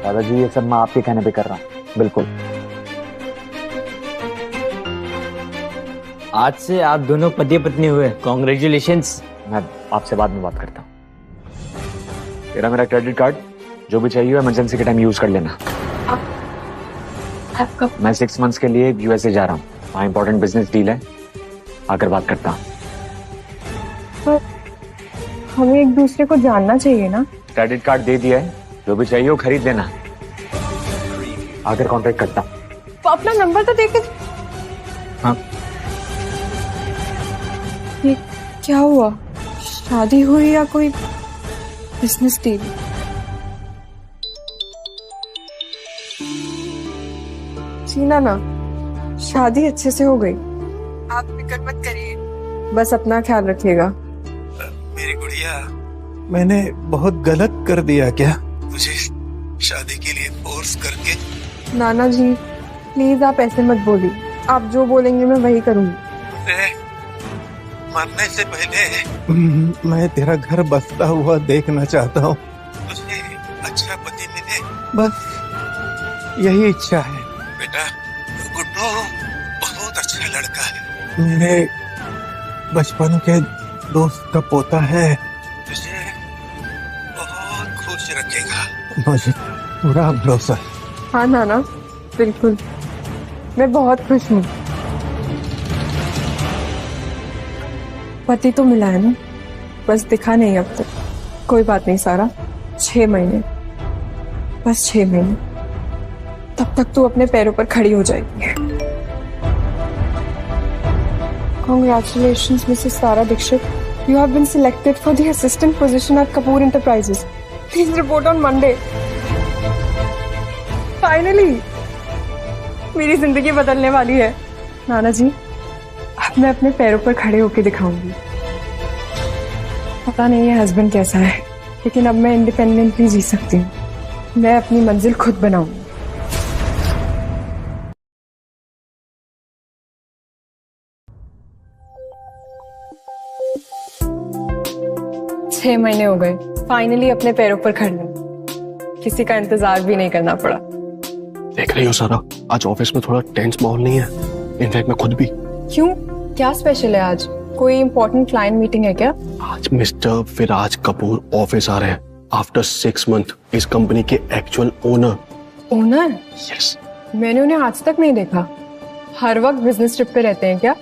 दादाजी ये सब मैं आपके कहने पे कर रहा हूँ, बिल्कुल। आज से आप दोनों पति पत्नी हुए, कॉन्ग्रेचुलेशंस। मैं आपसे बाद में बात करता हूँ। तेरा मेरा क्रेडिट कार्ड, जो भी चाहिए इमरजेंसी के टाइम यूज कर लेना। आपका मैं 6 मंथ्स के लिए यूएसए जा रहा हूँ, वहाँ इंपॉर्टेंट बिजनेस डील है, आकर बात करता हूँ। हमें एक दूसरे को जानना चाहिए ना। क्रेडिट कार्ड दे दिया है, जो भी चाहिए वो खरीद लेना, आकर कॉन्टेक्ट करता हूँ। तो अपना नंबर तो देके। हाँ ये क्या हुआ, शादी हुई या कोई बिजनेस डील? सीना ना, शादी अच्छे से हो गई, आप फिक्र मत करिए, बस अपना ख्याल रखिएगा। मेरी गुड़िया, मैंने बहुत गलत कर दिया क्या मुझे शादी के लिए फोर्स करके? नाना जी प्लीज आप ऐसे मत बोलिए, आप जो बोलेंगे मैं वही करूंगी। मरने से पहले मैं तेरा घर बसता हुआ देखना चाहता हूँ, तुझे अच्छा पति मिले, बस यही इच्छा है। बेटा गुड्डू बहुत अच्छा लड़का है, मेरे बचपन के दोस्त का पोता है, तुझे बहुत खुश रखेगा, मुझे पूरा भरोसा है। हाँ नाना बिल्कुल, मैं बहुत खुश हूँ। पति तो मिला है ना, बस दिखा नहीं अब तक। कोई बात नहीं सारा, 6 महीने, बस 6 महीने, तब तक तू अपने पैरों पर खड़ी हो जाएगी। Congratulations, Mrs. Sara Dixit. You have been selected for the assistant position at Kapoor Enterprises. Please report on Monday. Finally, मेरी जिंदगी बदलने वाली है। नाना जी, अब मैं अपने पैरों पर खड़े होकर दिखाऊंगी। पता नहीं है हस्बैंड कैसा है, लेकिन अब मैं इंडिपेंडेंटली जी सकती हूँ। मैं अपनी मंजिल खुद बनाऊंगी। छह महीने हो गए, फाइनली अपने पैरों पर खड़े हूं। किसी का इंतजार भी नहीं करना पड़ा। देख रही हो सारा, आज ऑफिस में थोड़ा टेंस माहौल नहीं है, इनफैक्ट मैं खुद भी। क्यों, क्या स्पेशल है आज? कोई इम्पोर्टेंट क्लाइंट मीटिंग है क्या? आज मिस्टर विराज कपूर ऑफिस आ रहे हैं आफ्टर 6 मंथ, इस कंपनी के एक्चुअल ओनर। ओनर? यस। मैंने उन्हें आज तक नहीं देखा। हर वक्त बिजनेस ट्रिप पे रहते हैं क्या?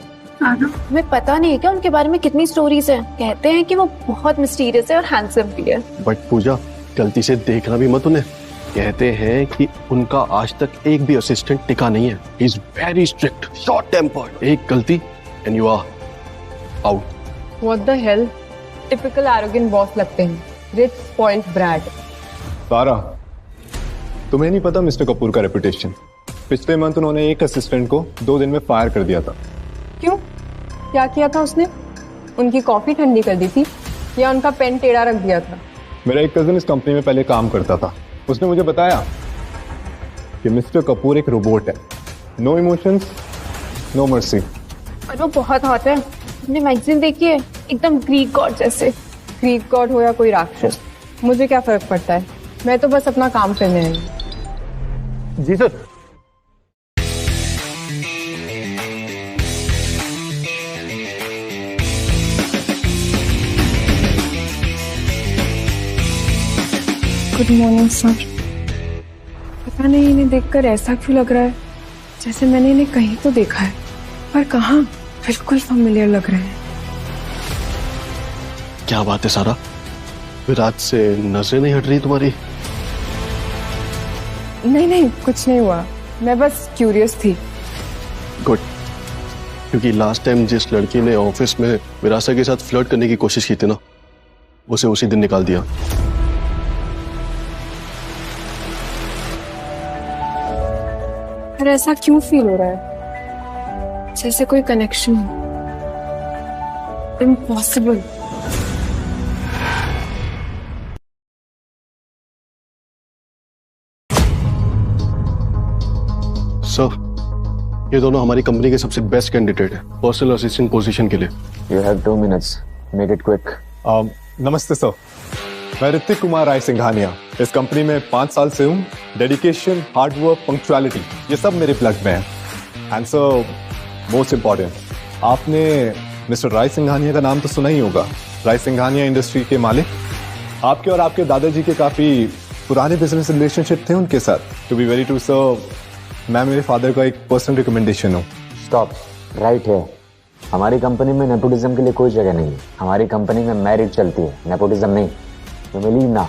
हमें पता नहीं है क्या उनके बारे में कितनी स्टोरीज हैं। कहते हैं कि वो बहुत मिस्टीरियस है और हैंडसम भी है। बट पूजा, गलती से देखना भी मत उन्हें। कहते हैं कि उनका आज तक एक भी असिस्टेंट टिका नहीं है। He is very strict, short tempered. एक गलती and you are out. What the hell, typical arrogant boss लगते हैं, रिच स्पॉइल्ड ब्रैड। सारा, तुम्हें नहीं पता मिस्टर कपूर का रेपुटेशन। पिछले मंथ उन्होंने एक असिस्टेंट को 2 दिन में फायर कर दिया था। क्यों, क्या किया था उसने? उनकी कॉफी ठंडी कर दी थी या उनका पेन टेढ़ा रख दिया था? मेरा एक कजिन इस कंपनी में पहले काम करता था, उसने मुझे बताया कि मिस्टर कपूर एक रोबोट है, नो इमोशंस, नो मर्सी। और वो बहुत हॉट है, हमने मैगजीन देखी है, एकदम ग्रीक गॉड जैसे। ग्रीक गॉड हो या कोई राक्षस, मुझे क्या फर्क पड़ता है, मैं तो बस अपना काम करने आई हूँ। जी सर। Good morning sir. पता नहीं इन्हें देखकर ऐसा क्यों लग रहा है जैसे मैंने इन्हें कहीं तो देखा है, पर कहाँ? बिल्कुल फैमिलियर लग रहे हैं। क्या बात है सारा, विराज से नजरें नहीं हट रही तुम्हारी? नहीं, कुछ नहीं हुआ, मैं बस क्यूरियस थी। गुड, क्योंकि लास्ट टाइम जिस लड़की ने ऑफिस में विरासा के साथ फ्लर्ट करने की कोशिश की थी ना, उसे उसी दिन निकाल दिया। पर ऐसा क्यों फील हो रहा है जैसे कोई कनेक्शन हो? इम्पॉसिबल। सर, ये दोनों हमारी कंपनी के सबसे बेस्ट कैंडिडेट हैं पर्सनल असिस्टेंट पोजीशन के लिए। You have 2 minutes. Make it quick. नमस्ते सर। मैं ऋतिक कुमार राय सिंघानिया इस कंपनी में 5 साल से हूँ। डेडिकेशन, हार्डवर्क, पंक्चुअलिटी ये सब मेरे ब्लड में है। एंड सर मोस्ट इम्पॉर्टेंट, आपने मिस्टर राय सिंघानिया का नाम तो सुना ही होगा। राय सिंघानिया इंडस्ट्री के मालिक। आपके और आपके दादाजी के काफी पुराने बिजनेस रिलेशनशिप थे उनके साथ। To be very true sir, मैं मेरे फादर का एक पर्सनल रिकमेंडेशन हूँ। स्टॉप राइट है। हमारी कंपनी में नेपोटिज्म के लिए कोई जगह नहीं है। हमारी कंपनी में मैरिट चलती है, नेपोटिज्म नहीं। तुम बिलीव ना।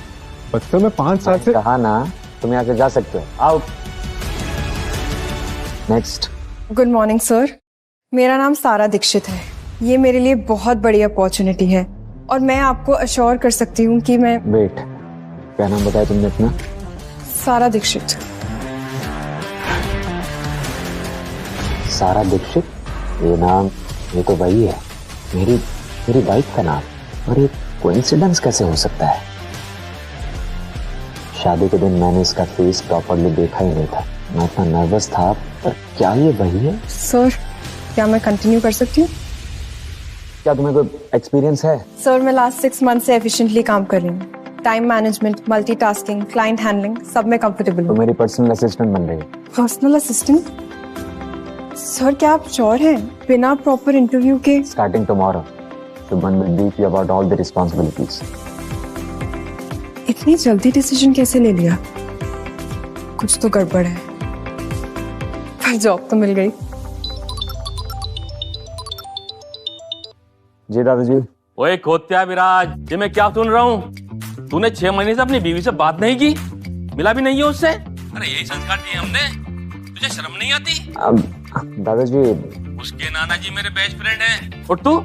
बट सर मैं 5 साल से कहा ना, तुम यहाँ से जा सकते हो। Out. Next. Good morning sir, मेरा नाम सारा दीक्षित है। ये मेरे लिए बहुत बड़ी अपॉर्चुनिटी है और मैं आपको अश्योर कर सकती हूँ कि मैं। वेट, क्या नाम बताया तुमने अपना? सारा दीक्षित। सारा दीक्षित? ये नाम, ये तो वही है मेरी वाइफ का नाम। और ये कोइंसिडेंस कैसे हो सकता है? शादी के दिन मैंने इसका फेस प्रॉपर्ली देखा ही नहीं था। मैं इतना नर्वस था। पर क्या ये वही है? सर क्या मैं कंटिन्यू कर सकती हूँ? क्या तुम्हें कोई एक्सपीरियंस है? सर मैं लास्ट 6 मंथ से एफिशिएंटली काम कर रही हूँ। Time management, multitasking, client handling सब में कंफर्टेबल तो हूँ। मेरी पर्सनल असिस्टेंट बन रही है। Personal assistant? सर क्या आप श्योर हैं बिना प्रॉपर इंटरव्यू के? Starting tomorrow Shubman will brief you about all the responsibilities. इतनी जल्दी डिसीजन कैसे ले लिया? कुछ तो गड़बड़ है। पर जॉब तो मिल गई। जी दादाजी। ओए खोत्या विराज, ये मैं क्या सुन रहा हूँ? तूने 6 महीने से अपनी बीवी से बात नहीं की, मिला भी नहीं है उससे? अरे यही संस्कार दिए हमने, तुझे शर्म नहीं आती? दादाजी, उसके नाना जी मेरे बेस्ट फ्रेंड हैं और तू,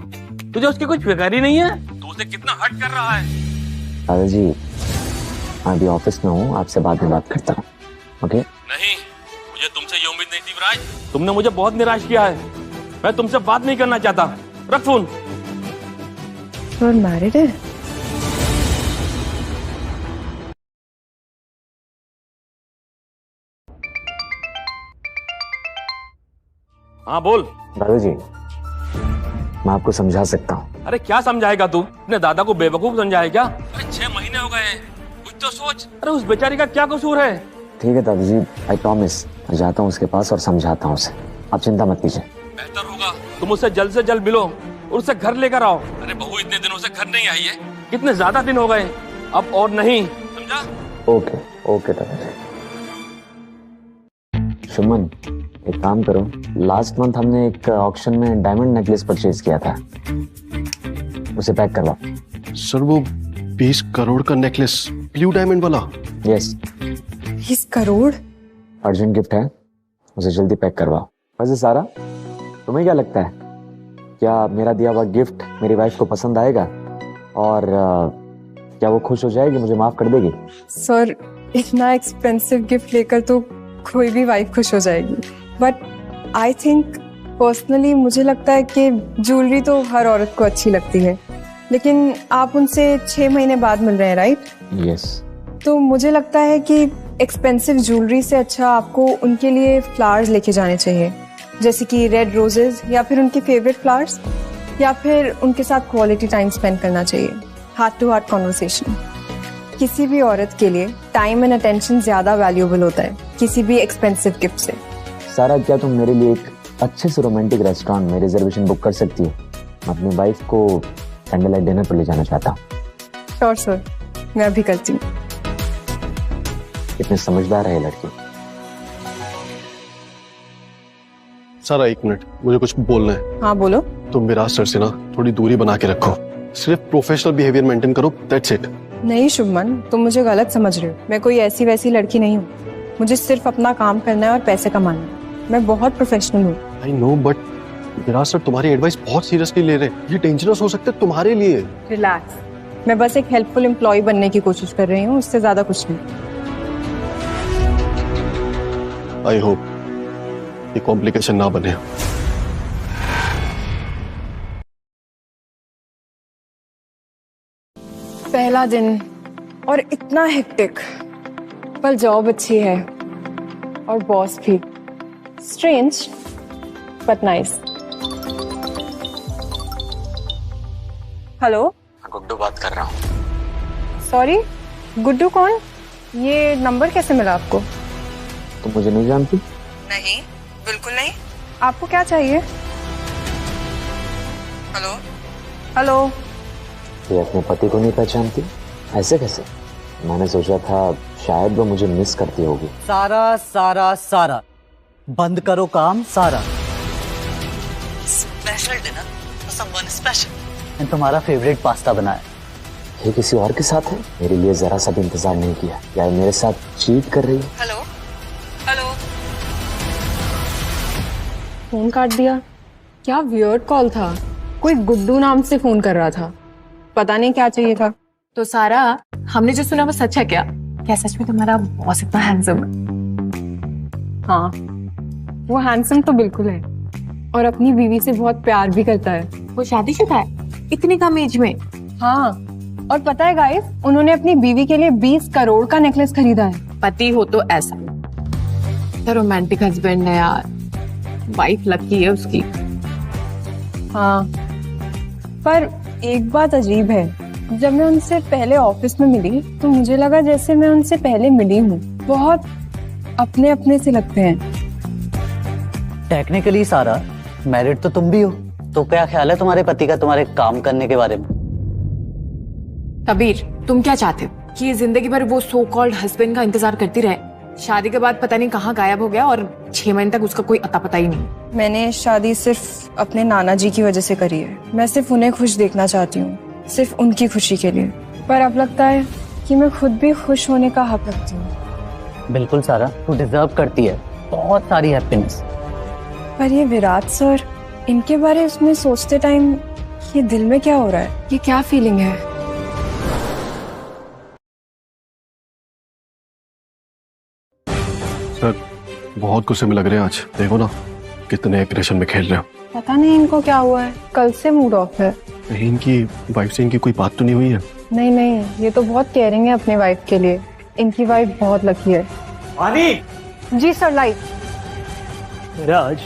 तुझे उसकी कुछ फिक्र ही नहीं है। तू उसे कितना हर्ट कर रहा है। दादाजी मैं अभी ऑफिस में हूँ, आपसे बाद में बात करता हूँ। ओके? नहीं, मुझे तुमसे ये उम्मीद नहीं थी विराज। तुमने मुझे बहुत निराश किया है। मैं तुमसे बात नहीं करना चाहता। रख फोन। सर मैरिड है? हाँ बोल। दादाजी मैं आपको समझा सकता हूँ। अरे क्या समझाएगा तू? अपने दादा को बेवकूफ समझाए क्या? अरे 6 महीने हो गए, कुछ तो सोच। अरे उस बेचारी का क्या कसूर है? ठीक है दादाजी, आई प्रॉमिस। मैं जाता हूँ उसके पास और समझाता हूँ उसे। आप चिंता मत कीजिए। बेहतर होगा तुम उससे जल्द मिलो और उसे घर लेकर आओ। अरे बहू इतने दिनों से घर नहीं आई है, कितने ज्यादा दिन हो गए। अब और नहीं, समझा? ओके ओके दादाजी। शुभमन एक काम करो, लास्ट मंथ हमने एक ऑक्शन में डायमंड नेकलेस परचेज किया था, उसे पैक करवाओ। सर वो 20 करोड़ का नेकलेस, ब्लू डायमंड वाला? यस। 20 करोड़? अर्जेंट गिफ्ट है, उसे जल्दी पैक करवाओ। वैसे सारा, तुम्हें क्या लगता है, क्या मेरा दिया हुआ गिफ्ट मेरी वाइफ को पसंद आएगा? और क्या वो खुश हो जाएगी, मुझे माफ कर देगी? सर इतना एक्सपेंसिव गिफ्ट लेकर तो कोई भी वाइफ खुश हो जाएगी। बट आई थिंक पर्सनली मुझे लगता है कि ज्वेलरी तो हर औरत को अच्छी लगती है, लेकिन आप उनसे 6 महीने बाद मिल रहे हैं, राइट? यस। तो मुझे लगता है कि एक्सपेंसिव ज्वेलरी से अच्छा आपको उनके लिए फ्लावर्स लेके जाने चाहिए, जैसे कि रेड रोजेस या फिर उनके फेवरेट फ्लावर्स, या फिर उनके साथ क्वालिटी टाइम स्पेंड करना चाहिए, हार्ट टू हार्ट कॉन्वर्सेशन। किसी भी औरत के लिए टाइम एंड अटेंशन ज्यादा वैल्यूएबल होता है किसी भी एक्सपेंसिव गिफ्ट से। सारा क्या तुम मेरे लिए एक अच्छे से रोमांटिक रेस्टोरेंट में रिजर्वेशन बुक कर सकती हो? मैं अपनी वाइफ को कैंडल लाइट डिनर पर ले जाना चाहता हूँ। श्योर सर, मैं अभी करती हूँ। कितने समझदार है ये लड़की। सारा 1 मिनट, मुझे कुछ बोलना है। हाँ बोलो। तुम विराज सर से ना थोड़ी दूरी बना के रखो, सिर्फ प्रोफेशनल बिहेवियर मेंटेन करो, दैट्स इट। नहीं शुभमन, तुम मुझे गलत समझ रहे हो। मैं कोई ऐसी वैसी लड़की नहीं हूँ। मुझे सिर्फ अपना काम करना है और पैसे कमाना है। मैं बहुत प्रोफेशनल हूँ। I know, but Viraj sir तुम्हारी एडवाइस बहुत सीरियसली ले रहे हैं। ये डेंजरस हो सकता है तुम्हारे लिए। रिलैक्स, मैं बस एक हेल्पफुल एम्प्लॉय बनने की कोशिश कर रही हूँ, उससे ज्यादा कुछ नहीं। आई होप ये कॉम्प्लिकेशन ना बने। पहला दिन और इतना हेक्टिक, पर जॉब अच्छी है और बॉस भी strange but nice. Hello, Guddu बात कर रहा हूँ। सॉरी, गुड्डू कौन? ये नंबर कैसे मिला आपको? तुम मुझे नहीं जानती? नहीं, बिल्कुल नहीं। आपको क्या चाहिए? Hello hello. ये अपने पति को नहीं पहचानती? ऐसे कैसे? मैंने सोचा था शायद वो मुझे मिस करती होगी। सारा सारा सारा बंद करो काम सारा। Special dinner for someone special and तुम्हारा फेवरेट पास्ता बनाया। ये किसी और के साथ है? मेरे लिए जरा सा भी इंतजार नहीं किया। क्या मेरे साथ चीट कर रही है? Hello hello. फोन काट दिया। क्या वियर्ड कॉल था। कोई गुड्डू नाम से फोन कर रहा था। पता नहीं क्या चाहिए था। तो सारा, हमने जो सुना वो सच है क्या? क्या सच में तुम्हारा बॉस इतना हैंडसम है? हाँ, वो हैंडसम तो बिल्कुल है और अपनी बीवी से बहुत प्यार भी करता है। वो शादीशुदा है इतनी कम एज में? हाँ, और पता है गाइस, उन्होंने अपनी बीवी के लिए 20 करोड़ का नेकलेस खरीदा है। पति हो तो ऐसा, तो रोमांटिक हस्बैंड है यार। वाइफ लकी है उसकी। हाँ, पर एक बात अजीब है, जब मैं उनसे पहले ऑफिस में मिली तो मुझे लगा जैसे मैं उनसे पहले मिली हूँ। बहुत अपने अपने से लगते हैं। टेक्निकली सारा मैरिड तो तुम भी हो, तो क्या ख्याल है तुम्हारे पति का तुम्हारे काम करने के बारे में? कबीर, तुम क्या चाहते हो कि ये जिंदगी भर वो सो कॉल्ड हस्बैंड का इंतजार करती रहे? शादी के बाद पता नहीं कहाँ गायब हो गया और 6 महीने तक उसका कोई अता पता ही नहीं। मैंने शादी सिर्फ अपने नाना जी की वजह से करी है। मैं सिर्फ उन्हें खुश देखना चाहती हूँ, सिर्फ उनकी खुशी के लिए। पर अब लगता है कि मैं खुद भी खुश होने का हक रखती हूँ। बिल्कुल सारा, तू डिजर्व करती है बहुत सारी हैप्पीनेस। पर ये विराट सर, इनके बारे में सोचते टाइम ये दिल में क्या हो रहा है? ये क्या फीलिंग है? सर बहुत गुस्से में लग रहे हैं आज। देखो ना कितने एग्रेशन में खेल रहे हो। पता नहीं इनको क्या हुआ है, कल से मूड ऑफ है। कहीं इनकी वाइफ से इनकी कोई बात तो नहीं हुई है? नहीं नहीं, ये तो बहुत केयरिंग है अपने वाइफ के लिए। इनकी वाइफ बहुत लकी है। पानी। जी सर, लाइट। राज,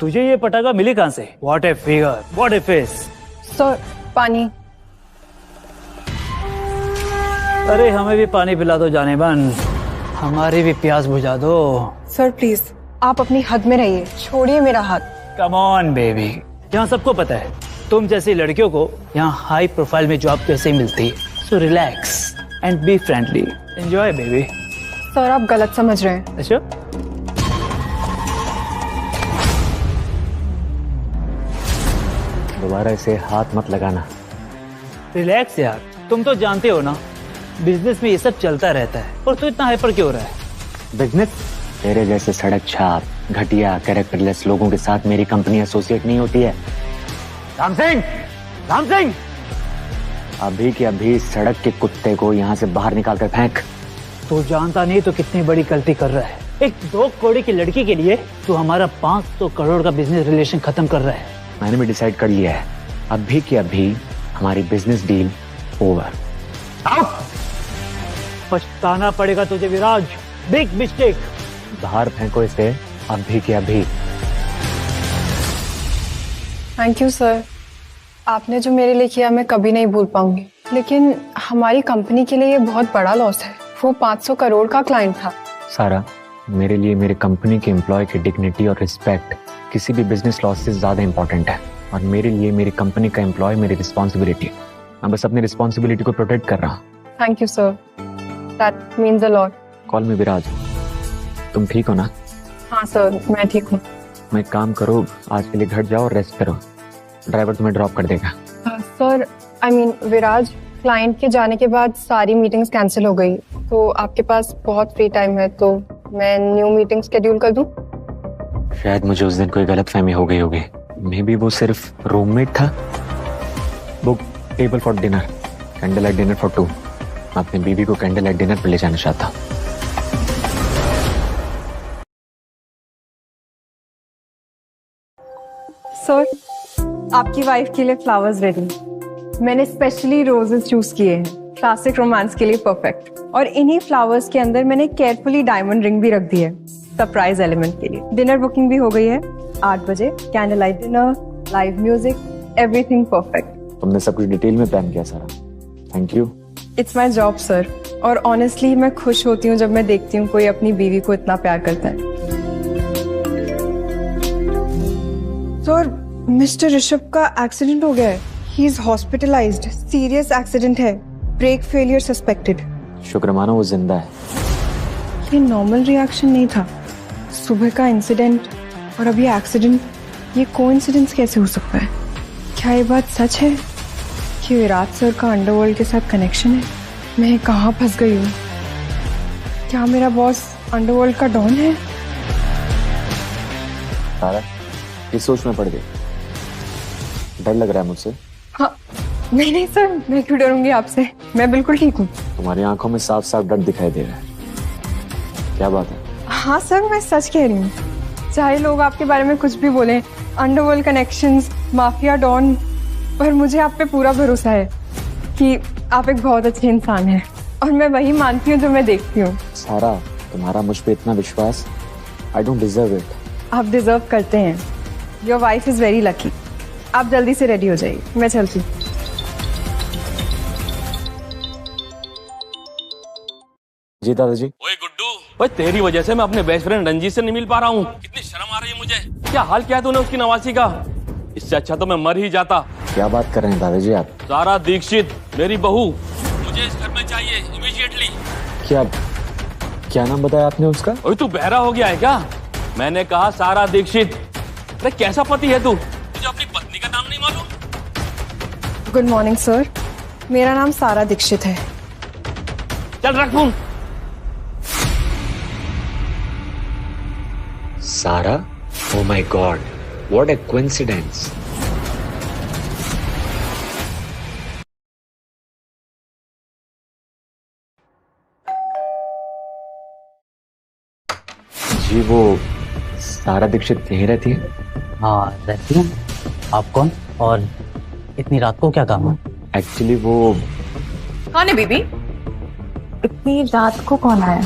तुझे ये पटाखा मिली कहाँ से? What a figure, what a face। Sir, पानी। अरे हमें भी पानी पिला दो जाने मन, हमारी भी प्यास बुझा दो। सर प्लीज, आप अपनी हद में रहिए, छोड़िए मेरा हाथ। कम ऑन बेबी, यहाँ सबको पता है तुम जैसी लड़कियों को यहाँ हाई प्रोफाइल में जॉब कैसे मिलती है। So relax and be friendly, enjoy baby. Sir आप गलत समझ रहे हैं। अच्छा, दोबारा इसे हाथ मत लगाना। रिलैक्स यार, तुम तो जानते हो ना बिजनेस में ये सब चलता रहता है। और तू इतना हाइपर क्यों हो रहा है? बिजनेस? तेरे जैसे सड़क छाप, घटिया, कैरेक्टरलेस लोगों के साथ मेरी कंपनी एसोसिएट नहीं होती है। राम सिंह, राम सिंह, अभी के अभी सड़क के कुत्ते को यहाँ से बाहर निकाल कर फेंक। तू जानता नहीं तो कितनी बड़ी गलती कर रहा है। एक 2 करोड़ की लड़की के लिए तू हमारा 500 करोड़ का बिजनेस रिलेशन खत्म कर रहा है। मैंने भी डिसाइड कर लिया है, अभी के अभी हमारी बिजनेस डील ओवर। पछताना पड़ेगा तुझे विराज, बिग मिस्टेक। बाहर फेंको इसे अभी के अभी। थैंक यू सर, आपने जो मेरे लिए किया मैं कभी नहीं भूल पाऊंगी। लेकिन हमारी कंपनी के लिए ये बहुत बड़ा लॉस है। वो 500 करोड़ का क्लाइंट था। सारा, मेरे लिए मेरे कंपनी के एम्प्लॉय की डिग्निटी और रिस्पेक्ट किसी भी बिजनेस लॉस से ज्यादा इंपॉर्टेंट है। और मेरे लिए मेरी कंपनी का एम्प्लॉय मेरी रिस्पॉन्सिबिलिटी है। मैं बस अपनी रिस्पॉन्सिबिलिटी को प्रोटेक्ट कर रहा हूँ। Thank you sir, that means a lot. Call me Viraj. तुम ठीक हो ना? हाँ सर, मैं ठीक हूँ। मैं काम करो, आज के लिए घर जाओ और रेस्ट करो। ड्राइवर तुम्हें ड्रॉप कर देगा। Sir, I mean Viraj, client के जाने के बाद सारी मीटिंग्स कैंसिल हो गई, तो आपके पास बहुत फ्री टाइम है, तो मैं न्यू मीटिंग शेड्यूल कर दूं? शायद मुझे उस दिन कोई गलतफहमी हो गई होगी। मे बी वो सिर्फ रूममेट था। Book table for dinner, candle light dinner for 2। मैं अपनी बीवी को कैंडल लाइट डिनर पर ले जाना चाहता हूँ। सर, आपकी वाइफ के लिए फ्लावर्स रेडी। मैंने स्पेशली रोजेस चूज किए हैं, क्लासिक रोमांस के लिए परफेक्ट। और इन्हीं फ्लावर्स के अंदर मैंने केयरफुली डायमंड रिंग भी रख दी है, सरप्राइज एलिमेंट के लिए। डिनर बुकिंग भी हो गई है, 8 बजे candle light dinner, live music, everything perfect. तुमने सब कुछ डिटेल में प्लान किया सारा, thank you. It's my job sir, और ऑनेस्टली मैं खुश होती हूँ जब मैं देखती हूँ कोई अपनी बीवी को इतना प्यार करता है। सर, मिस्टर ऋषभ का एक्सीडेंट हो गया है। He is hospitalised, serious accident है, ब्रेक फेलियर सस्पेक्टेड। शुक्र मानो वो जिंदा है। ये नॉर्मल रिएक्शन नहीं था। सुबह का इंसिडेंट और अभी एक्सीडेंट, ये कोइंसिडेंस कैसे हो सकता है? क्या ये बात सच है कि विराट सर का अंडरवर्ल्ड के साथ कनेक्शन है? मैं कहाँ फंस गई हूँ? क्या मेरा बॉस अंडरवर्ल्ड का डॉन है? सारा इस सोच में पड़ गई। डर लग रहा है मुझसे? हाँ, नहीं नहीं सर, मैं क्यों डरूंगी आपसे, मैं बिल्कुल ठीक हूँ। तुम्हारी आंखों में साफ साफ डर दिखाई दे रहा है। क्या बात है? हाँ सर, मैं सच कह रही हूँ। चाहे लोग आपके बारे में कुछ भी बोले, अंडरवर्ल्ड कनेक्शंस, माफिया डॉन, पर मुझे आप पे पूरा भरोसा है कि आप एक बहुत अच्छे इंसान हैं, और मैं वही मानती हूँ जो मैं देखती हूँ। सारा, तुम्हारा मुझ पे इतना विश्वास, आई डोंट डिजर्व इट। आप डिजर्व करते हैं। Your wife is very lucky. आप जल्दी से रेडी हो जाइए, मैं चलती हूँ। जी दादाजी। ओए गुड्डू, भाई तेरी वजह से मैं अपने बेस्ट फ्रेंड रंजीत से नहीं मिल पा रहा हूँ। कितनी शर्म आ रही है मुझे। क्या हाल किया तूने उसकी नवासी का? इससे अच्छा तो मैं मर ही जाता। क्या बात कर रहे हैं दादाजी आप? सारा दीक्षित मेरी बहू, मुझे इस घर में चाहिए इमीडिएटली। क्या नाम बताया आपने उसका? ओए तू बहरा हो गया है क्या? मैंने कहा सारा दीक्षित। अरे कैसा पति है तू? तुझे अपनी पत्नी का नाम नहीं मालूम? गुड मॉर्निंग सर, मेरा नाम सारा दीक्षित है। चल रख फोन। सारा? Oh my God, what a coincidence. जी वो सारा दीक्षित यहीं रहती है? हाँ रहती हूँ। आप कौन और इतनी रात को क्या काम है? एक्चुअली वो कौन है बीबी? इतनी रात को कौन आया?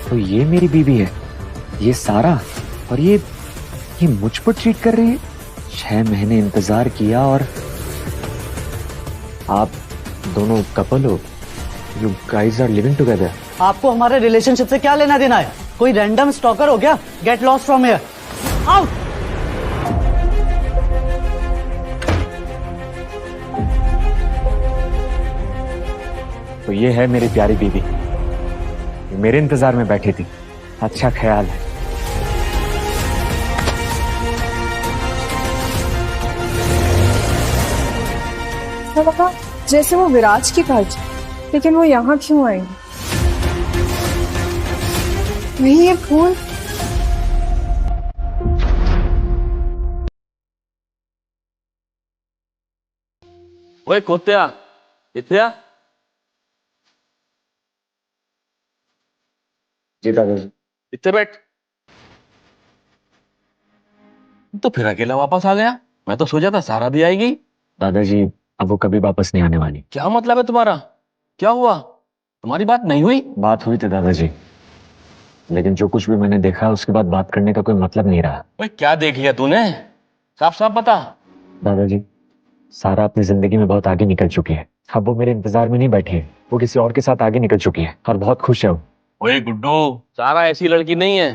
तो ये मेरी बीवी है, ये सारा, और ये मुझ पर चीट कर रही है। 6 महीने इंतजार किया और आप दोनों कपल हो। You guys are living together. आपको हमारे रिलेशनशिप से क्या लेना देना है? कोई रैंडम स्टॉकर हो क्या? Get lost from here, out. तो ये है मेरी प्यारी बीवी, मेरे इंतजार में बैठी थी। अच्छा ख्याल है। लगा जैसे वो विराज की पार्टी, लेकिन वो यहाँ क्यों आई? वही ये फूल। ओए कुत्तिया, इत्या जी दादाजी। इतने बैठ। तो फिर अकेला वापस आ गया? मैं तो सोचा था सारा भी आएगी। दादाजी अब वो कभी वापस नहीं आने वाली। क्या मतलब है तुम्हारा? क्या हुआ? तुम्हारी बात नहीं हुई? बात हुई थी दादाजी, लेकिन जो कुछ भी मैंने देखा उसके बाद बात करने का कोई मतलब नहीं रहा। ओए क्या देख लिया तूने? साफ साफ बता। दादाजी सारा अपनी जिंदगी में बहुत आगे निकल चुकी है। अब वो मेरे इंतजार में नहीं बैठी है, वो किसी और के साथ आगे निकल चुकी है और बहुत खुश है वो। ओए गुड्डू, सारा ऐसी लड़की नहीं है।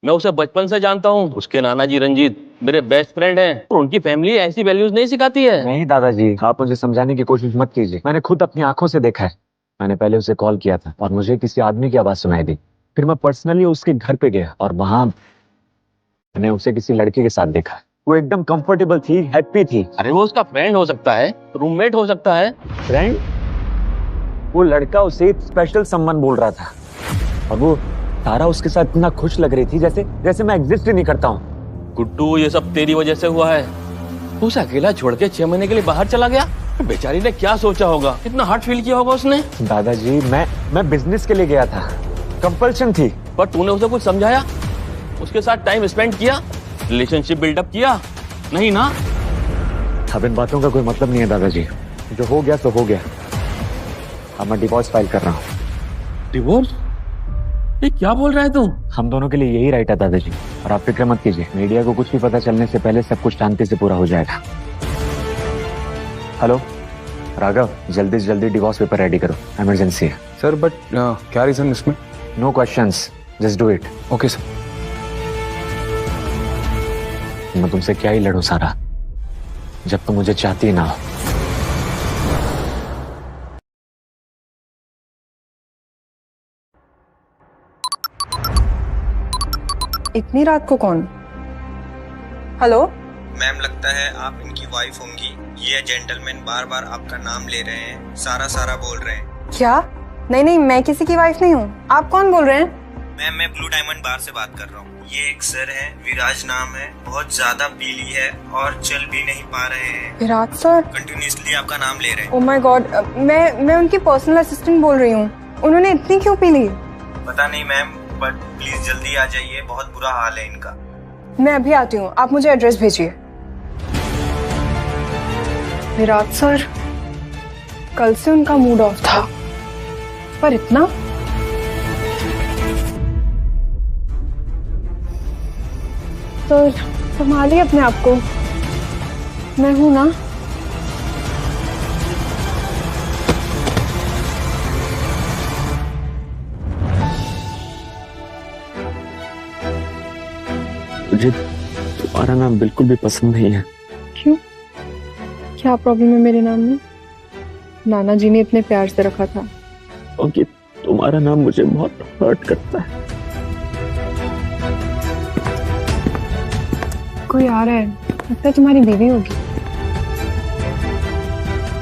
मैं उसे बचपन से जानता हूँ। उसके नाना जी रंजीत मेरे बेस्ट फ्रेंड हैं, और उनकी फैमिली ऐसी वैल्यूज नहीं सिखाती है। नहीं दादाजी, आप मुझे समझाने की कोशिश मत कीजिए। मैंने खुद अपनी आंखों से देखा है। मैंने पहले उसे कॉल किया था और मुझे किसी आदमी की आवाज सुनाई दी। फिर मैं पर्सनली उसके घर पे गया और वहां मैंने उसे किसी लड़के के साथ देखा। वो एकदम कंफर्टेबल थी, हैप्पी थी। अरे वो उसका फ्रेंड हो सकता है, रूममेट हो सकता है। फ्रेंड? वो लड़का उसे स्पेशल समवन बोल रहा था, और वो सारा उसके साथ इतना खुश लग रही थी जैसे मैं एग्जिस्ट ही नहीं करता हूँ। गुड्डू ये सब तेरी वजह से हुआ है। उसे अकेला छोड़ के 6 महीने के लिए बाहर चला गया। बेचारी ने क्या सोचा होगा, कितना हार्ट फील किया होगा उसने। दादाजी मैं बिजनेस के लिए गया था, कंपल्शन थी। पर तूने उसे कुछ समझाया? उसके साथ टाइम स्पेंड किया? रिलेशनशिप बिल्डअप किया? नहीं ना? अब इन बातों का कोई मतलब नहीं है दादाजी। जो हो गया तो हो गया। अब मैं डिवोर्स फाइल कर रहा हूँ। डिवोर्स? ये क्या बोल रहा है तू? हम दोनों के लिए यही राइट है दादाजी, और आप फिक्र मत कीजिए। मीडिया को कुछ भी पता चलने से पहले सब कुछ शांति से पूरा हो जाएगा। हेलो राघव, जल्दी से जल्दी डिवोर्स पेपर रेडी करो, इमरजेंसी है। सर बट क्या रीजन इसमें? No questions, just do it. Okay sir. मैं तुमसे क्या ही लड़ूं सारा, जब तुम मुझे चाहती ना हो। इतनी रात को कौन? हेलो मैम, लगता है आप इनकी वाइफ होंगी। ये जेंटलमैन बार बार आपका नाम ले रहे हैं, सारा सारा बोल रहे हैं। क्या? नहीं नहीं, मैं किसी की वाइफ नहीं हूँ। आप कौन बोल रहे हैं? मैम, मैं ब्लू डायमंड बार से बात कर रहा हूँ। ये एक सर है, विराज नाम है, बहुत ज्यादा पीली है और चल भी नहीं पा रहे हैं। विराज सर? कंटिन्यूसली आपका नाम ले रहे हैं। ओह माय गॉड, मैं उनकी पर्सनल असिस्टेंट बोल रही हूँ। उन्होंने इतनी क्यों पी ली? पता नहीं मैम, बट प्लीज जल्दी आ जाइए, बहुत बुरा हाल है इनका। मैं अभी आती हूँ, आप मुझे एड्रेस भेजिए। विराज सर, कल से उनका मूड ऑफ था, पर इतना? तो संभालिए अपने आप को, मैं हूं ना। मुझे तुम्हारा नाम बिल्कुल भी पसंद नहीं है। क्यों? क्या प्रॉब्लम है मेरे नाम में? नाना जी ने इतने प्यार से रखा था। क्योंकि तुम्हारा नाम मुझे बहुत हर्ट करता है। कोई आ रहा है, लगता है तुम्हारी बीवी होगी।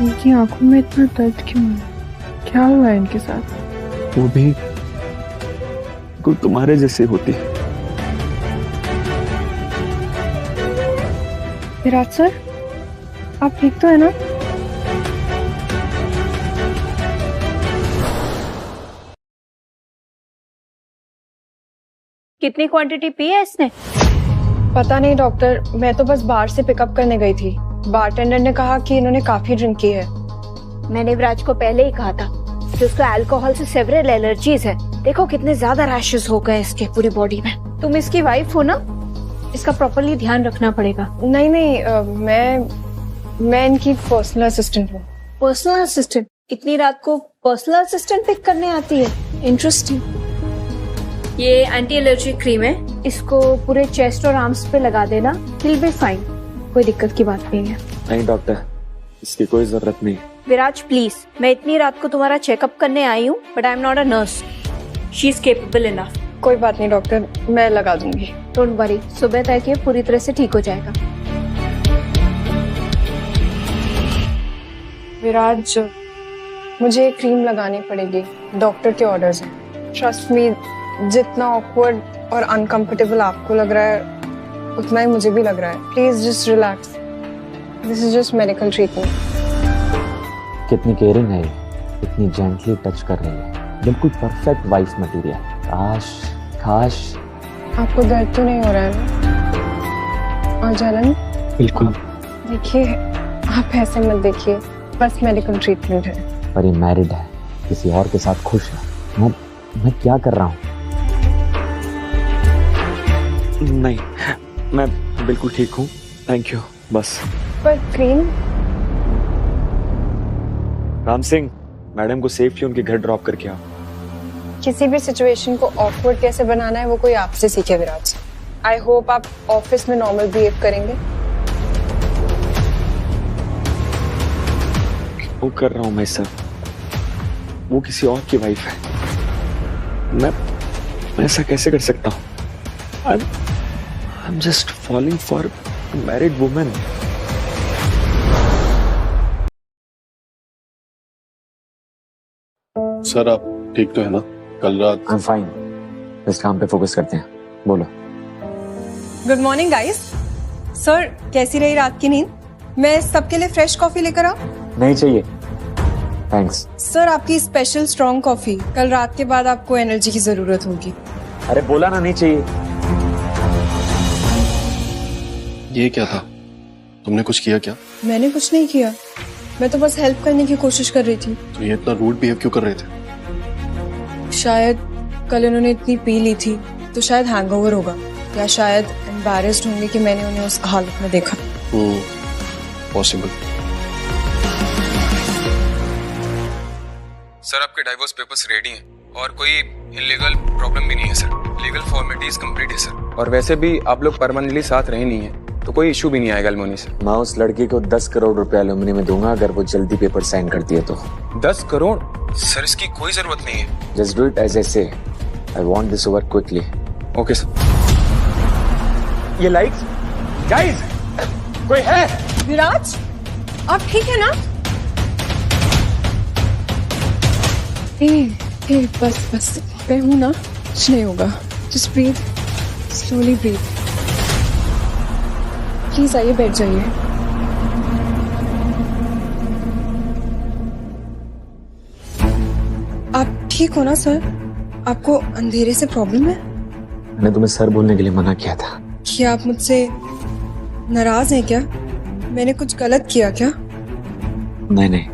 इनकी आंखों में इतना दर्द क्यों है? क्या हुआ है इनके साथ? वो भी बिल्कुल तुम्हारे जैसे होती है। विराज सर, आप ठीक तो है ना? कितनी क्वांटिटी पी है इसने? पता नहीं डॉक्टर, मैं तो बस बार से पिकअप करने गई थी। बारटेंडर ने कहा कि इन्होंने काफी ड्रिंक की है। मैंने विराज को पहले ही कहा था कि उसको अल्कोहल से सेवरल एलर्जीज है। देखो कितने ज्यादा रैशेस हो गए इसके पूरी बॉडी में। तुम इसकी वाइफ हो ना, इसका प्रॉपर्ली ध्यान रखना पड़ेगा। नहीं नहीं, मैं इनकी पर्सनल असिस्टेंट हूँ। Personal assistant? इतनी रात को पर्सनल असिस्टेंट पिक करने आती है? इंटरेस्टिंग। ये एंटी एलर्जी क्रीम है, इसको पूरे चेस्ट और आर्म्स पे लगा देना, विल बी फाइन। कोई दिक्कत की बात नहीं है। नहीं डॉक्टर, इसकी कोई जरूरत नहीं। विराज प्लीज, मैं इतनी रात को तुम्हारा चेकअप करने आई हूँ, but I am not a nurse. She is capable enough. कोई बात नहीं डॉक्टर, मैं लगा दूंगी। डोंट वरी, सुबह तक ये पूरी तरह से ठीक हो जाएगा। विराज, मुझे क्रीम लगानी पड़ेगी, डॉक्टर के ऑर्डर्स हैं। ट्रस्ट मी, जितना ऑकवर्ड और अनकंफर्टेबल आपको लग रहा है उतना ही मुझे भी लग रहा है। Please just relax, this is just medical treatment. कितनी केयरिंग है, कितनी जेंटली टच कर रही है, बिल्कुल परफेक्ट वाइफ मटेरियल। काश आपको दर्द तो नहीं हो रहा है ना? और जलन? बिल्कुल। देखिए, आप ऐसे मत देखिए, बस मेडिकल ट्रीटमेंट है। पर ये मैरिड है, किसी और के साथ खुश है। मैं क्या कर रहा हूँ? नहीं, मैं बिल्कुल ठीक हूँ, थैंक यू। बस। पर क्रीम? राम सिंह, मैडम को सेफली उनके घर ड्रॉप करके आओ। किसी भी सिचुएशन को ऑकवर्ड कैसे बनाना है वो कोई आपसे सीखे विराज। आई होप आप ऑफिस में नॉर्मल बिहेव करेंगे। वो कर रहा हूँ मैं सर, वो किसी और की वाइफ है। मैं ऐसा कैसे कर सकता हूँ? I'm just falling for a married woman. Sir आप ठीक तो है ना? कल रात I'm fine. इस काम पे फोकस करते हैं, बोलो। Good morning guys. सर, कैसी रही रात की नींद? मैं सबके लिए फ्रेश कॉफी लेकर आऊं? नहीं चाहिए, थैंक्स। सर, आपकी स्पेशल स्ट्रॉन्ग कॉफी। कल रात के बाद आपको एनर्जी की जरूरत होगी। अरे बोला ना नहीं चाहिए। ये क्या था? तुमने कुछ किया क्या? मैंने कुछ नहीं किया, मैं तो बस हेल्प करने की कोशिश कर रही थी। तो ये इतना रूड बिहेव क्यों कर रहे थे? शायद कल उन्होंने इतनी पी ली थी तो शायद हैंगओवर होगा, या शायद एम्बैरेस्ड होंगे कि मैंने उन्हें उस हालत में देखा। पॉसिबल। सर आपके डाइवोर्स पेपर्स रेडी हैं और कोई इलीगल प्रॉब्लम भी नहीं है सर। लीगल फॉर्मेलिटीज कंप्लीट है सर। और वैसे भी आप लोग परमानेंटली साथ रहे नहीं है तो कोई इशू भी नहीं आएगा एलिमनी से। मैं उस लड़की को 10 करोड़ रुपए एलिमनी में दूंगा अगर वो जल्दी पेपर साइन करती है तो। 10 करोड़? सर इसकी कोई जरूरत नहीं है। Just do it as I say. I want this over quickly. Okay sir. ये लाइट्स गाइस, कोई है? विराज, आप ठीक है ना? ए, बस मैं हूं ना, कुछ नहीं होगा। Just breathe, slowly breathe. Please आइए, बैठ जाइए। आप ठीक हो ना सर? आपको अंधेरे से प्रॉब्लम है? मैंने तुम्हें सर बोलने के लिए मना किया था। क्या आप मुझसे नाराज हैं क्या? मैंने कुछ गलत किया क्या? नहीं,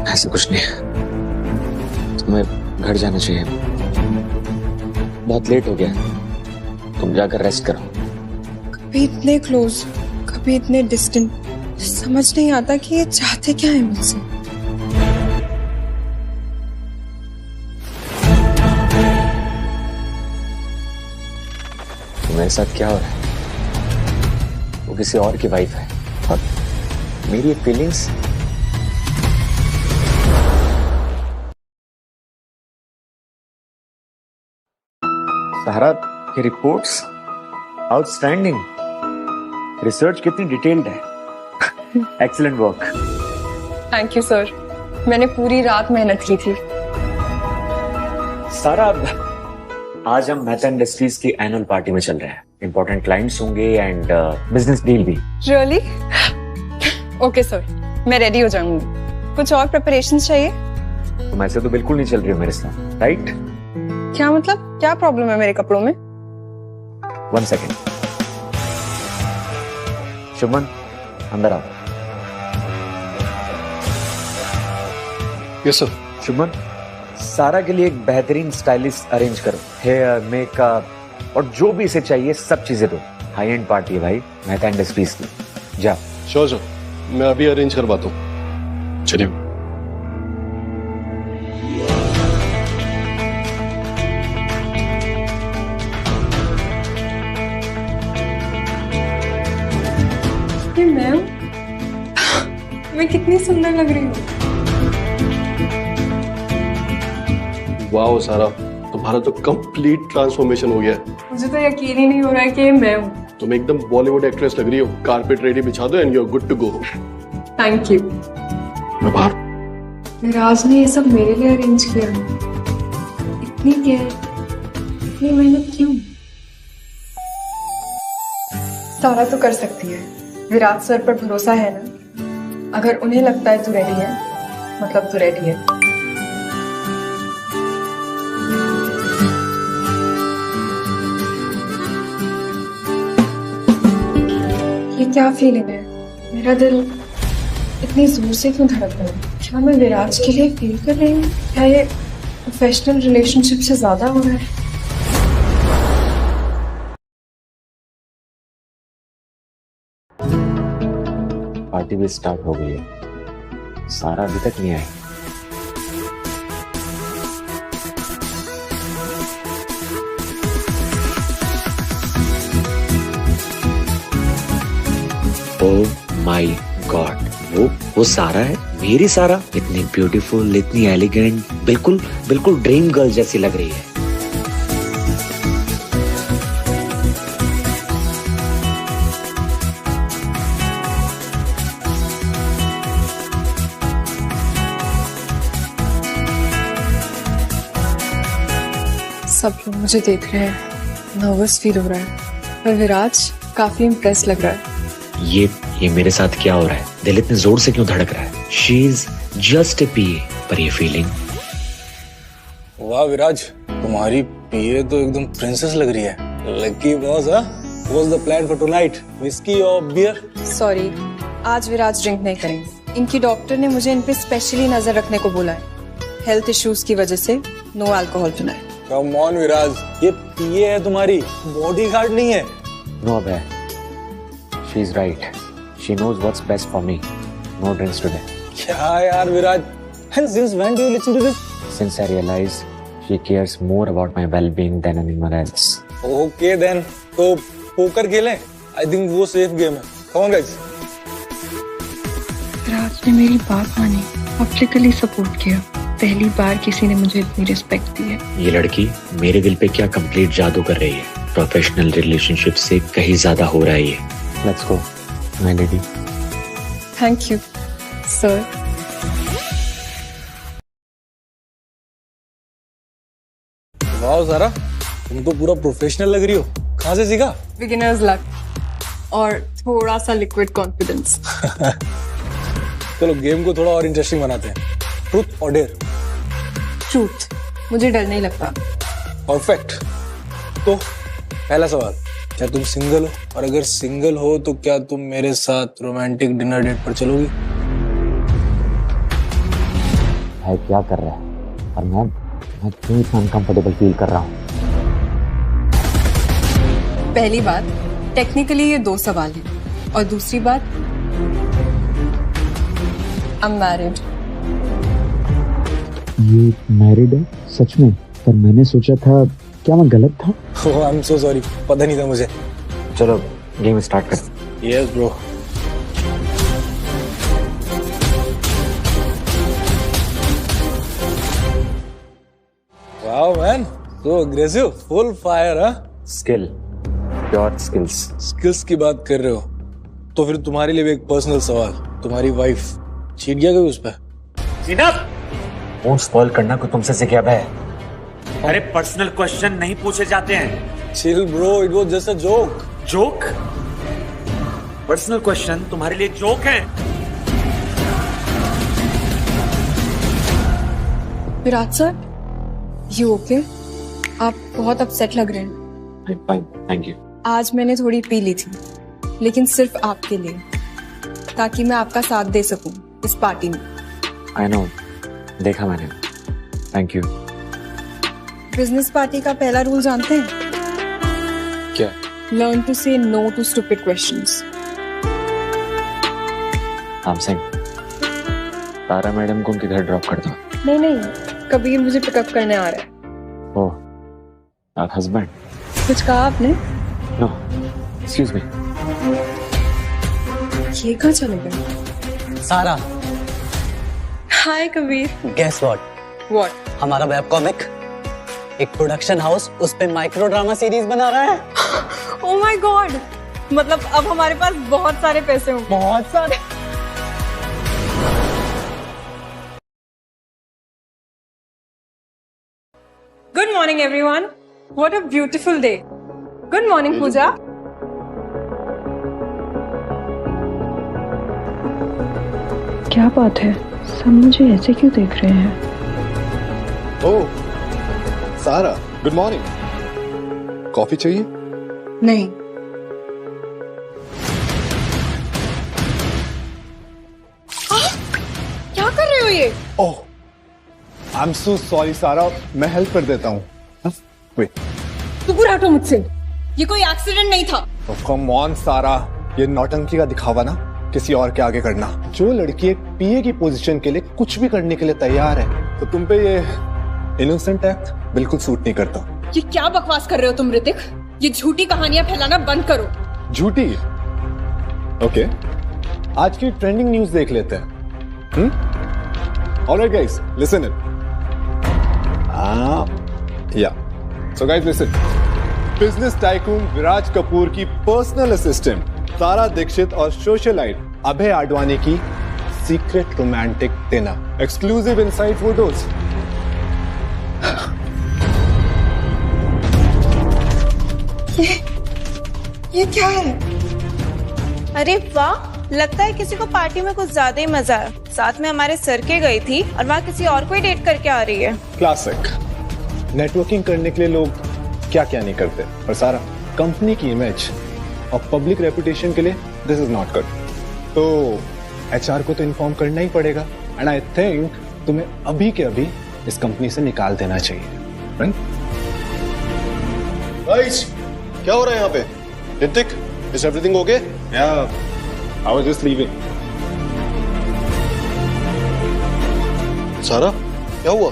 ऐसा कुछ नहीं है। तुम्हें घर जाना चाहिए, बहुत लेट हो गया। तुम जाकर रेस्ट करो। कभी इतने क्लोज, कभी इतने डिस्टेंट, समझ नहीं आता कि ये चाहते क्या है मुझसे। तुम्हारे साथ क्या हो रहा है? वो किसी और की वाइफ है और मेरी फीलिंग्स। सहारा की रिपोर्ट्स आउटस्टैंडिंग, रिसर्च कितनी डिटेल्ड है। Excellent work. Thank you sir, मैंने पूरी रात मेहनत की थी। सारा, आज हम मेहता इंडस्ट्रीज की एनुअल पार्टी में चल रहे हैं। इंपॉर्टेंट क्लाइंट्स होंगे एंड बिजनेस डील भी। रियली? ओके सर, मैं रेडी हो जाऊंगी। कुछ और प्रिपरेशंस चाहिए? तुम ऐसे तो बिल्कुल नहीं चल रही हो मेरे साथ, राइट? क्या मतलब? क्या प्रॉब्लम है मेरे कपड़ों में? 1 सेकेंड। शुभमन, अंदर आओ। Yes sir. शुभमन, सारा के लिए एक बेहतरीन स्टाइलिस्ट अरेंज करो। हेयर, मेकअप और जो भी इसे चाहिए सब चीजें दो। हाई एंड पार्टी है भाई, मेहता इंडस्ट्रीज की। जा। श्योर सर, मैं अभी अरेंज करवाता हूँ। चलिए। मैं कितनी सुंदर लग रही हूँ। वाओ सारा, तुम्हारा तो कंप्लीट ट्रांसफॉर्मेशन हो गया है। मुझे तो यकीन ही नहीं हो रहा है कि ये मैं हूँ। तुम एकदम बॉलीवुड एक्ट्रेस लग रही हो। कारपेट रेडी बिछा दो and you are good to go. Thank you. मैं बाहर। विराज ने ये सब मेरे लिए अरेंज किया। इतनी केयर, इतनी मेहनत क्यों? सारा तो कर सकती है। विराज सर पर भरोसा है ना? अगर उन्हें लगता है तू रेडी है, मतलब तू रेडी है। ये क्या फीलिंग है? मेरा दिल इतनी जोर से क्यों धड़क रहा है? क्या मैं विराज के लिए फील कर रही हूँ? क्या ये प्रोफेशनल रिलेशनशिप से ज्यादा हो रहा है? पार्टी भी स्टार्ट हो गई है। सारा अभी तक नहीं आई। ओह माय गॉड, वो सारा है? मेरी सारा? इतनी ब्यूटीफुल, इतनी एलिगेंट, बिल्कुल ड्रीम गर्ल जैसी लग रही है। सब लोग मुझे देख रहे हैं, नर्वस फील हो रहा है, पर विराज काफी इम्प्रेस लग रहा है। ये मेरे साथ क्या हो रहा है? दिल इतने जोर से क्यों धड़क रहा है? शी इज जस्ट ए पीए, पर ये फीलिंग। वाह विराज, तुम्हारी पीए तो एकदम प्रिंसेस लग रही है। Lucky boss. What's the plan for tonight? Whisky और बियर? सॉरी, आज विराज ड्रिंक नहीं करेंगे। इनकी डॉक्टर ने मुझे इन पे स्पेशली नजर रखने को बोला है। हेल्थ इश्यूज की वजह से no alcohol tonight. Come on Viraj, ये पीए है तुम्हारी, बॉडीगार्ड नहीं है। नो अबे, she is right. She knows what's best for me. No drinks today. क्या यार Viraj, And since when do you listen to this? Since I realized she cares more about my well-being than anyone else. Okay then, तो poker खेलें? I think वो safe game है. Come on guys. राज ने मेरी बात मानी, पब्लिकली सपोर्ट किया. पहली बार किसी ने मुझे इतनी रिस्पेक्ट दी है. ये लड़की मेरे दिल पे क्या कंप्लीट जादू कर रही है. प्रोफेशनल रिलेशनशिप से कहीं ज्यादा हो रहा है ये. Let's go, my lady. Thank you sir. वाह सारा, तुम तो पूरा प्रोफेशनल लग रही हो. कहाँ से सीखा? बिगिनर्स लक और थोड़ा सा लिक्विड कॉन्फिडेंस. चलो गेम को थोड़ा और इंटरेस्टिंग बनाते हैं. ट्रूथ और डेयर? ट्रूथ. मुझे डर नहीं लगता. परफेक्ट. तो पहला सवाल, क्या तुम सिंगल हो? और अगर सिंगल हो तो क्या तुम मेरे साथ रोमांटिक डिनर डेट पर चलोगी? भाई क्या कर रहा है? और मैं क्यों इतना अनकंफर्टेबल फील कर रहा हूँ? पहली बात, टेक्निकली ये 2 सवाल हैं. और दूसरी बात, आई एम मैरिड. ये मैरिड है सच में? पर मैंने सोचा था, क्या मैं गलत था? ओह आई एम सो सॉरी, पता नहीं था मुझे. चलो गेम स्टार्ट कर. Yes bro. वाओ मैन, सो अग्रेसिव, फुल फायर. हाँ, स्किल, प्योर स्किल्स. स्किल्स की बात कर रहे हो तो फिर तुम्हारे लिए भी एक पर्सनल सवाल. तुम्हारी वाइफ चीट गया कभी उस पर? फोन स्पॉइल करना को तुमसे सीखा है. अरे पर्सनल क्वेश्चन नहीं पूछे जाते हैं. Chill bro, it was just a joke. Joke? Personal question तुम्हारे लिए जोक है? Virat sir, you okay? आप बहुत अपसेट लग रहे हैं. Fine, thank you. आज मैंने थोड़ी पी ली थी, लेकिन सिर्फ आपके लिए, ताकि मैं आपका साथ दे सकूं इस पार्टी में. आई नो, देखा मैंने. Thank you. बिजनेस पार्टी का पहला रूल जानते हैं? क्या? Learn to say no to stupid questions. Ram Singh, Tara madam को उनके घर ड्रॉप कर दो. नहीं, कबीर मुझे पिकअप करने आ रहा है. ओह, आप हस्बैंड? कुछ कहा आपने? No, excuse me. ये कहाँ चले गए? Sara, hi Kabir. Guess what? What? हमारा वेब कॉमिक एक प्रोडक्शन हाउस उस पे माइक्रो ड्रामा सीरीज बना रहा है. ओह माय गॉड, मतलब अब हमारे पास बहुत सारे पैसे होंगे. बहुत सारे. Good morning everyone. What a beautiful day. Good morning Pooja. क्या बात है, सब मुझे ऐसे क्यों देख रहे हैं? ओह सारा, गुड मॉर्निंग. कॉफी चाहिए? नहीं. क्या कर रहे हो ये? ओह, आई एम सो सॉरी सारा, मैं हेल्प कर देता हूँ. वेट. तू पूरा हटो मुझसे. ये कोई एक्सीडेंट नहीं था. कम ऑन सारा, ये नौटंकी का दिखावा ना किसी और के आगे करना. जो लड़की एक पीए की पोजीशन के लिए कुछ भी करने के लिए तैयार है, तो तुम पे ये इनोसेंट एक्ट बिल्कुल सूट नहीं करता. ये क्या बकवास कर रहे हो तुम ऋतिक? ये झूठी कहानियां फैलाना बंद करो. झूठी? ओके, आज की ट्रेंडिंग न्यूज देख लेते हैं. Alright guys, listen it. Yeah so guys listen. Business tycoon Viraj Kapoor की पर्सनल असिस्टेंट तारा दीक्षित और सोशलाइट अभय आडवाणी की secret romantic dinner. Exclusive inside photos. ये क्या है? अरे वाह, लगता है किसी को पार्टी में कुछ ज्यादा ही मजा है. साथ में हमारे सर के गई थी और वहाँ किसी और को ही डेट करके आ रही है. क्लासिक. नेटवर्किंग करने के लिए लोग क्या क्या नहीं करते. पर सारा, कंपनी की इमेज और पब्लिक रेपुटेशन के लिए दिस इज नॉट गुड. तो एचआर को तो इन्फॉर्म करना ही पड़ेगा. एंड आई थिंक तुम्हें अभी के अभी इस कंपनी से निकाल देना चाहिए. राइट? गाइस, क्या हो रहा है यहाँ पे? Hrithik, is everything okay? या, आई वाज जस्ट लीविंग. सारा क्या हुआ?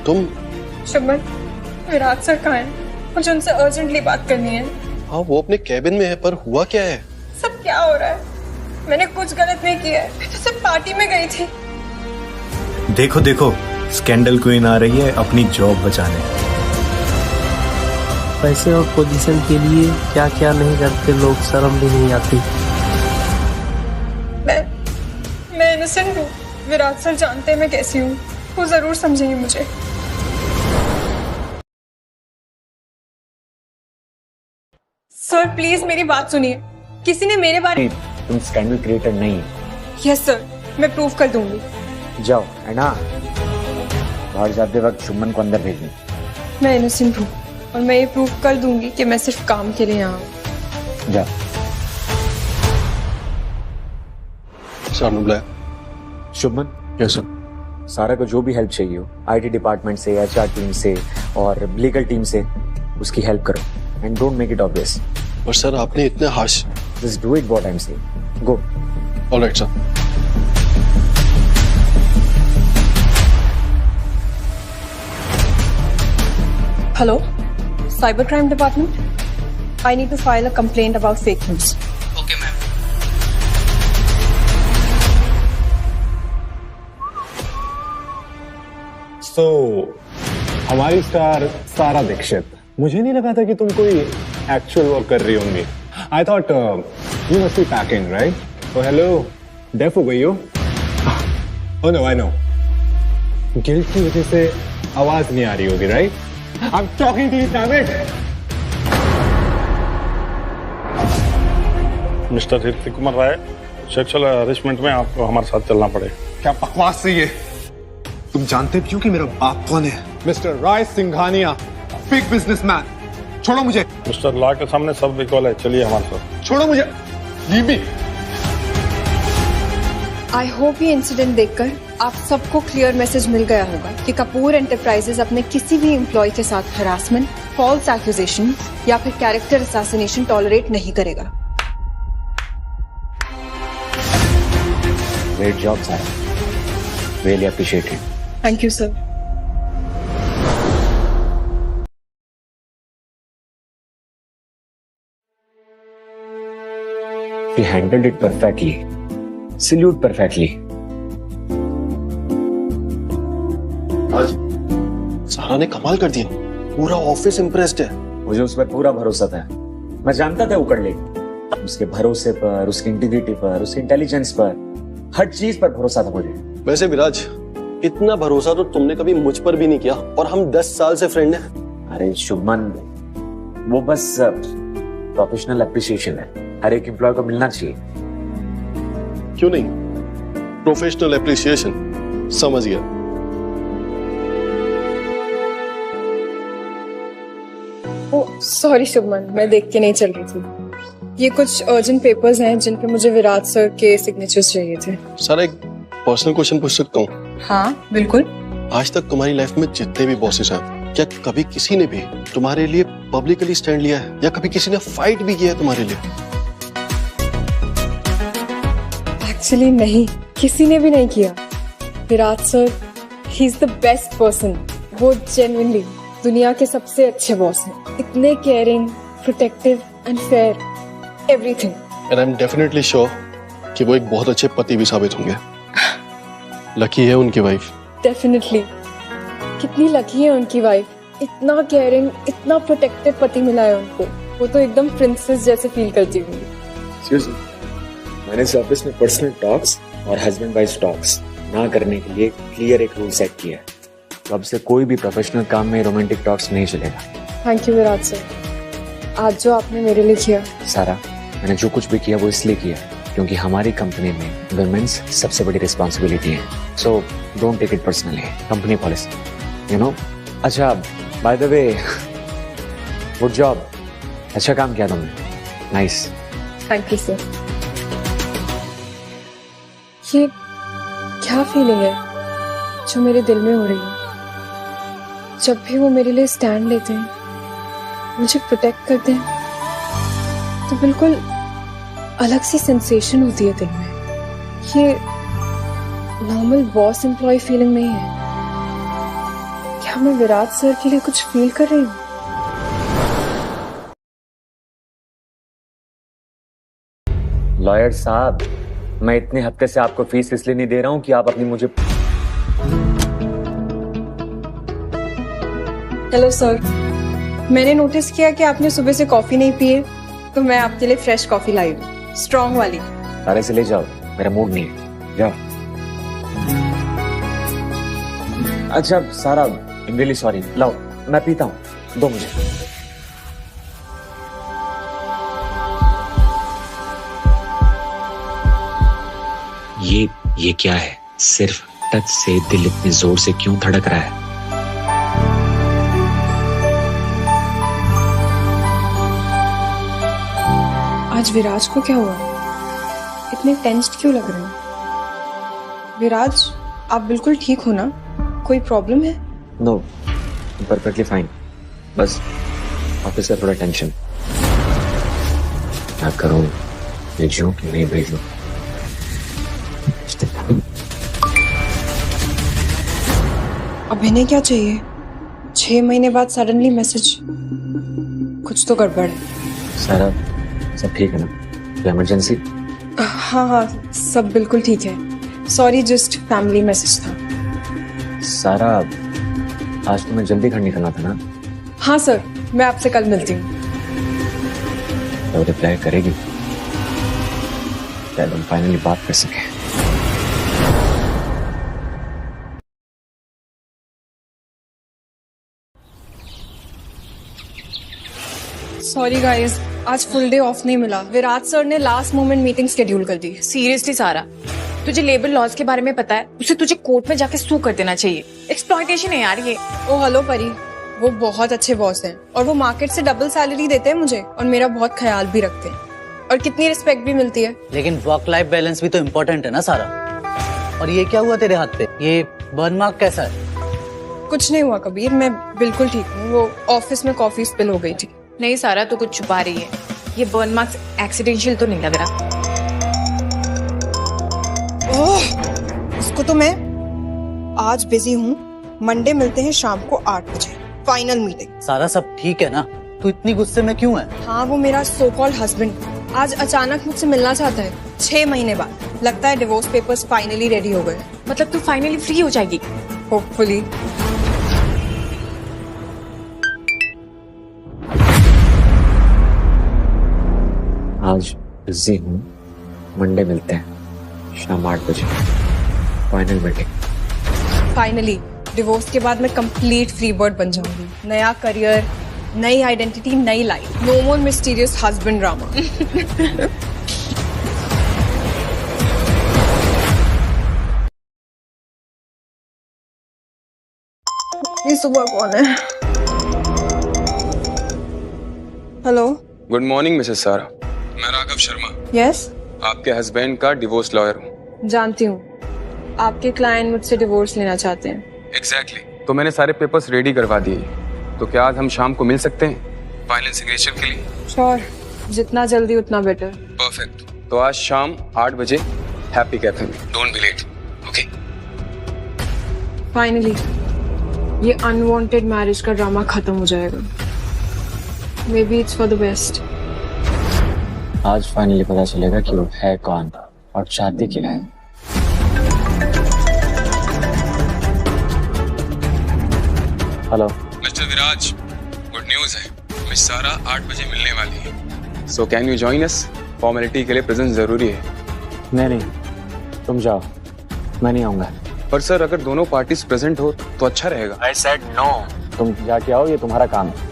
तुम? शुभमन, विराट सर कहाँ हैं? मुझे उनसे अर्जेंटली बात करनी है। हाँ, वो अपने कैबिन में है, पर हुआ क्या है? सब क्या हो रहा है? मैंने कुछ गलत नहीं किया है, मैं तो सिर्फ पार्टी में गई थी। देखो देखो, स्कैंडल क्वीन आ रही है अपनी जॉब बचाने। पैसे और पोजीशन के लिए क्या क्या नहीं करते लोग, शर्म भी नहीं आती। मैं इनोसेंट हूँ। विराट सर जानते हैं मैं कैसी हूँ, वो जरूर समझेंगे मुझे। सर प्लीज मेरी बात सुनिए, किसी ने मेरे बारे में। तुम स्कैंडल क्रिएटर नहीं है। यस सर, मैं प्रूव कर दूंगी। जाओ, है ना? बाहर जाते वक्त शुभमन को अंदर भेजना। मैं इनोसेंट हूँ और मैं ये प्रूव कर दूंगी कि मैं सिर्फ काम के लिए यहाँ हूँ। जाओ। सर ने बुलाया। शुभमन। Yes sir. सारा को जो भी हेल्प चाहिए हो, आईटी डिपार्टमेंट से, एचआर टीम से और लीगल टीम से, उसकी हेल्प करो and don't make it obvious. पर सर आपने इतने harsh. Just do it what I am saying. Go. Alright sir. Hello, cyber crime department. I need to file a complaint about fake news. Okay, ma'am. So, हमारी star सारा दीक्षित, मुझे नहीं लगा था कि तुम कोई एक्चुअल वर्क कर रही होंगी। I thought you must be packing, right? Oh hello, deaf हो गई हो? Oh no, I know. Guilt की वजह से आवाज नहीं आ रही होगी, right? I'm talking to you, damn it! Mister Hrithik Kumar Rai, sexual harassment में आपको हमारे साथ चलना पड़ेगा। क्या बकवास है ये? तुम जानते भी हो कि मेरा बाप कौन है? मिस्टर राय सिंघानिया, बिग बिजनेसमैन। छोड़ो मुझे। मिस्टर लॉ के सामने सब इक्वल है, चलिए हमारे साथ। छोड़ो मुझे। Leave me. आई होप ये इंसिडेंट देखकर आप सबको क्लियर मैसेज मिल गया होगा कि कपूर एंटरप्राइजेस अपने किसी भी एम्प्लॉय के साथ हरासमेंट, फॉल्स एक्यूजेशन या फिर कैरेक्टर असैसिनेशन टॉलरेट नहीं करेगा। Great job, sir. Really appreciate it. Thank you, sir. She handled it perfectly. Salute perfectly. आज सारा ने कमाल कर दिया, पूरा ऑफिस इम्प्रेस्ड है। मुझे उस पर पूरा भरोसा था। मैं जानता था वो कर लेगी। उसके भरोसे पर, उसकी इंटीग्रिटी पर, उसके इंटेलिजेंस पर, हर चीज पर भरोसा था मुझे। वैसे विराज, इतना भरोसा तो तुमने कभी मुझ पर भी नहीं किया, और हम 10 साल से फ्रेंड हैं। अरे शुभमन, वो बस प्रोफेशनल एप्रिसिएशन है, हर एक एम्प्लॉय को मिलना चाहिए। क्यों नहीं? प्रोफेशनल एप्रिसिएशन, समझ गया। ओह सॉरी शुभमन, मैं देख के नहीं चल रही थी। ये कुछ अर्जेंट पेपर्स हैं जिन पे मुझे विराट सर के सिग्नेचर्स चाहिए थे। सर एक पर्सनल क्वेश्चन पूछ सकता हूँ? हाँ बिल्कुल। आज तक तुम्हारी लाइफ में जितने भी बॉसेस हैं, क्या कभी किसी ने भी तुम्हारे लिए पब्लिकली स्टैंड लिया है, या कभी किसी ने फाइट भी किया है तुम्हारे लिए? एक्चुअली नहीं, किसी ने भी नहीं किया। Virat sir, he is the best person. वो जेन्युइनली दुनिया के सबसे अच्छे बॉस हैं। इतने caring, protective and fair, everything. And I am definitely sure कि वो एक बहुत अच्छे पति भी साबित होंगे। लकी है उनकी वाइफ। डेफिनेटली, कितनी लकी है उनकी वाइफ। इतना केयरिंग, इतना प्रोटेक्टिव पति मिला है उनको। वो तो एकदम प्रिंसेस जैसे फील करती होंगी। Seriously, मैंने इस ऑफिस में पर्सनल टॉक्स और हस्बैंड वाइफ टॉक्स ना करने के लिए क्लियर एक रूल सेट किया है। तो अब से कोई भी प्रोफेशनल काम में रोमांटिक टॉक्स नहीं चलेगा। थैंक यू विराट सर, आज जो आपने मेरे लिए किया। सारा, मैंने जो कुछ भी किया वो इसलिए किया क्योंकि हमारी कंपनी में वुमेन्स सबसे बड़ी रिस्पॉन्सिबिलिटी है। So don't take it personally, company policy, you know. अच्छा, by the way, good job, अच्छा काम किया तुमने, नाइस। Thank you sir. ये क्या फीलिंग है जो मेरे दिल में हो रही है? जब भी वो मेरे लिए स्टैंड लेते हैं, मुझे प्रोटेक्ट करते हैं, तो बिल्कुल अलग सी सेंसेशन होती है दिल में। ये नॉर्मल बॉस एम्प्लॉय फीलिंग नहीं है। क्या मैं विराट सर के लिए कुछ फील कर रही हूँ? लॉयर साहब, मैं इतने हफ्ते से आपको फीस इसलिए नहीं दे रहा हूँ कि आप अपनी मुझे। हेलो सर, मैंने नोटिस किया कि आपने सुबह से कॉफी नहीं पी है, तो मैं आपके लिए फ्रेश कॉफी लाई हूँ, स्ट्रॉन्ग वाली। सारे से ले जाओ, मेरा मूड नहीं है, जाओ। अच्छा सारा, आई एम रियली सॉरी, लाओ मैं पीता हूँ, दो मुझे। ये क्या है? सिर्फ टच से दिल इतने जोर से क्यों धड़क रहा है? आज विराज को क्या हुआ? इतने टेंस्ड क्यों लग रहे हैं? विराज, आप बिल्कुल ठीक हो ना? कोई प्रॉब्लम है? नो, परफेक्टली फाइन, बस ऑफिस का थोड़ा टेंशन। क्या करूं, भेजूं कि नहीं भेजूं? अब इन्हें क्या चाहिए? 6 महीने बाद सडनली मैसेज, कुछ तो गड़बड़ है। सारा सब ठीक है ना? कोई इमरजेंसी? हाँ हाँ, सब बिल्कुल ठीक है। सॉरी, जस्ट फैमिली मैसेज था। सारा, आज तुम्हें जल्दी घर निकलना था ना? हाँ सर, मैं आपसे कल मिलती हूँ। तो रिप्लाई करेगी? क्या तुम फाइनली बात कर सके? सॉरी गाइस, आज फुल डे ऑफ नहीं मिला। विराट सर ने लास्ट मोमेंट मीटिंग शेड्यूल कर दी। सीरियसली सारा, तुझे लेबर लॉज के बारे में पता है? उसे तुझे कोर्ट में जाके सू कर देना चाहिए। एक्सप्लॉयटेशन है यार ये। ओ हेलो परी, वो बहुत अच्छे बॉस हैं और वो मार्केट से डबल सैलरी देते हैं मुझे, और मेरा बहुत ख्याल भी रखते हैं, और कितनी रिस्पेक्ट भी मिलती है। लेकिन वर्क लाइफ बैलेंस भी तो इम्पोर्टेंट है ना सारा। और ये क्या हुआ तेरे हाथ पे? ये बर्न मार्क कैसा है? कुछ नहीं हुआ कबीर, मैं बिल्कुल ठीक हूँ। वो ऑफिस में कॉफी स्पिल हो गई थी। नहीं सारा, तू कुछ छुपा रही है। ये बर्न मार्क्स एक्सीडेंशियल तो नहीं लग रहा। उसको तो मैं आज बिजी हूँ, मंडे मिलते हैं शाम को 8 बजे, फाइनल मीटिंग। सारा सब ठीक है ना? तू इतनी गुस्से में क्यों है? हाँ, वो मेरा सो कॉल्ड हस्बैंड आज अचानक मुझसे मिलना चाहता है 6 महीने बाद। लगता है डिवोर्स पेपर्स फाइनली रेडी हो गए। मतलब तू फाइनली फ्री हो जाएगी? होपफुली। आज बिजी हूँ, मंडे मिलते हैं शाम 8 बजे, फाइनल मीटिंग। फाइनली डिवोर्स के बाद मैं कंप्लीट फ्री बर्ड बन जाऊंगी। नया करियर, नई आइडेंटिटी, नई लाइफ। नो मोर मिस्टीरियस हस्बैंड ड्रामा। ये सुबह कौन है? हेलो। गुड मॉर्निंग मिसेस सारा, मैं राघव शर्मा। यस। आपके हस्बैंड का डिवोर्स लॉयर हूँ। जानती हूँ, आपके क्लाइंट मुझसे डिवोर्स लेना चाहते हैं। एग्जैक्टली। तो मैंने सारे पेपर्स रेडी करवा दिए, तो क्या आज हम शाम को मिल सकते हैं फाइनल सिग्नेचर के लिए? श्योर, जितना जल्दी उतना बेटर। परफेक्ट। तो आज शाम 8 बजे हैप्पी कैफे में, don't be late. Okay. Finally ये अनवांटेड मैरिज का ड्रामा खत्म हो जाएगा। Maybe it's for the best. आज फाइनली पता चलेगा कि वो है कौन और चाहती क्या है। हेलो मिस्टर विराज, गुड न्यूज है, मिस सारा 8 बजे मिलने वाली है। So can you join us? Formality के लिए प्रेजेंस जरूरी है। नहीं, तुम जाओ, मैं नहीं आऊंगा। पर सर, अगर दोनों पार्टीज प्रेजेंट हो तो अच्छा रहेगा। I said no. तुम जाके आओ, ये तुम्हारा काम है।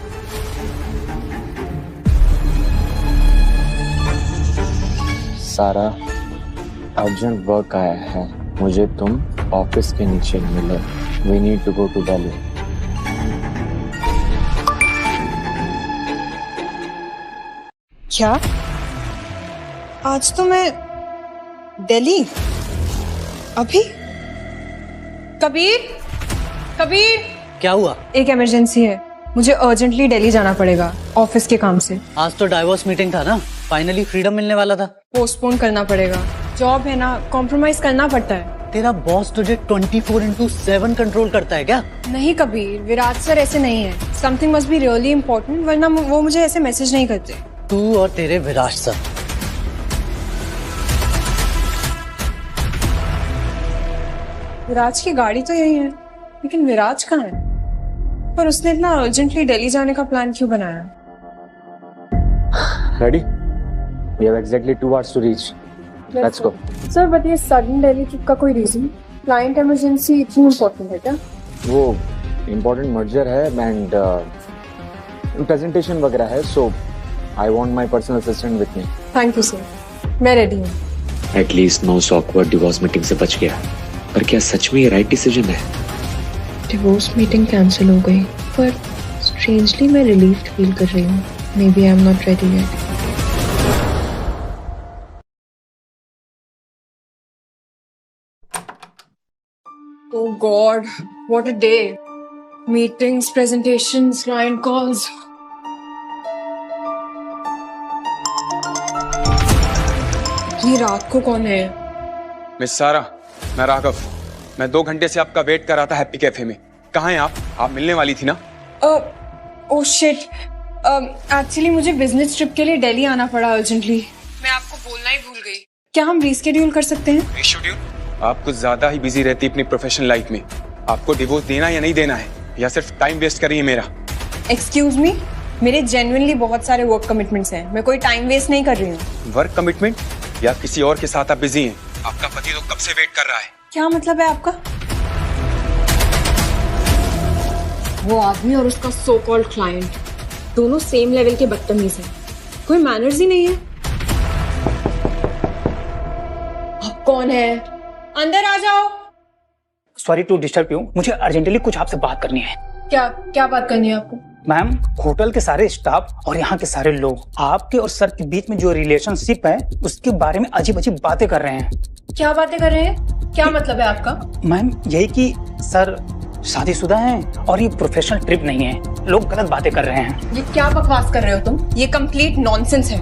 सारा, अर्जेंट वर्क आया है, मुझे तुम ऑफिस के नीचे मिलो। We need to go to Delhi. क्या? आज तो मैं दिल्ली? अभी? कबीर, कबीर। क्या हुआ? एक इमरजेंसी है, मुझे अर्जेंटली दिल्ली जाना पड़ेगा ऑफिस के काम से। आज तो डाइवोर्स मीटिंग था ना, फाइनली फ्रीडम मिलने वाला था। पोस्टपोन करना पड़ेगा। जॉब है ना, कॉम्प्रोमाइज करना पड़ता है। तेरा बॉस तुझे 24/7 कंट्रोल करता है क्या? नहीं कबीर, विराट सर ऐसे नहीं है। Something must be really important, वरना वो मुझे ऐसे मैसेज नहीं करते। तू और तेरे विराट सर। विराज की गाड़ी तो यही है, लेकिन विराज कहाँ है? पर उसने इतना अर्जेंटली दिल्ली जाने का प्लान क्यों बनाया? Ready? We have exactly 2 hours to reach. Let's go. Sir but ये सडन दिल्ली ट्रिप का कोई रीजन? क्लाइंट इमरजेंसी इतनी इम्पोर्टेंट है क्या? वो इम्पोर्टेंट मर्जर है एंड प्रेजेंटेशन वगैरह है, so I want my personal assistant with me. Thank you sir, मैं रेडी हूँ। एटलीस्ट 9 ऑकवर्ड डिवोर्स मीटिंग से बच गया। पर क्या सच में ये राइट डिसीजन है? डिवोर्स मीटिंग कैंसिल हो गई, पर स्ट्रेंजली मैं रिलीव्ड फील कर रही हूँ। Maybe I am not ready yet. Oh God, what a day! Meetings, presentations, client calls. ये रात को कौन है? मिस सारा, मैं राघव। मैं 2 घंटे से आपका वेट कर रहा था हैप्पी कैफे में। कहाँ हैं आप? आप मिलने वाली थी ना? ओह शिट, एक्चुअली मुझे बिजनेस ट्रिप के लिए दिल्ली आना पड़ा अर्जेंटली। मैं आपको बोलना ही भूल गई। क्या हम रीशेड्यूल कर सकते हैं? रीशेड्यूल? आप कुछ ज्यादा ही बिजी रहती है अपनी प्रोफेशनल लाइफ में। आपको डिवोर्स देना या नहीं देना है, या सिर्फ टाइम वेस्ट कर रही है मेरा? एक्सक्यूज मी, मेरे जेन्युइनली बहुत सारे वर्क कमिटमेंट्स हैं। मैं कोई टाइम वेस्ट नहीं कर रही हूँ। Work commitment? या किसी और के साथ आप बिजी हैं? आपका पति तो कब से वेट कर रहा है। क्या मतलब है आपका? वो आदमी और उसका सो कॉल्ड क्लाइंट दोनों सेम लेवल के बदतमीज हैं। कोई मैनर्स ही नहीं है। आप कौन है? अंदर आ जाओ। सॉरी टू डिस्टर्ब यू, मुझे अर्जेंटली कुछ आपसे बात करनी है। क्या बात करनी है आपको? मैम, होटल के सारे स्टाफ और यहाँ के सारे लोग आपके और सर के बीच में जो रिलेशनशिप है उसके बारे में अजीब अजीब बातें कर रहे हैं। क्या बातें कर रहे हैं? क्या मतलब है आपका? मैम, यही कि सर शादीशुदा हैं और ये प्रोफेशनल ट्रिप नहीं है। लोग गलत बातें कर रहे हैं। ये क्या बकवास कर रहे हो तुम? ये कंप्लीट नॉनसेंस है।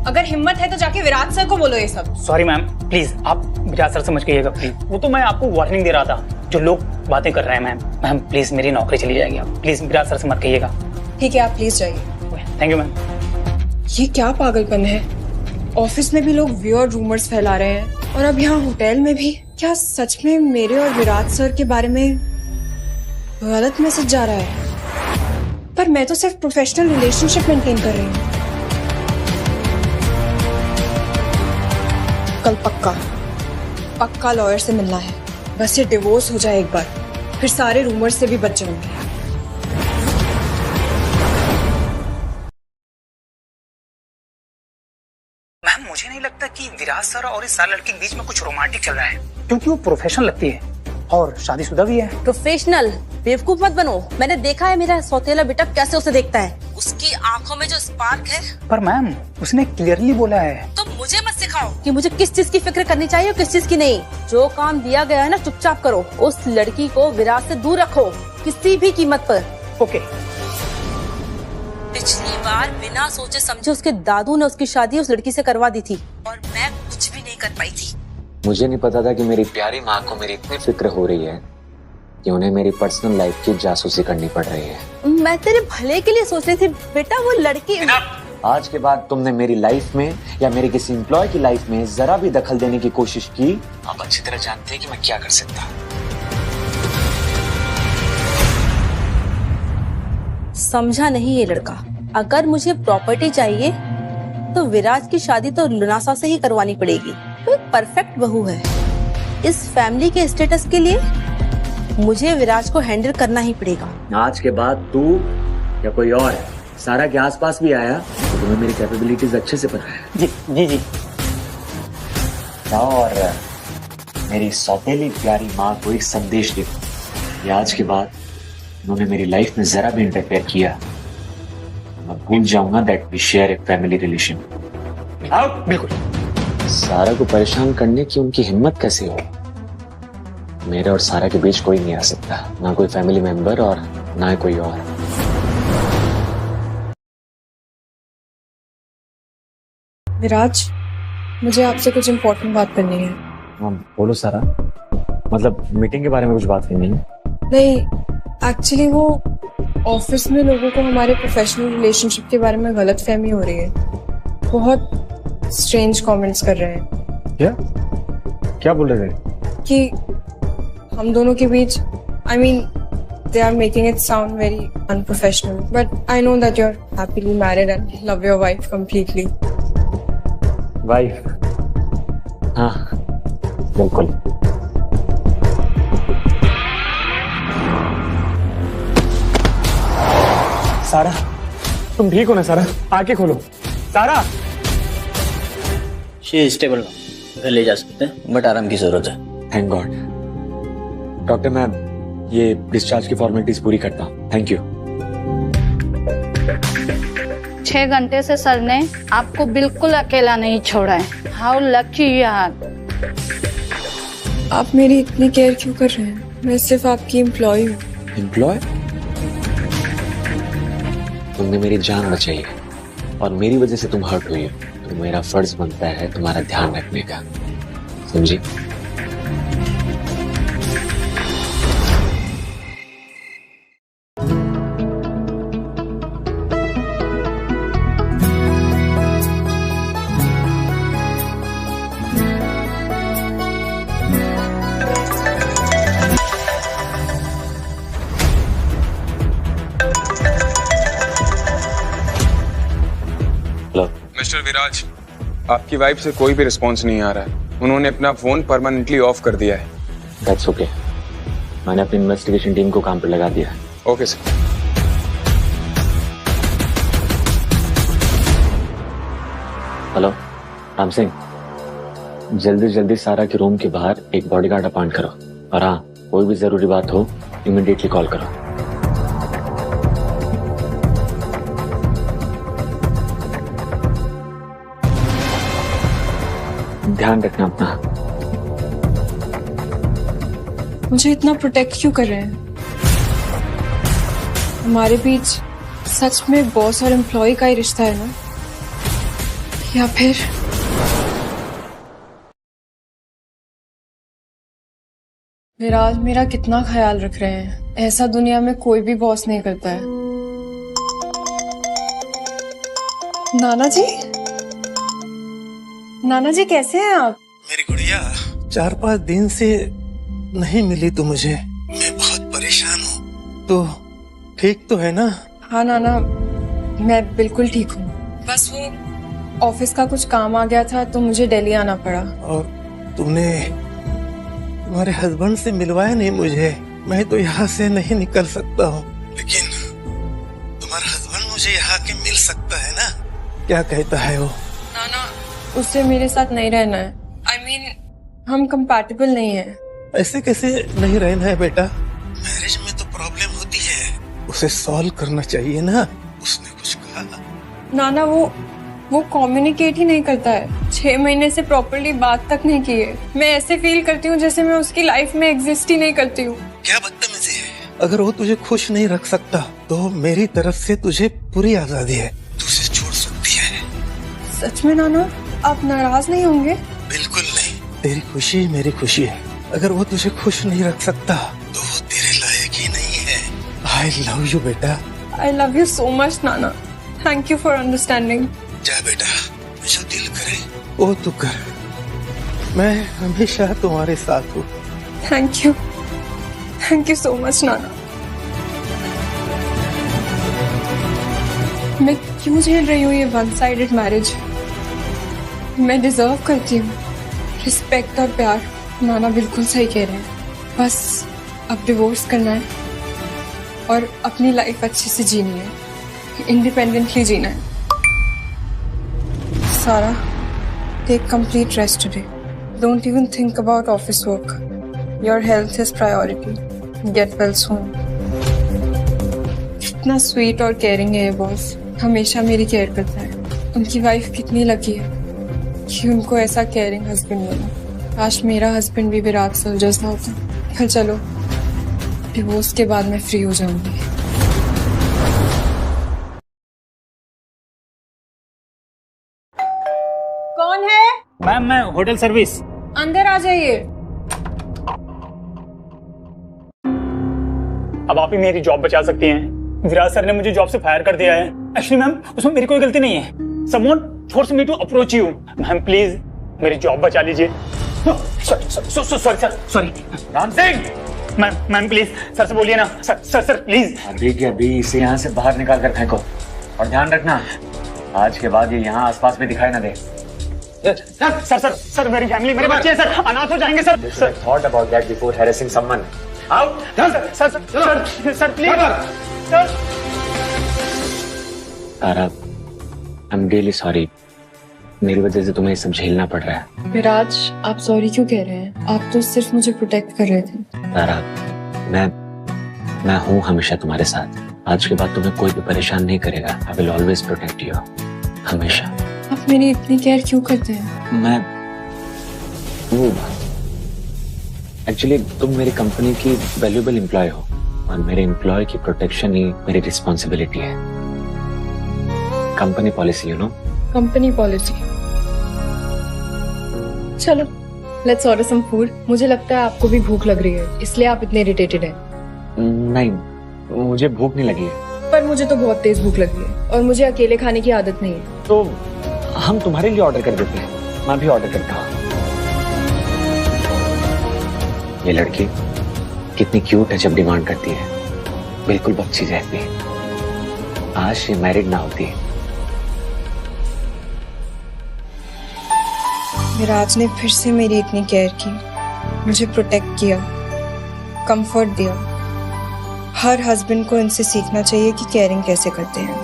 अगर हिम्मत है तो जाके विराट सर को बोलो ये सब। सॉरी मैम, प्लीज आप विराट सर समझ कहिएगा प्लीज। वो तो मैं आपको वार्निंग दे रहा था, जो लोग बातें कर रहे हैं। मैम प्लीज, मेरी नौकरी चली जाएगी। आप प्लीज विराट सर से मत कहिएगा। ठीक है, आप प्लीज जाइए। Thank you ma'am. ये क्या पागलपन है? ऑफिस में भी लोग वियर्ड रूमर्स फैला रहे हैं और अब यहाँ होटल में भी। क्या सच में मेरे और विराट सर के बारे में गलत मैसेज जा रहा है? पर मैं तो सिर्फ प्रोफेशनल रिलेशनशिप मेंटेन कर रही हूँ। कल पक्का लॉयर से मिलना है। बस ये डिवोर्स हो जाए एक बार, फिर सारे रूमर्स से भी बच जाऊंगी। मैम, मुझे नहीं लगता कि विराट सर और इस सारे लड़के के बीच में कुछ रोमांटिक चल रहा है, क्योंकि वो प्रोफेशनल लगती है और शादीशुदा भी है। प्रोफेशनल? बेवकूफ मत बनो। मैंने देखा है मेरा सौतेला बेटा कैसे उसे देखता है। उसकी आंखों में जो स्पार्क है। पर मैम, उसने क्लियरली बोला है। तो मुझे मत सिखाओ कि मुझे किस चीज की फिक्र करनी चाहिए और किस चीज की नहीं। जो काम दिया गया है ना, चुपचाप करो। उस लड़की को विराट से दूर रखो, किसी भी कीमत पर। ओके। पिछली बार बिना सोचे समझे उसके दादू ने उसकी शादी उस लड़की से करवा दी थी और मैं कुछ भी नहीं कर पाई थी। मुझे नहीं पता था कि मेरी प्यारी माँ को मेरी इतनी फिक्र हो रही है कि उन्हें मेरी पर्सनल लाइफ की जासूसी करनी पड़ रही है। मैं तेरे भले के लिए सोच रही थी बेटा। वो लड़की आज के बाद तुमने मेरी लाइफ में या मेरे किसी एम्प्लॉय की लाइफ में जरा भी दखल देने की कोशिश की, आप अच्छी तरह जानते हैं कि मैं क्या कर सकता हूँ। समझा नहीं ये लड़का। अगर मुझे प्रॉपर्टी चाहिए तो विराज की शादी तो लुनासा से ही करवानी पड़ेगी। वो एक परफेक्ट बहू है। इस फैमिली के स्टेटस के लिए मुझे विराज को हैंडल करना ही पड़ेगा। आज के बाद तू या कोई और सारा के आसपास भी आया तो तुम्हें मेरी कैपेबिलिटीज अच्छे से पता है। जी। और मेरी सौतेली प्यारी माँ को एक संदेश दे, आज के बाद उन्होंने मेरी लाइफ में जरा भी इंटरफेयर किया, मैं भूल जाऊंगा that we share a family relation. बिल्कुल। सारा को परेशान करने की उनकी हिम्मत कैसे हो? मेरे और सारा के बीच कोई नहीं आ सकता, ना कोई फैमिली मेंबर और ना कोई और। विराज, मुझे आपसे कुछ इम्पोर्टेंट बात करनी है। हाँ बोलो सारा। मतलब मीटिंग के बारे में कुछ बात करनी है? नहीं, एक्चुअली वो ऑफिस में लोगों को हमारे प्रोफेशनल रिलेशनशिप के बारे में गलत फहमी हो रही है। बहुत स्ट्रेंज कमेंट्स कर रहे हैं। क्या बोल रहे थे? कि हम दोनों के बीच, I mean, they are making it sound very unprofessional. But I know that you're happily married and love your wife completely. Wife? हाँ, बिल्कुल। सारा, तुम ठीक हो ना सारा? आंखें खोलो। सारा! शी इज स्टेबल, घर ले जा सकते हैं, बट आराम की जरूरत है। Thank God. डॉक्टर, मैं ये डिस्चार्ज की फॉर्मेलिटीज पूरी करता हूँ। Thank you. 6 घंटे से सर ने आपको बिल्कुल अकेला नहीं छोड़ा है। How lucky you are. आप मेरी इतनी केयर क्यों कर रहे हैं? मैं सिर्फ आपकी एम्प्लॉय हूँ। एम्प्लॉय? तुमने मेरी जान बचाई है और मेरी वजह से तुम हर्ट हुई हो, तो मेरा फर्ज बनता है तुम्हारा ध्यान रखने का, समझी? मिस्टर विराज, आपकी वाइफ से कोई भी रिस्पॉन्स नहीं आ रहा है। उन्होंने अपना फोन परमानेंटली ऑफ कर दिया है। That's okay. मैंने अपनी इन्वेस्टिगेशन टीम को काम पर लगा दिया। Okay sir. Hello Ram Singh, जल्दी जल्दी सारा के रूम के बाहर एक बॉडीगार्ड अपॉइंट करो, और हाँ, कोई भी जरूरी बात हो इमीडिएटली कॉल करो। ध्यान रखना अपना। मुझे इतना प्रोटेक्ट क्यों कर रहे हैं? हमारे बीच सच में बॉस और एम्प्लॉय का ही रिश्ता है ना, या फिर विराज मेरा कितना ख्याल रख रहे हैं। ऐसा दुनिया में कोई भी बॉस नहीं करता है। नाना जी, नाना जी कैसे हैं आप? मेरी गुड़िया, 4-5 दिन से नहीं मिली तो मुझे, मैं बहुत परेशान हूँ। तो ठीक तो है ना? हाँ नाना, मैं बिल्कुल ठीक हूँ। बस वो ऑफिस का कुछ काम आ गया था तो मुझे दिल्ली आना पड़ा। और तुमने तुम्हारे हस्बैंड से मिलवाया नहीं मुझे? मैं तो यहाँ से नहीं निकल सकता हूँ, लेकिन तुम्हारा हस्बैंड मुझे यहाँ के मिल सकता है ना? क्या कहता है वो? नाना, उससे मेरे साथ नहीं रहना है। I mean, हम कंपैटिबल नहीं हैं। ऐसे कैसे नहीं रहना है बेटा? मैरिज में तो प्रॉब्लम होती है, उसे सॉल्व करना चाहिए ना। उसने कुछ कहा? नाना, वो कम्युनिकेट ही नहीं करता है। 6 महीने से प्रॉपर्ली बात तक नहीं की है। मैं ऐसे फील करती हूँ जैसे मैं उसकी लाइफ में एग्जिस्ट ही नहीं करती हूँ। क्या बदतमीजी है। अगर वो तुझे खुश नहीं रख सकता तो मेरी तरफ से तुझे पूरी आजादी है, तू उसे छोड़ सकती है। सच में नाना, आप नाराज नहीं होंगे? बिल्कुल नहीं, तेरी खुशी मेरी खुशी है। अगर वो तुझे खुश नहीं रख सकता तो वो तेरे लायक ही नहीं है। I love you बेटा। I love you so much Nana. Thank you for understanding। जा बेटा, जो दिल करे वो तू कर, मैं हमेशा तुम्हारे साथ हूँ। Thank you so much नाना। मैं क्यों झेल रही हूँ ये वन साइडेड मैरिज? मैं डिजर्व करती हूँ रिस्पेक्ट और प्यार। नाना बिल्कुल सही कह रहे हैं। बस अब डिवोर्स करना है और अपनी लाइफ अच्छे से जीनी है, इंडिपेंडेंटली जीना है। Sara, take complete rest today. Don't even think about office work. Your health is priority. Get well soon. कितना स्वीट और केयरिंग है ये बॉस, हमेशा मेरी केयर करता है। उनकी वाइफ कितनी लकी है कि उनको ऐसा केयरिंग हस्बैंड मिला। काश मेरा हस्बैंड भी विराट सर जैसा होता। फिर चलो, डिवोर्स के बाद मैं फ्री हो जाऊंगी। कौन है? मैम, मैं होटल सर्विस। अंदर आ जाइए। अब आप ही मेरी जॉब बचा सकती हैं। विराज सर ने मुझे जॉब से फायर कर दिया है। एक्चुअली मैम उसमें मेरी कोई गलती नहीं है। Someone force me to approach you. Ma'am please मेरी जॉब बचा लीजिए। Sorry Ram Singh, ma'am please sir से बोलिए ना। Sir please. अभी के अभी इसे यहाँ से बाहर निकाल कर फेंको, और ध्यान रखना आज के बाद ये यहाँ आसपास में दिखाई ना दे। सर मेरी फैमिली, मेरे बच्चे हैं सर, अनाथ हो जाएंगे sir. Sir thought about that before harassing someone. Out. Sir please sir. Tara, I am really sorry, मेरी वजह से तुम्हें सब झेलना पड़ रहा है। विराज आप सॉरी क्यों कह रहे हैं? आप तो सिर्फ मुझे प्रोटेक्ट कर रहे थे। तारा, मैं हूँ हमेशा तुम्हारे साथ। आज के बाद तुम्हें कोई भी परेशान नहीं करेगा। I will always protect you, हमेशा। आप मेरी इतनी केयर क्यों करते हैं? मैं एक्चुअली तुम मेरी कंपनी की वैल्यूएबल एम्प्लॉय हो, और मेरे एम्प्लॉय की प्रोटेक्शन ही मेरी रिस्पॉन्सिबिलिटी है। Company policy, you no. Company policy. चलो लेट्स ऑर्डर सम फूड। मुझे लगता है आपको भी भूख लग रही है, इसलिए आप इतने इरिटेटेड हैं। नहीं, मुझे भूख नहीं लगी है। पर मुझे तो बहुत तेज भूख लगी है, और मुझे अकेले खाने की आदत नहीं है। तो हम तुम्हारे लिए ऑर्डर कर देते हैं। मैं भी ऑर्डर करता हूँ। ये लड़की कितनी क्यूट है जब डिमांड करती है, बिल्कुल बच्ची जैसी। आज ये मैरिड ना होती। विराज ने फिर से मेरी इतनी केयर की, मुझे प्रोटेक्ट किया, कंफर्ट दिया। हर हस्बैंड को इनसे सीखना चाहिए कि केयरिंग कैसे करते हैं।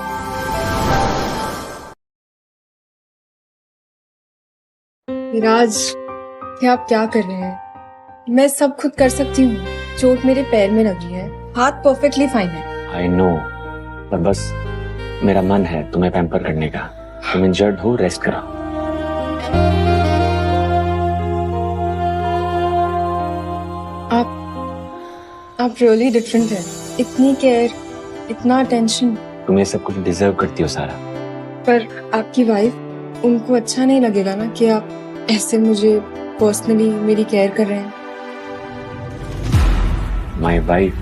विराज, क्या आप क्या कर रहे हैं? मैं सब खुद कर सकती हूँ। चोट मेरे पैर में लगी है, हाथ परफेक्टली फाइन है। आई नो, पर बस मेरा मन है तुम्हें पैम्पर करने का। तुम इंजर्ड हो, रेस्ट कराओ। आप रियली डिफरेंट हैं। इतनी केयर, इतना अटेंशन। तुम ये सब कुछ डिजर्व करती हो सारा। पर आपकी वाइफ, उनको अच्छा नहीं लगेगा ना कि आप ऐसे मुझे पर्सनली मेरी केयर कर रहे हैं। My wife,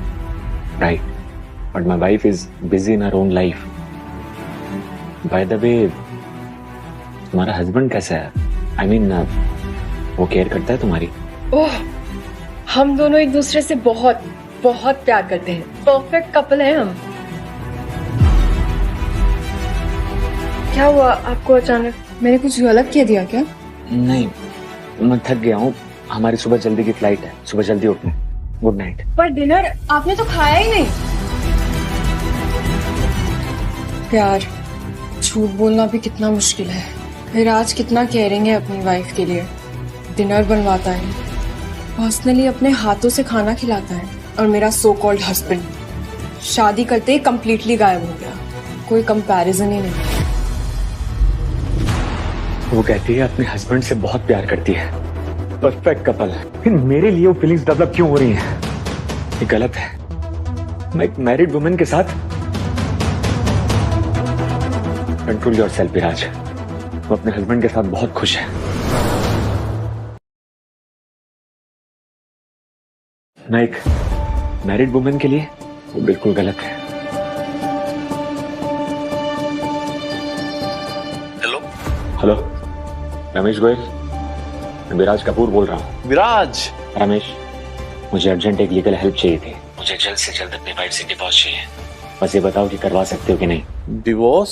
right? But my wife is busy in her own life. By the way, तुम्हारा हस्बैंड कैसा है? I mean, वो केयर करता है तुम्हारी? ओह, हम दोनों एक दूसरे से बहुत बहुत प्यार करते हैं। परफेक्ट कपल हैं हम। क्या हुआ आपको अचानक? मैंने कुछ गलत कह दिया क्या? नहीं, मैं थक गया हूँ। हमारी सुबह जल्दी की फ्लाइट है, सुबह जल्दी उठना। Good night. पर डिनर आपने तो खाया ही नहीं। प्यार, झूठ बोलना भी कितना मुश्किल है। विराज कितना केयरिंग है अपनी वाइफ के लिए। डिनर बनवाता है, पर्सनली अपने हाथों से खाना खिलाता है। और मेरा सो कॉल्ड हस्बैंड शादी करते ही कंप्लीटली गायब हो गया। कोई कंपैरिजन ही नहीं। वो कहती है अपने हस्बैंड से बहुत प्यार करती है, परफेक्ट कपल है। फिर मेरे लिए वो फीलिंग्स डेवलप क्यों हो रही हैं? ये गलत है। मैं एक मैरिड वुमेन के साथ। कंट्रोल योरसेल्फ विराज। वो अपने हस्बैंड के साथ बहुत खुश है। मैं एक मैरिड वुमेन के लिए वो बिल्कुल गलत है। हेलो, रमेश गोयल, मैं विराज कपूर बोल रहा हूँ। विराज। रमेश, मुझे अर्जेंट एक लीगल हेल्प चाहिए थी। मुझे जल्द से जल्द अपनी वाइफ से डिवोर्स चाहिए। बस ये बताओ कि करवा सकते हो कि नहीं। डिवोर्स?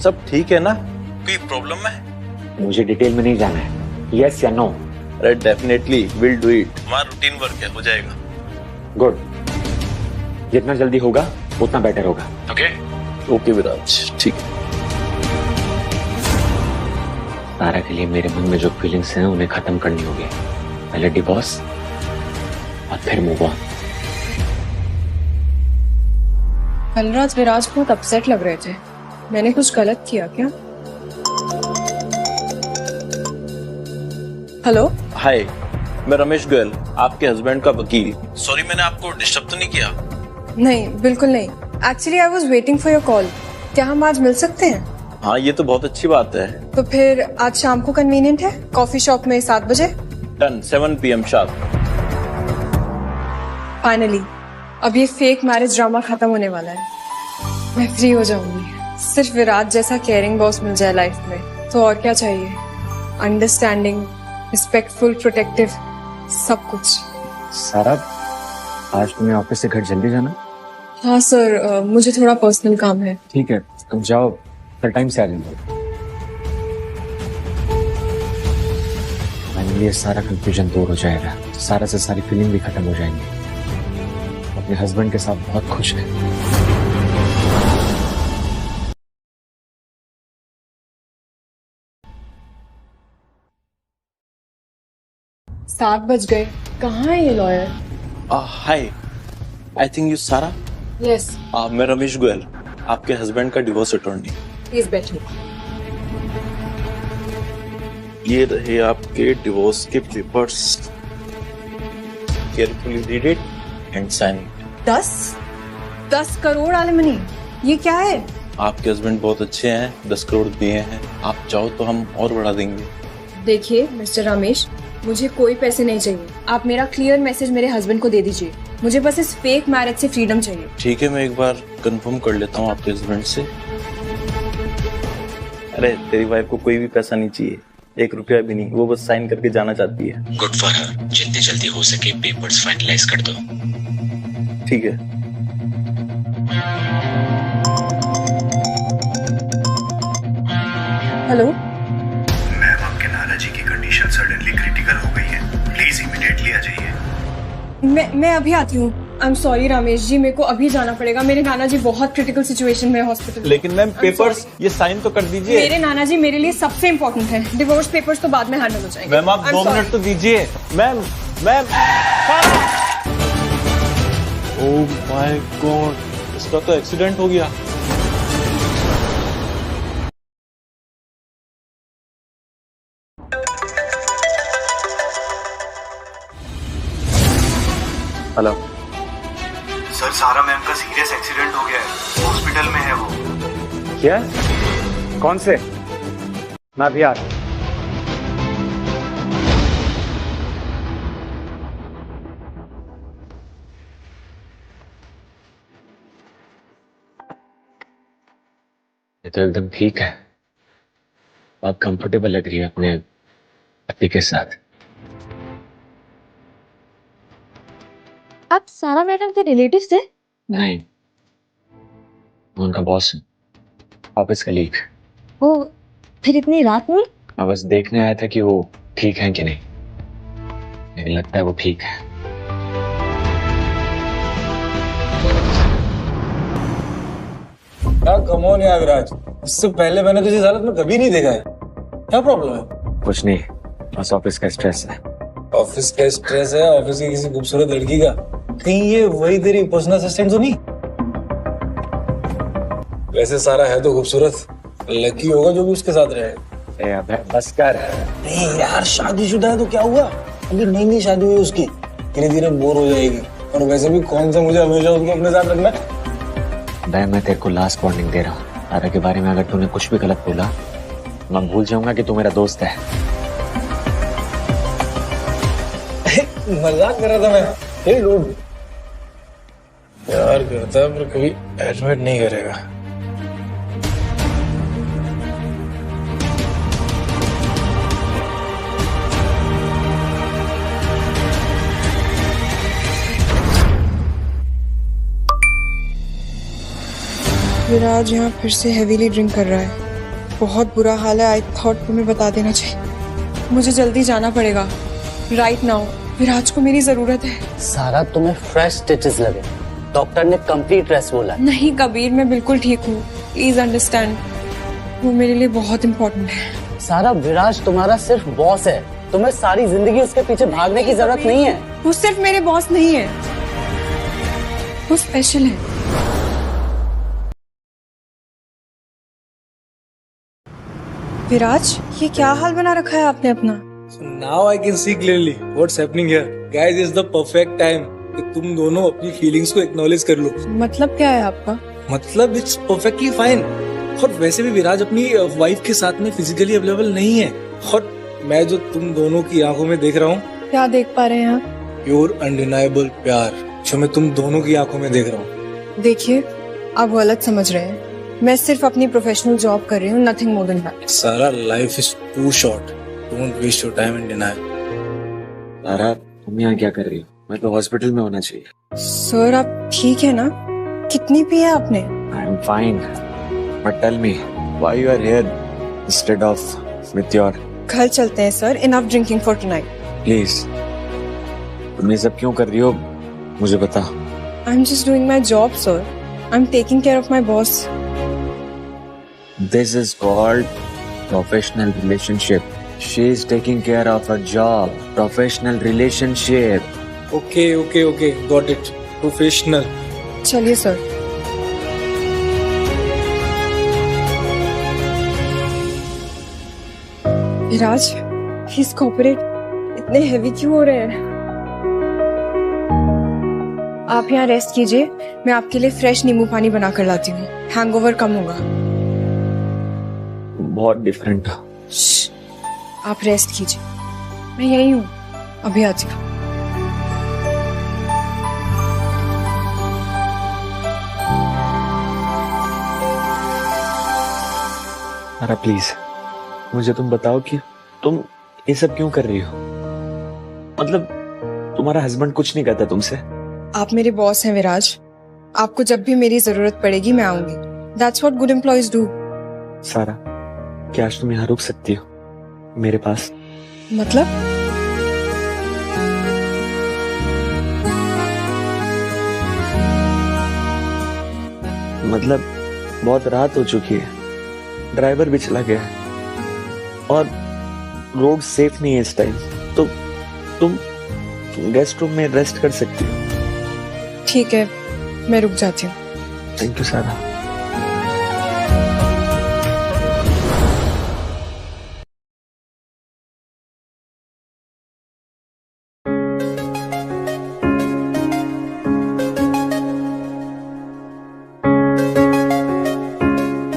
सब ठीक है ना? कोई प्रॉब्लम है? मुझे डिटेल में नहीं जाना है, यस या नो। अरे डेफिनेटली विल डू इट। हमारा रूटीन वर्क है, हो जाएगा। गुड, जितना जल्दी होगा उतना बेटर होगा। ओके ओके विराज, ठीक है। तारा के लिए मेरे मन में जो फीलिंग्स हैं उन्हें खत्म करनी होगी। पहले डिवोर्स और फिर मूव ऑन। कल रात विराज बहुत अपसेट लग रहे थे। मैंने कुछ गलत किया क्या? हेलो, हाय, मैं रमेश गोयल, आपके हस्बैंड का वकील। सॉरी, मैंने आपको डिस्टर्ब तो नहीं किया? नहीं, बिल्कुल नहीं। Actually I was waiting for your call. क्या हम आज मिल सकते हैं? हाँ, ये तो बहुत अच्छी बात है। तो फिर आज शाम को कन्वीनियंट है? कॉफी शॉप में 7 बजे। Done, 7 PM sharp. फाइनली अब ये फेक मैरिज ड्रामा खत्म होने वाला है, मैं फ्री हो जाऊंगी। सिर्फ विराज जैसा केयरिंग बॉस मिल जाए लाइफ में तो और क्या चाहिए। अंडरस्टैंडिंग, रिस्पेक्टफुल, प्रोटेक्टिव, सब कुछ। सारा, आज तुम्हें ऑफिस से घर जल्दी जाना? हाँ सर, मुझे थोड़ा पर्सनल काम है। ठीक है, तुम जाओ, कल टाइम से आ जाना। फाइनली सारा कंफ्यूजन दूर हो जाएगा, सारा से सारी फीलिंग भी खत्म हो जाएंगी। अपने हस्बैंड के साथ बहुत खुश है। 7 बज गए, कहाँ है ये lawyer? Hi, I think you सारा। यस, मैं रमेश गोयल, आपके हस्बैंड का डिवोर्स अटॉर्नी। प्लीज बैठिए। ये रहे आपके डिवोर्स के papers, carefully read it and sign it. 10 crore alimony, ये क्या है? आपके हस्बैंड बहुत अच्छे हैं, 10 करोड़ दिए हैं, आप चाहो तो हम और बढ़ा देंगे। देखिए मिस्टर रमेश, मुझे कोई पैसे नहीं चाहिए। आप मेरा क्लियर मैसेज मेरे हस्बैंड को दे दीजिए। मुझे बस इस फेक मैरिज से फ्रीडम चाहिए। ठीक है, मैं एक बार कंफर्म कर लेता हूँ आपके हस्बैंड से। अरे तेरी वाइफ को कोई भी पैसा नहीं चाहिए, 1 रुपया भी नहीं, वो बस साइन करके जाना चाहती है। Good for her. जितनी जल्दी हो सके पेपर्स फाइनलाइज कर दो। ठीक है। हेलो मैम, आपके नाना जी की कंडीशन सडनली क्रिटिकल हो गई है, प्लीज इमीडिएटली आ जाइए। मैं अभी आती हूँ। I am sorry Ramesh ji, मेरे को अभी जाना पड़ेगा। मेरे नाना जी बहुत क्रिटिकल सिचुएशन में हॉस्पिटल। लेकिन मैम पेपर्स ये साइन तो कर दीजिए। मेरे नाना जी मेरे लिए सबसे इम्पोर्टेंट है। डिवोर्स पेपर्स तो बाद में हैंडल हो जाएंगे। मैम आप 2 मिनट तो दीजिए। मैम ओह माय गॉड, इसका तो एक्सीडेंट हो गया। हेलो सर, सारा मैम का सीरियस एक्सीडेंट हो गया है, हॉस्पिटल में है वो। क्या? कौन से? मैं अभी आ रहा हूं। ये तो एकदम ठीक है। आप कंफर्टेबल लग रही है अपने पति के साथ। आप सारा मैडम के रिलेटिव थे? नहीं, उनका बॉस है, ऑफिस कलीग। वो फिर इतनी रात में? मैं बस देखने आया था कि वो ठीक है कि नहीं। मुझे लगता है वो ठीक है। क्या कम ऑन यार विराज, इससे पहले मैंने तुझे इस हालत में कभी नहीं देखा है। क्या प्रॉब्लम है? कुछ नहीं, बस ऑफिस का स्ट्रेस है। ऑफिस का स्ट्रेस है? ऑफिस की किसी खूबसूरत लड़की का? कहीं ये वही तेरी पर्सनल असिस्टेंट तो नहीं? वैसे सारा है तो खूबसूरत, लकी होगा जो भी उसके साथ रहे। अबे बस कर। नहीं यार, शादीशुदा है तो क्या हुआ, अभी नई शादी हुई उसकी, धीरे धीरे बोर हो जाएगी। और वैसे भी कौन सा मुझे हमेशा उसको अपने साथ रखना है। मैं तेरे को लास्ट वार्निंग दे रहा हूँ, सारा के बारे में अगर तूने कुछ भी गलत बोला मैं भूल जाऊंगा कि तू मेरा दोस्त है। मजाक कर रहा था मैं। हे डूड, प्यार करता है पर कभी एडमिट नहीं करेगा। विराज यहाँ फिर से हेवीली ड्रिंक कर रहा है, बहुत बुरा हाल है। आई थॉट तुम्हें बता देना चाहिए। मुझे जल्दी जाना पड़ेगा, राइट नाउ। विराज को मेरी जरूरत है। सारा तुम्हें फ्रेश स्टिचेस लगे, डॉक्टर ने कंप्लीट रेस्ट बोला। नहीं कबीर, मैं बिल्कुल ठीक हूँ, प्लीज अंडरस्टैंड। वो मेरे लिए बहुत इम्पोर्टेंट है। सारा, विराज तुम्हारा सिर्फ बॉस है, तुम्हें सारी जिंदगी उसके पीछे भागने की जरूरत नहीं है। वो सिर्फ मेरे बॉस नहीं है, वो स्पेशल है। विराज, ये क्या हाल बना रखा है आपने अपना? Now I can see clearly what's happening here. Guys, it's the perfect time कि तुम दोनों अपनी फीलिंग्स को एक्नॉलेज कर लो। मतलब क्या है आपका? मतलब इट्स परफेक्टली फाइन। और वैसे भी विराज अपनी वाइफ के साथ में फिजिकली अवेलेबल नहीं है। और मैं जो तुम दोनों की आंखों में देख रहा हूँ। क्या देख पा रहे हैं आप? प्योर अनडिनाइबल प्यार, जो मैं तुम दोनों की आंखों में देख रहा हूँ। देखिए, आप गलत समझ रहे हैं। मैं सिर्फ अपनी प्रोफेशनल जॉब कर रही हूँ, nothing more than that. Sara, life is too short, don't waste your time in denial. Sara, तुम यहाँ क्या कर रही हो? मैं तो हॉस्पिटल में होना चाहिए। सर, आप ठीक है ना? कितनी पी है आपने? I am fine, but tell me why you are here instead of with your. घर चलते हैं sir, enough drinking for tonight. Please, तुम ये सब क्यों कर रही हो मुझे बता। I am just doing my job sir, I am taking care of my boss. This is called professional relationship. She is taking care of her job. Professional relationship. Okay okay okay, got it, professional. चलिए sir. Viraj, please cooperate. इतने heavy क्यों हो रहे हैं? आप यहाँ rest कीजिए, मैं आपके लिए फ्रेश नींबू पानी बना कर लाती हूँ। हैंगओवर कम होगा। बहुत डिफरेंट। आप रेस्ट कीजिए, मैं यही हूँ, अभी आती हूँ। अरे प्लीज, मुझे तुम बताओ कि तुम ये सब क्यों कर रही हो? मतलब तुम्हारा हस्बैंड कुछ नहीं कहता तुमसे? आप मेरे बॉस हैं विराज, आपको जब भी मेरी जरूरत पड़ेगी मैं आऊंगी। That's what good employees do. सारा, क्या आज तुम यहाँ रुक सकती हो मेरे पास? मतलब बहुत रात हो चुकी है, ड्राइवर भी चला गया है और रोड सेफ नहीं है इस टाइम, तो तुम गेस्ट रूम में रेस्ट कर सकती हो। ठीक है, मैं रुक जाती हूँ। थैंक यू सारा।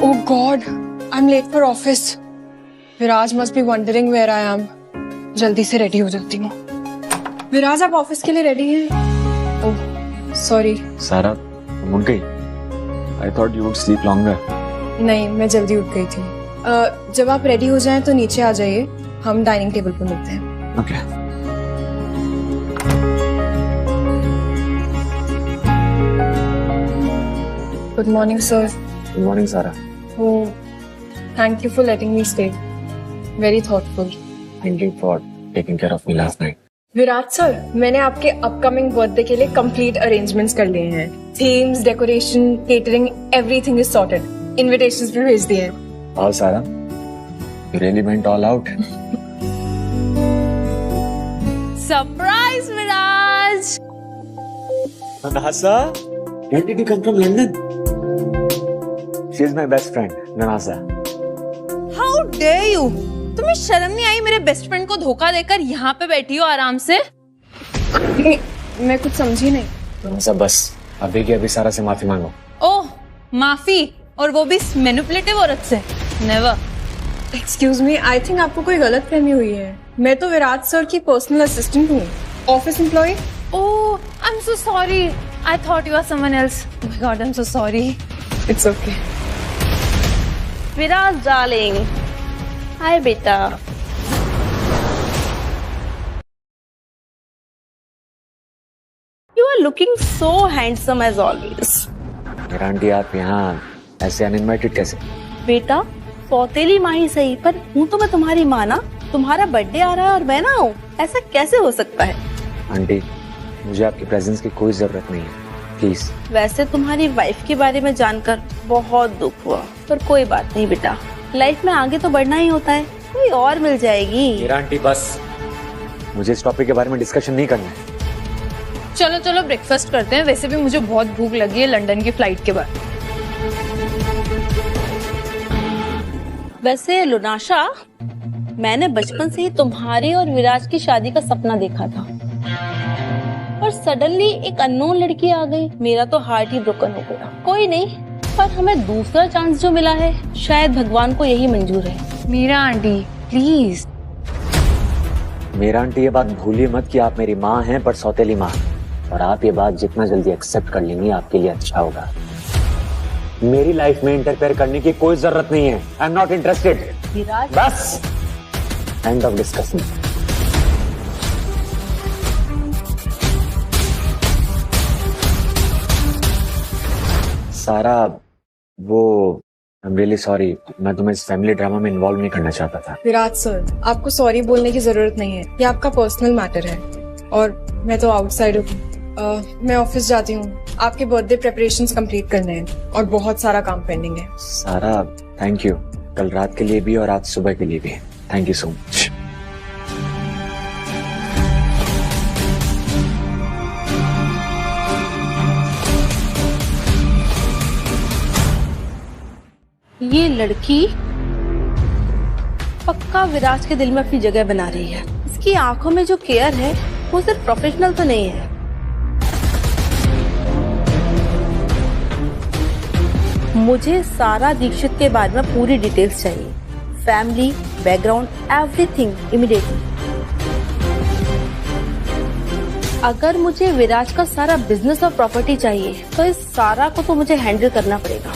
Oh God, I'm late for office. Viraj must be wondering where I am. जल्दी से रेडी हो जाती हूँ। विराज, आप ऑफिस के लिए रेडी हैं? ओह, सॉरी। सारा, तुम उठ गई? I thought you would sleep longer. नहीं, मैं जल्दी उठ गई थी। जब आप रेडी हो जाएं तो नीचे आ जाइए, हम डाइनिंग टेबल पर मिलते हैं। Okay. Good morning, sir. Good morning, Sarah. Oh, thank you for letting me stay. Very thoughtful. Thank you for taking care of me last night. Viraj sir, मैंने आपके अपकमिंग बर्थडे के लिए complete arrangements कर लिए हैं। Themes, decoration, catering, everything is sorted. Invitations भी भेज दिए हैं। Wow, Sarah, you really went all out. Surprise Viraj! Nanasa, when did you come from London? She is my best friend, Nanasa. How dare you? तुम्हें शर्म नहीं आई मेरे best friend को धोखा देकर यहाँ पे बैठी हो आराम से? मैं कुछ समझी नहीं। Nanasa, बस अभी के अभी सारा से माफी मांगो। ओह, माफी? और वो भी मैनिपुलेटिव औरत से? Never. Excuse me, I think आपको कोई गलत फहमी हुई है। मैं तो विराज सर की पर्सनल असिस्टेंट हूँ, office employ. Oh, I am so sorry. I thought you are someone else. Oh my god, I am so sorry. It's okay. Viraj darling, hi बेटा। You are looking so handsome as always. मेरा aunty, आप यहाँ ऐसे uninvited कैसे? बेटा, सौतेली माँ ही सही, पर हूँ तो मैं तुम्हारी माँ ना। तुम्हारा बर्थडे आ रहा है और मैं ना हूँ, ऐसा कैसे हो सकता है? आंटी, मुझे आपकी प्रेजेंस की कोई जरूरत नहीं है, प्लीज। वैसे तुम्हारी वाइफ के बारे में जानकर बहुत दुख हुआ, पर कोई बात नहीं बेटा, लाइफ में आगे तो बढ़ना ही होता है, कोई और मिल जाएगी। मेरा आंटी, बस मुझे इस टॉपिक के बारे में डिस्कशन नहीं करना है। चलो चलो ब्रेकफास्ट करते हैं, वैसे भी मुझे बहुत भूख लगी है लंदन की फ्लाइट के बाद। वैसे लुनाशा, मैंने बचपन से ही तुम्हारी और विराज की शादी का सपना देखा था, और सडनली एक अननोन लड़की आ गई, मेरा तो हार्ट ही ब्रोकन हो गया। कोई नहीं, पर हमें दूसरा चांस जो मिला है, शायद भगवान को यही मंजूर है। Meera aunty please. मेरा आंटी, ये बात भूलिए मत कि आप मेरी माँ हैं, पर सौतेली माँ। और आप ये बात जितना जल्दी एक्सेप्ट कर लेंगी आपके लिए अच्छा होगा। मेरी लाइफ में इंटरफेयर करने की कोई जरूरत नहीं है। आई एम नॉट इंटरेस्टेड। बस एंड ऑफ डिस्कशन। सारा, वो आई एम रियली सॉरी, मैं तुम्हें इस फैमिली ड्रामा में इन्वॉल्व नहीं करना चाहता था। विराज सर, आपको सॉरी बोलने की जरूरत नहीं है, ये आपका पर्सनल मैटर है और मैं तो आउटसाइडर हूँ। मैं ऑफिस जाती हूँ, आपके बर्थडे प्रेपरेशंस कंप्लीट करने हैं और बहुत सारा काम पेंडिंग है। सारा थैंक यू, कल रात के लिए भी और आज सुबह के लिए भी थैंक यू सो मच। ये लड़की पक्का विराज के दिल में अपनी जगह बना रही है। इसकी आंखों में जो केयर है वो सिर्फ प्रोफेशनल तो नहीं है। मुझे सारा दीक्षित के बारे में पूरी डिटेल्स चाहिए, फैमिली, बैकग्राउंड, एवरीथिंग इमीडिएटली। अगर मुझे विराज का सारा बिजनेस और प्रॉपर्टी चाहिए तो इस सारा को तो मुझे हैंडल करना पड़ेगा।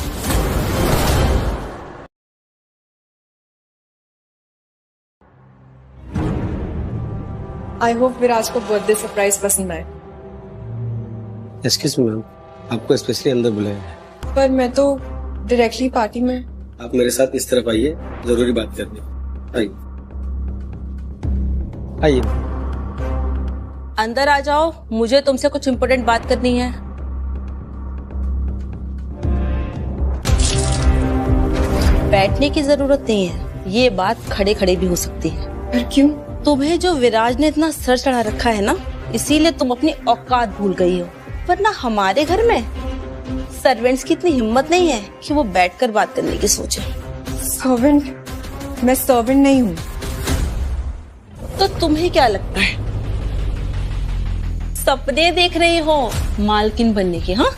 आई होप विराज को बर्थडे सरप्राइज पसंद आए। एक्सक्यूज मी मैम, आपको स्पेशली अंदर बुलाया है। पर मैं तो डायरेक्टली पार्टी में। आप मेरे साथ इस तरफ आइए, जरूरी बात करनी है। आइए आइए। अंदर आ जाओ, मुझे तुमसे कुछ इम्पोर्टेंट बात करनी है। बैठने की जरूरत नहीं है, ये बात खड़े खड़े भी हो सकती है। पर क्यों? तुम्हें जो विराज ने इतना सर चढ़ा रखा है ना, इसीलिए तुम अपनी औकात भूल गई हो। वरना हमारे घर में सर्वेंट्स की इतनी हिम्मत नहीं है कि वो बैठकर बात करने की सोचे। सर्वेंट? मैं सर्वेंट नहीं हूँ। तो तुम्हें क्या लगता है, सपने देख रही हो मालकिन बनने के? हाँ,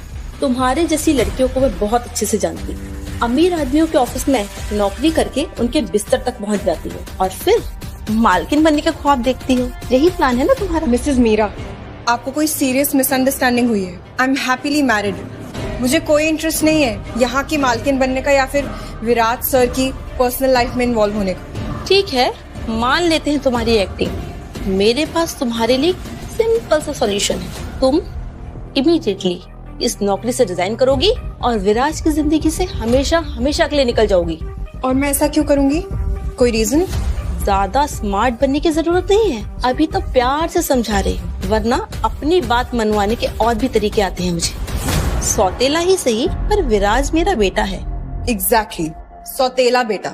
तुम्हारे जैसी लड़कियों को मैं बहुत अच्छे से जानती हूँ। अमीर आदमियों के ऑफिस में नौकरी करके उनके बिस्तर तक पहुँच जाती हो और फिर मालकिन बनने के ख्वाब देखती हो। यही प्लान है ना तुम्हारा? मिसेस मीरा, आपको कोई सीरियस मिसअंडरस्टैंडिंग हुई है। I am happily married. मुझे कोई इंटरेस्ट नहीं है यहाँ की मालकिन बनने का या फिर विराज सर की पर्सनल लाइफ में इन्वॉल्व होने का। ठीक है, मान लेते हैं तुम्हारी एक्टिंग। मेरे पास तुम्हारे लिए सिंपल सा सॉल्यूशन है। तुम इमीडिएटली इस नौकरी से रिजाइन करोगी और विराज की जिंदगी से हमेशा हमेशा के लिए निकल जाओगी। और मैं ऐसा क्यों करूंगी? कोई रीजन? ज्यादा स्मार्ट बनने की जरूरत नहीं है, अभी तो प्यार से समझा रही हूँ, वरना अपनी बात मनवाने के और भी तरीके आते हैं मुझे। सौतेला ही सही, पर विराज मेरा बेटा है। एग्जैक्टली, सौतेला बेटा।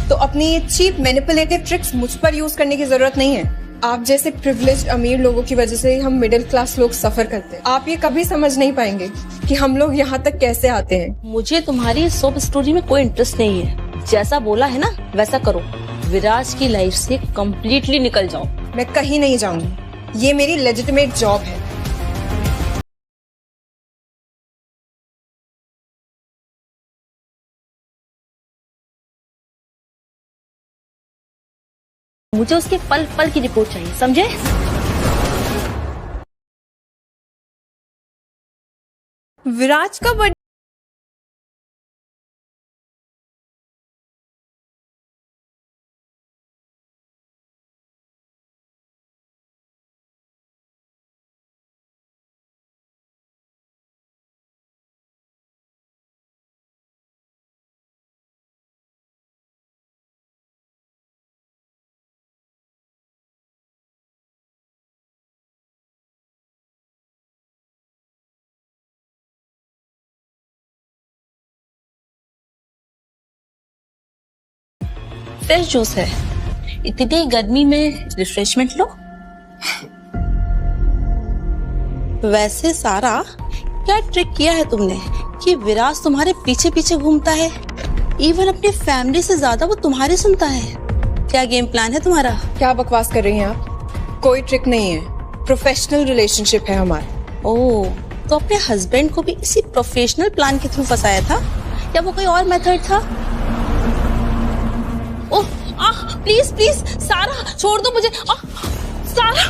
तो अपनी ये चीप मैनिपुलेटिव ट्रिक्स मुझ पर यूज करने की जरूरत नहीं है। आप जैसे प्रिविलेज्ड अमीर लोगों की वजह से हम मिडिल क्लास लोग सफर करते हैं। आप ये कभी समझ नहीं पाएंगे कि हम लोग यहाँ तक कैसे आते हैं। मुझे तुम्हारी सोप स्टोरी में कोई इंटरेस्ट नहीं है। जैसा बोला है ना वैसा करो, विराज की लाइफ से कंप्लीटली निकल जाओ। मैं कहीं नहीं जाऊंगी, ये मेरी लेजिटिमेट जॉब है। मुझे उसके पल पल की रिपोर्ट चाहिए, समझे? विराज का बर्थडे फ्रेश जूस है, इतनी गर्मी में रिफ्रेशमेंट लो। वैसे सारा, क्या ट्रिक किया है तुमने कि विराज तुम्हारे पीछे पीछे घूमता है? इवन अपनी फैमिली से ज्यादा वो तुम्हारी सुनता है। क्या गेम प्लान है तुम्हारा? क्या बकवास कर रही हैं आप? कोई ट्रिक नहीं है, प्रोफेशनल रिलेशनशिप है हमारा। ओह, तो अपने हस्बैंड को भी इसी प्रोफेशनल प्लान के थ्रू फंसाया था या वो कोई और मेथड था? ओह, प्लीज प्लीज सारा छोड़ दो मुझे। सारा,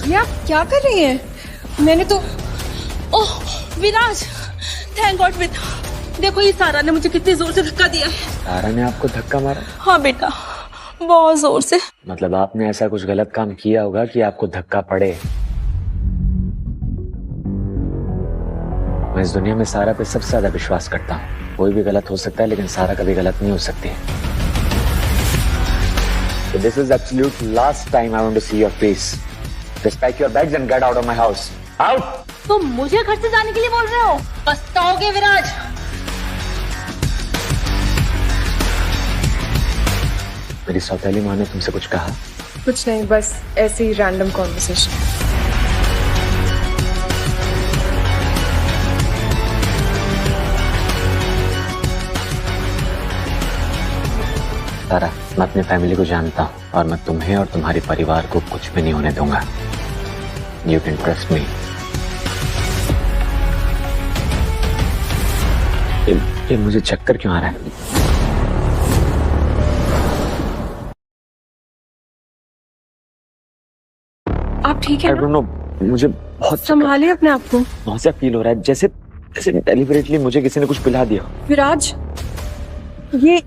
ये आप क्या कर रही हैं? मैंने तो ओह विराज, थैंक गॉड बेटा। देखो ये सारा ने मुझे कितनी जोर से धक्का दिया है। सारा ने आपको धक्का मारा? हाँ बेटा, बहुत जोर से। मतलब आपने ऐसा कुछ गलत काम किया होगा कि आपको धक्का पड़े। मैं इस दुनिया में सारा पे सबसे ज्यादा विश्वास करता हूँ। कोई भी गलत हो सकता है लेकिन सारा कभी गलत नहीं हो सकती। So this is absolute last time I want to see your face. Just pack your bags and get out of my house. Out! तुम मुझे घर से जाने के लिए बोल रहे हो? पछताओगे विराज। मेरी सौतेली माँ ने तुमसे कुछ कहा? कुछ नहीं, बस ऐसे ही रैंडम कॉन्वर्सेशन। सारा, मैं अपनी फैमिली को जानता हूँ और मैं तुम्हें और तुम्हारे परिवार को कुछ भी नहीं होने दूंगा। You can trust me. ये मुझे चक्कर क्यों आ रहा है? आप ठीक है? I don't know, मुझे बहुत संभालिए अपने आप को। बहुत सा फील हो रहा है, जैसे डेलिबरेटली मुझे किसी ने कुछ पिला दिया। विराज, ये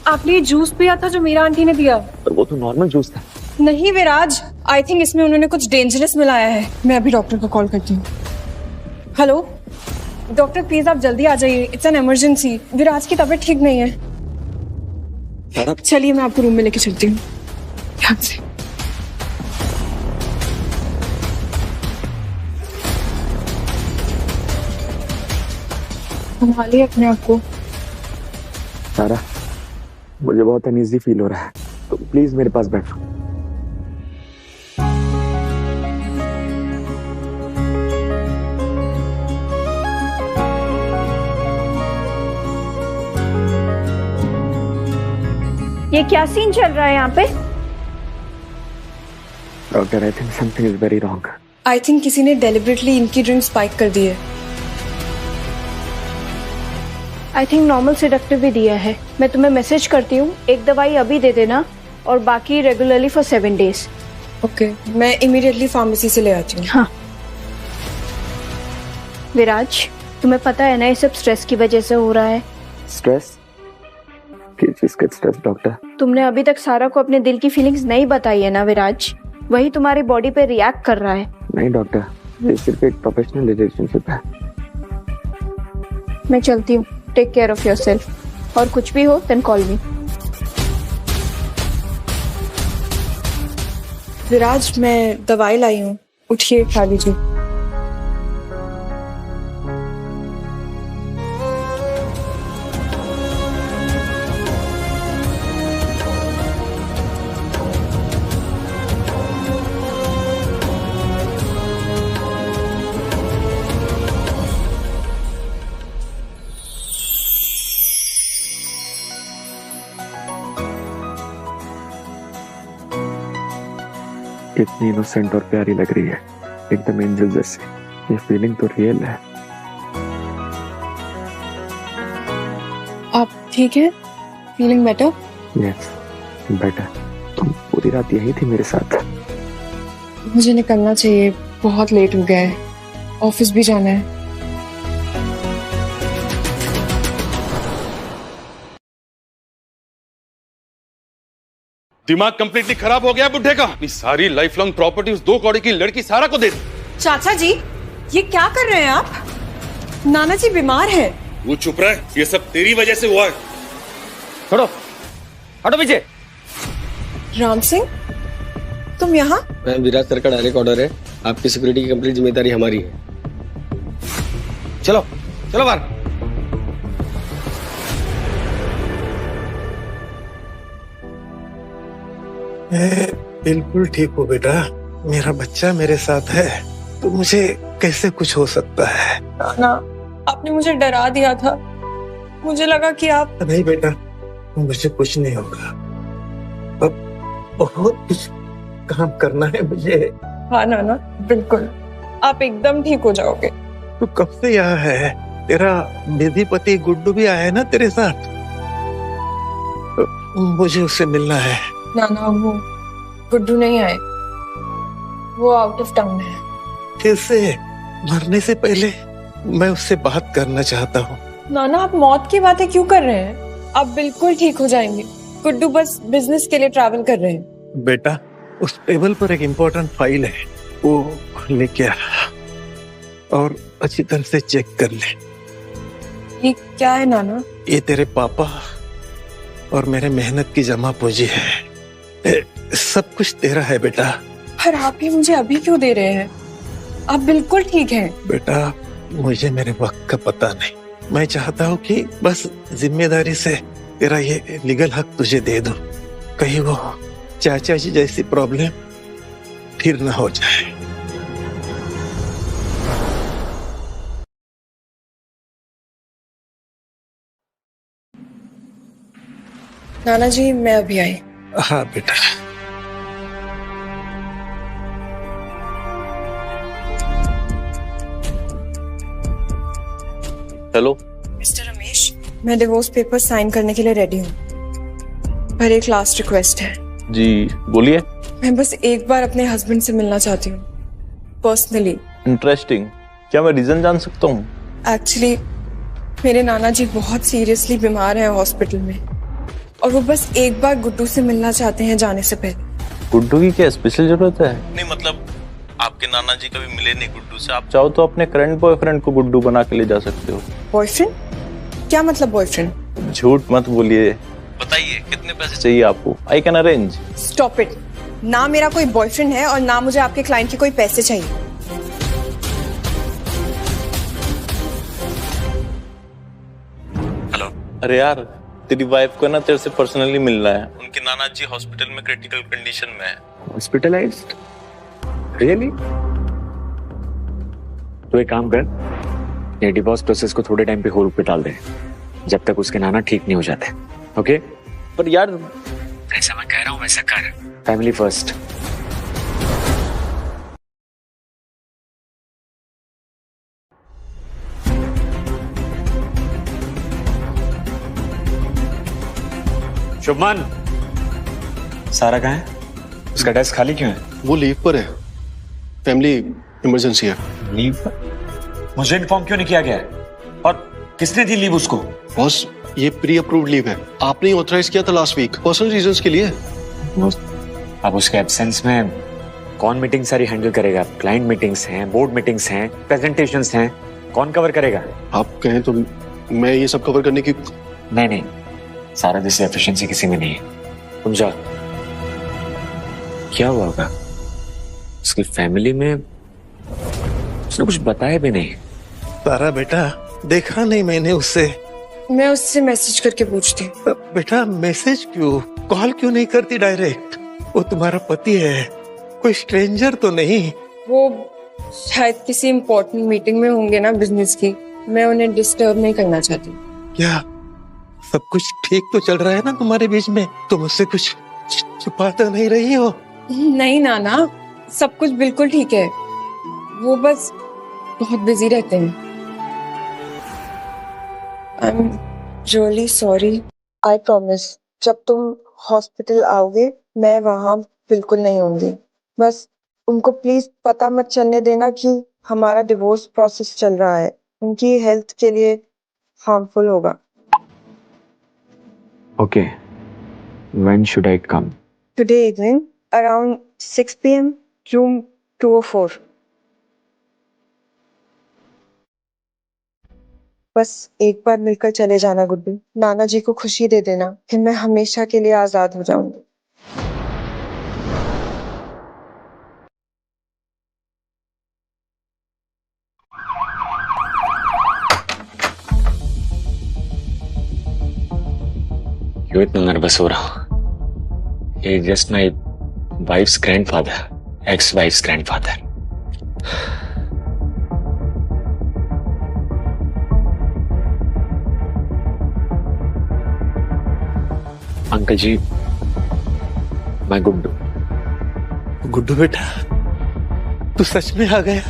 आपने जूस पिया था जो मीरा आंटी ने दिया? पर वो तो नॉर्मल जूस था। नहीं विराज, आई थिंक इसमें उन्होंने कुछ डेंजरस मिलाया है। मैं अभी डॉक्टर को कॉल करती हूँ। हेलो डॉक्टर, प्लीज आप जल्दी आ जाइए, इट्स एन इमरजेंसी। विराज की तबीयत ठीक नहीं है। चलिए मैं आपको रूम में लेके चलती हूँ। ध्यान से। संभालिए अपने आप को। सारा, मुझे बहुत अनईजी फील हो रहा है, तो प्लीज मेरे पास बैठो। ये क्या सीन चल रहा है यहाँ पे? Doctor, I think something is very wrong. I think किसी ने डेलिबरेटली इनकी ड्रिंक स्पाइक कर दी है। आई थिंक नॉर्मल सेडेक्टिव भी दिया है। मैं तुम्हें मैसेज करती हूँ, एक दवाई अभी दे देना और बाकी रेगुलरली फॉर 7 days। ओके, मैं इमीडिएटली फार्मेसी से ले आती हूँ। हाँ विराज, तुम्हें पता है ना ये सब स्ट्रेस की वजह से हो रहा है। स्ट्रेस? किस चीज का स्ट्रेस डॉक्टर? तुमने अभी तक सारा को अपने दिल की फीलिंग्स नहीं बताई है ना विराज, वही तुम्हारी बॉडी पे रिएक्ट कर रहा है। नहीं डॉक्टर, ये सिर्फ एक प्रोफेशनल रिलेशनशिप है। मैं चलती हूँ, टेक केयर ऑफ योरसेल्फ, और कुछ भी हो देन कॉल मी। विराज, मैं दवाई लाई हूँ, उठिए खा लीजिए। कितनी इनोसेंट और प्यारी लग रही है, एकदम एंजल जैसी। ये फीलिंग तो रियल है। आप ठीक है? Feeling better? Yes, better. तुम पूरी रात यही थी मेरे साथ। मुझे निकलना चाहिए, बहुत लेट हो गया है, ऑफिस भी जाना है। दिमाग कंप्लीटली खराब हो गया बुड्ढे का। अपनी सारी लाइफ लॉन्ग प्रॉपर्टी उस 2 कौड़ी की लड़की सारा को दे दी। चाचा जी, ये क्या कर रहे हैं आप? नाना जी बीमार है। वो चुप रहे, ये सब तेरी वजह से हुआ है। छोड़ो, हटो पीछे। राम सिंह, तुम यहाँ? मैम, विराज सर का डायरेक्ट ऑर्डर है, आपकी सिक्योरिटी की कंप्लीट जिम्मेदारी हमारी है। चलो चलो बाहर। मैं बिल्कुल ठीक हूँ बेटा, मेरा बच्चा मेरे साथ है, तो मुझे कैसे कुछ हो सकता है? नाना, आपने मुझे डरा दिया था, मुझे लगा कि आप। नहीं बेटा, मुझे कुछ नहीं होगा। अब बहुत कुछ काम करना है मुझे। हाँ नाना, बिल्कुल, आप एकदम ठीक हो जाओगे। तू कब से यहाँ है? तेरा निधि पति गुड्डू भी आया है ना तेरे साथ? मुझे उससे मिलना है। नाना, वो गुड्डू नहीं आए, वो आउट ऑफ टाउन है। फिर से मरने से पहले मैं उससे बात करना चाहता हूँ। नाना आप मौत की बातें क्यों कर रहे हैं? आप बिल्कुल ठीक हो जाएंगे। गुड्डू बस बिजनेस के लिए ट्रैवल कर रहे हैं। बेटा उस टेबल पर एक इम्पोर्टेंट फाइल है, वो लेके आ और अच्छी तरह से चेक कर ले। ये क्या है नाना? ये तेरे पापा और मेरे मेहनत की जमा पूंजी है। सब कुछ तेरा है बेटा। पर आप ये मुझे अभी क्यों दे रहे हैं? आप बिल्कुल ठीक हैं। बेटा मुझे मेरे वक्त का पता नहीं, मैं चाहता हूँ कि बस जिम्मेदारी से तेरा ये लीगल हक तुझे दे दूं, कहीं वो चाचा जी जैसी प्रॉब्लम फिर ना हो जाए। नाना जी मैं अभी आई। हाँ बेटा। हेलो मिस्टर रमेश, मैं डिवोर्स पेपर साइन करने के लिए रेडी हूँ, पर एक लास्ट रिक्वेस्ट है। जी बोलिए। मैं बस एक बार अपने हस्बैंड से मिलना चाहती हूँ पर्सनली। इंटरेस्टिंग, क्या मैं रीजन जान सकता हूँ? एक्चुअली मेरे नाना जी बहुत सीरियसली बीमार हैं हॉस्पिटल में, और वो बस एक बार गुड्डू से मिलना चाहते हैं जाने से पहले। गुड्डू की क्या स्पेशल जरूरत है? नहीं मतलब आपके नाना जी कभी मिले नहीं गुड्डू से, आप चाहो तो अपने करंट बॉयफ्रेंड को गुड्डू बना के ले जा सकते हो। बॉयफ्रेंड? क्या मतलब बॉयफ्रेंड? झूठ मत बोलिए, बताइए कितने पैसे चाहिए आपको? I can arrange. Stop it. ना मेरा कोई बॉयफ्रेंड है और ना मुझे आपके क्लाइंट के कोई पैसे चाहिए। हेलो। अरे यार तेरी वाइफ को ना तेरे से पर्सनली मिलना है, उनके नाना जी हॉस्पिटल में क्रिटिकल कंडीशन में है। हॉस्पिटलाइज्ड? रियली? तो एक काम कर, ये डिवोर्स प्रोसेस को थोड़े टाइम पे होल्ड पे डाल दे, जब तक उसके नाना ठीक नहीं हो जाते। ओके? पर यार ऐसा मैं कह रहा हूँ वैसा कर। Family first. शुभमन, सारा कहाँ है? उसका डेस्क खाली क्यों है? वो लीव पर है, फैमिली इमरजेंसी है। लीव पर? मुझे इन्फॉर्म क्यों नहीं किया गया है? और किसने दी लीव उसको? बॉस ये प्री अप्रूव्ड लीव है, आपने ही ऑथराइज किया था लास्ट वीक, पर्सनल रीजंस के लिए। अब उसके एब्सेंस में कौन मीटिंग सारी हैंडल करेगा? क्लाइंट मीटिंग्स हैं, बोर्ड मीटिंग्स हैं, प्रेजेंटेशंस हैं, कौन कवर करेगा? आप कहें तो मैं ये सब कवर करने की। नहीं, सारा जैसे एफिशिएंसी किसी में नहीं है। तुम जाओ। क्या हुआ होगा? उसकी फैमिली में उसने कुछ बताया भी नहीं। तारा बेटा देखा नहीं मैंने उससे। मैं उससे मैसेज करके पूछती। बेटा मैसेज क्यों, कॉल क्यों नहीं करती डायरेक्ट? वो तुम्हारा पति है, कोई स्ट्रेंजर तो नहीं। वो शायद किसी इम्पोर्टेंट मीटिंग में होंगे ना बिजनेस की, मैं उन्हें डिस्टर्ब नहीं करना चाहती। क्या सब कुछ ठीक तो चल रहा है ना तुम्हारे बीच में? तुम उससे कुछ छुपा तो नहीं रही हो? नहीं नाना, सब कुछ बिल्कुल ठीक है। वो बस बहुत बिजी रहते हैं। I am really sorry. I promise जब तुम हॉस्पिटल आओगे मैं वहां बिल्कुल नहीं होंगी। बस उनको प्लीज पता मत चलने देना कि हमारा डिवोर्स प्रोसेस चल रहा है, उनकी हेल्थ के लिए हार्मफुल होगा। Okay. When should I come? Today evening around 6 p.m. room 204. बस एक बार मिलकर चले जाना गुड्डू। नाना जी को खुशी दे देना, फिर मैं हमेशा के लिए आजाद हो जाऊंगी। क्यों इतना नर्वस हो रहा हूँ? ये just my wife's grandfather, ex wife's grandfather. Uncle ji, मैं गुड्डू। गुड्डू बेटा तू सच में आ गया?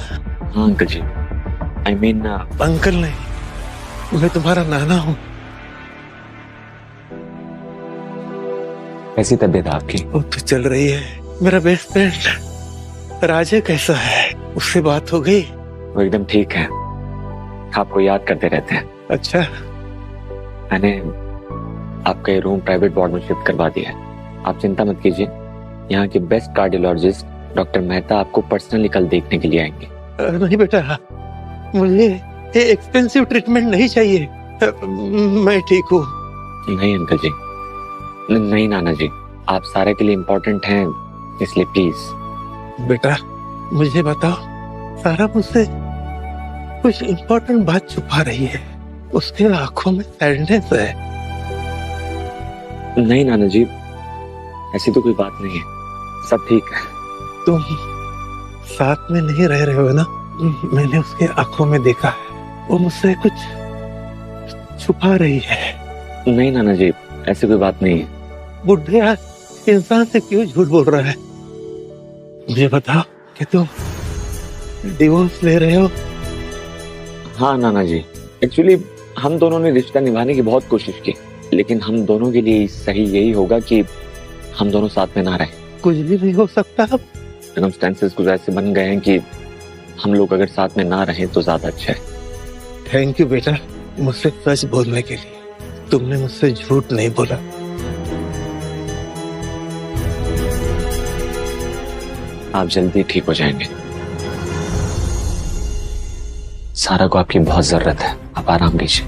हाँ uncle ji, I mean uncle नहीं, मैं तुम्हारा नाना हूँ। कैसी तबीयत है आपकी? वो तो चल रही है। मेरा बेस्ट फ्रेंड राजे कैसा है, उससे बात हो गई? वो एकदम ठीक है, आपको याद करते रहते हैं। अच्छा, मैंने आपका ये रूम प्राइवेट वार्ड में शिफ्ट करवा दिया है। आप चिंता मत कीजिए, यहाँ के बेस्ट कार्डियोलॉजिस्ट डॉक्टर मेहता आपको पर्सनली कल देखने के लिए आएंगे। नहीं बेटा, मुझे ये एक्सपेंसिव ट्रीटमेंट नहीं चाहिए, मैं ठीक हूँ। नहीं अंकल जी, नहीं नाना जी, आप सारे के लिए इम्पोर्टेंट हैं, इसलिए प्लीज। बेटा मुझे बताओ, सारा मुझसे कुछ इम्पोर्टेंट बात छुपा रही है, उसके आंखों में सैडनेस है। नहीं नाना जी, ऐसी तो कोई बात नहीं है, सब ठीक है। तुम साथ में नहीं रह रहे हो ना, मैंने उसके आंखों में देखा है, वो मुझसे कुछ छुपा रही है। नहीं नाना जी, ऐसी कोई बात नहीं है। बुढ़े इंसान से क्यों झूठ बोल रहा है? मुझे बताओ कि तुम डिवोर्स ले रहे हो? हाँ नाना जी, एक्चुअली हम दोनों ने रिश्ता निभाने की बहुत कोशिश की, लेकिन हम दोनों के लिए सही यही होगा कि हम दोनों साथ में ना रहें। कुछ भी नहीं हो सकता। अब सर्कमस्टेंसेस कुछ ऐसे बन गए हैं कि हम लोग अगर साथ में ना रहें तो ज्यादा अच्छा है। थैंक यू बेटा, मुझसे सच बोलने के लिए। तुमने मुझसे झूठ नहीं बोला। आप जल्दी ठीक हो जाएंगे। सारा को आपकी बहुत जरूरत है, आप आराम कीजिए।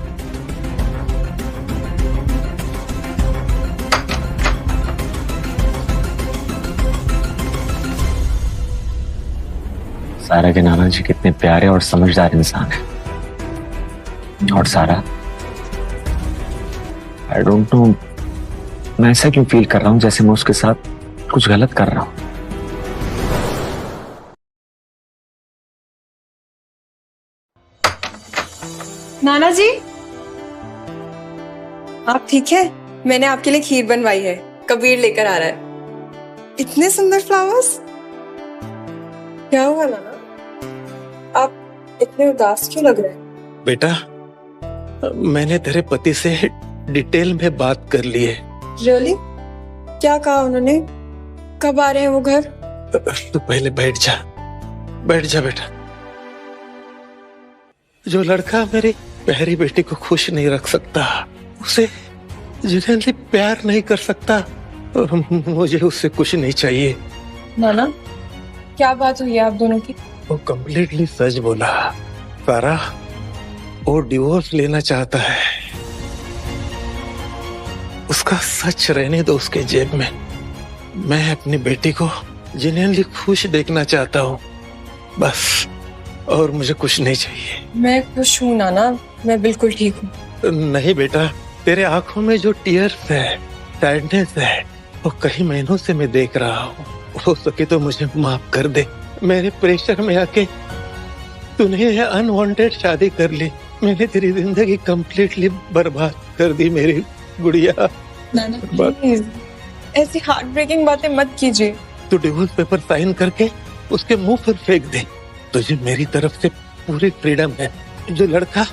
सारा के नाना जी कितने प्यारे और समझदार इंसान हैं। और सारा, आई डोंट नो, मैं ऐसा क्यों फील कर रहा हूं जैसे मैं उसके साथ कुछ गलत कर रहा हूं। नाना जी, आप ठीक है? मैंने आपके लिए खीर बनवाई है, कबीर लेकर आ रहा है। इतने सुंदर फ्लावर्स। क्या हुआ नाना, आप इतने उदास क्यों लग रहे हैं? बेटा, मैंने तेरे पति से डिटेल में बात कर ली है। रियली? क्या कहा उन्होंने? कब आ रहे हैं वो घर? तू पहले बैठ जा, बैठ जा बेटा। जो लड़का मेरी प्यारी बेटी को खुश नहीं रख सकता, उसे जिन्हें प्यार नहीं कर सकता, और मुझे उससे कुछ नहीं चाहिए। नाना, क्या बात हुई है आप दोनों की? वो कंप्लीटली सच बोला। सारा, वो डिवोर्स लेना चाहता है। उसका सच रहने दो उसके जेब में। मैं अपनी बेटी को जिन्हें खुश देखना चाहता हूँ, बस, और मुझे कुछ नहीं चाहिए। मैं खुश हूँ नाना, मैं बिल्कुल ठीक हूँ। नहीं बेटा, तेरे आंखों में जो टीयर्स है, सैडनेस है, वो कई महीनों से मैं देख रहा हूँ। हो सके तो मुझे माफ कर दे। मेरे प्रेशर में आके तूने ये अनवांटेड शादी कर ली। मैंने तेरी जिंदगी कंप्लीटली बर्बाद कर दी मेरी गुड़िया। नाना प्लीज, ऐसी हार्ट ब्रेकिंग बातें मत कीजिए। तू डिवोर्स पेपर साइन करके उसके मुंह पर फेंक दे। तुझे मेरी तरफ से पूरी फ्रीडम है। जो लड़का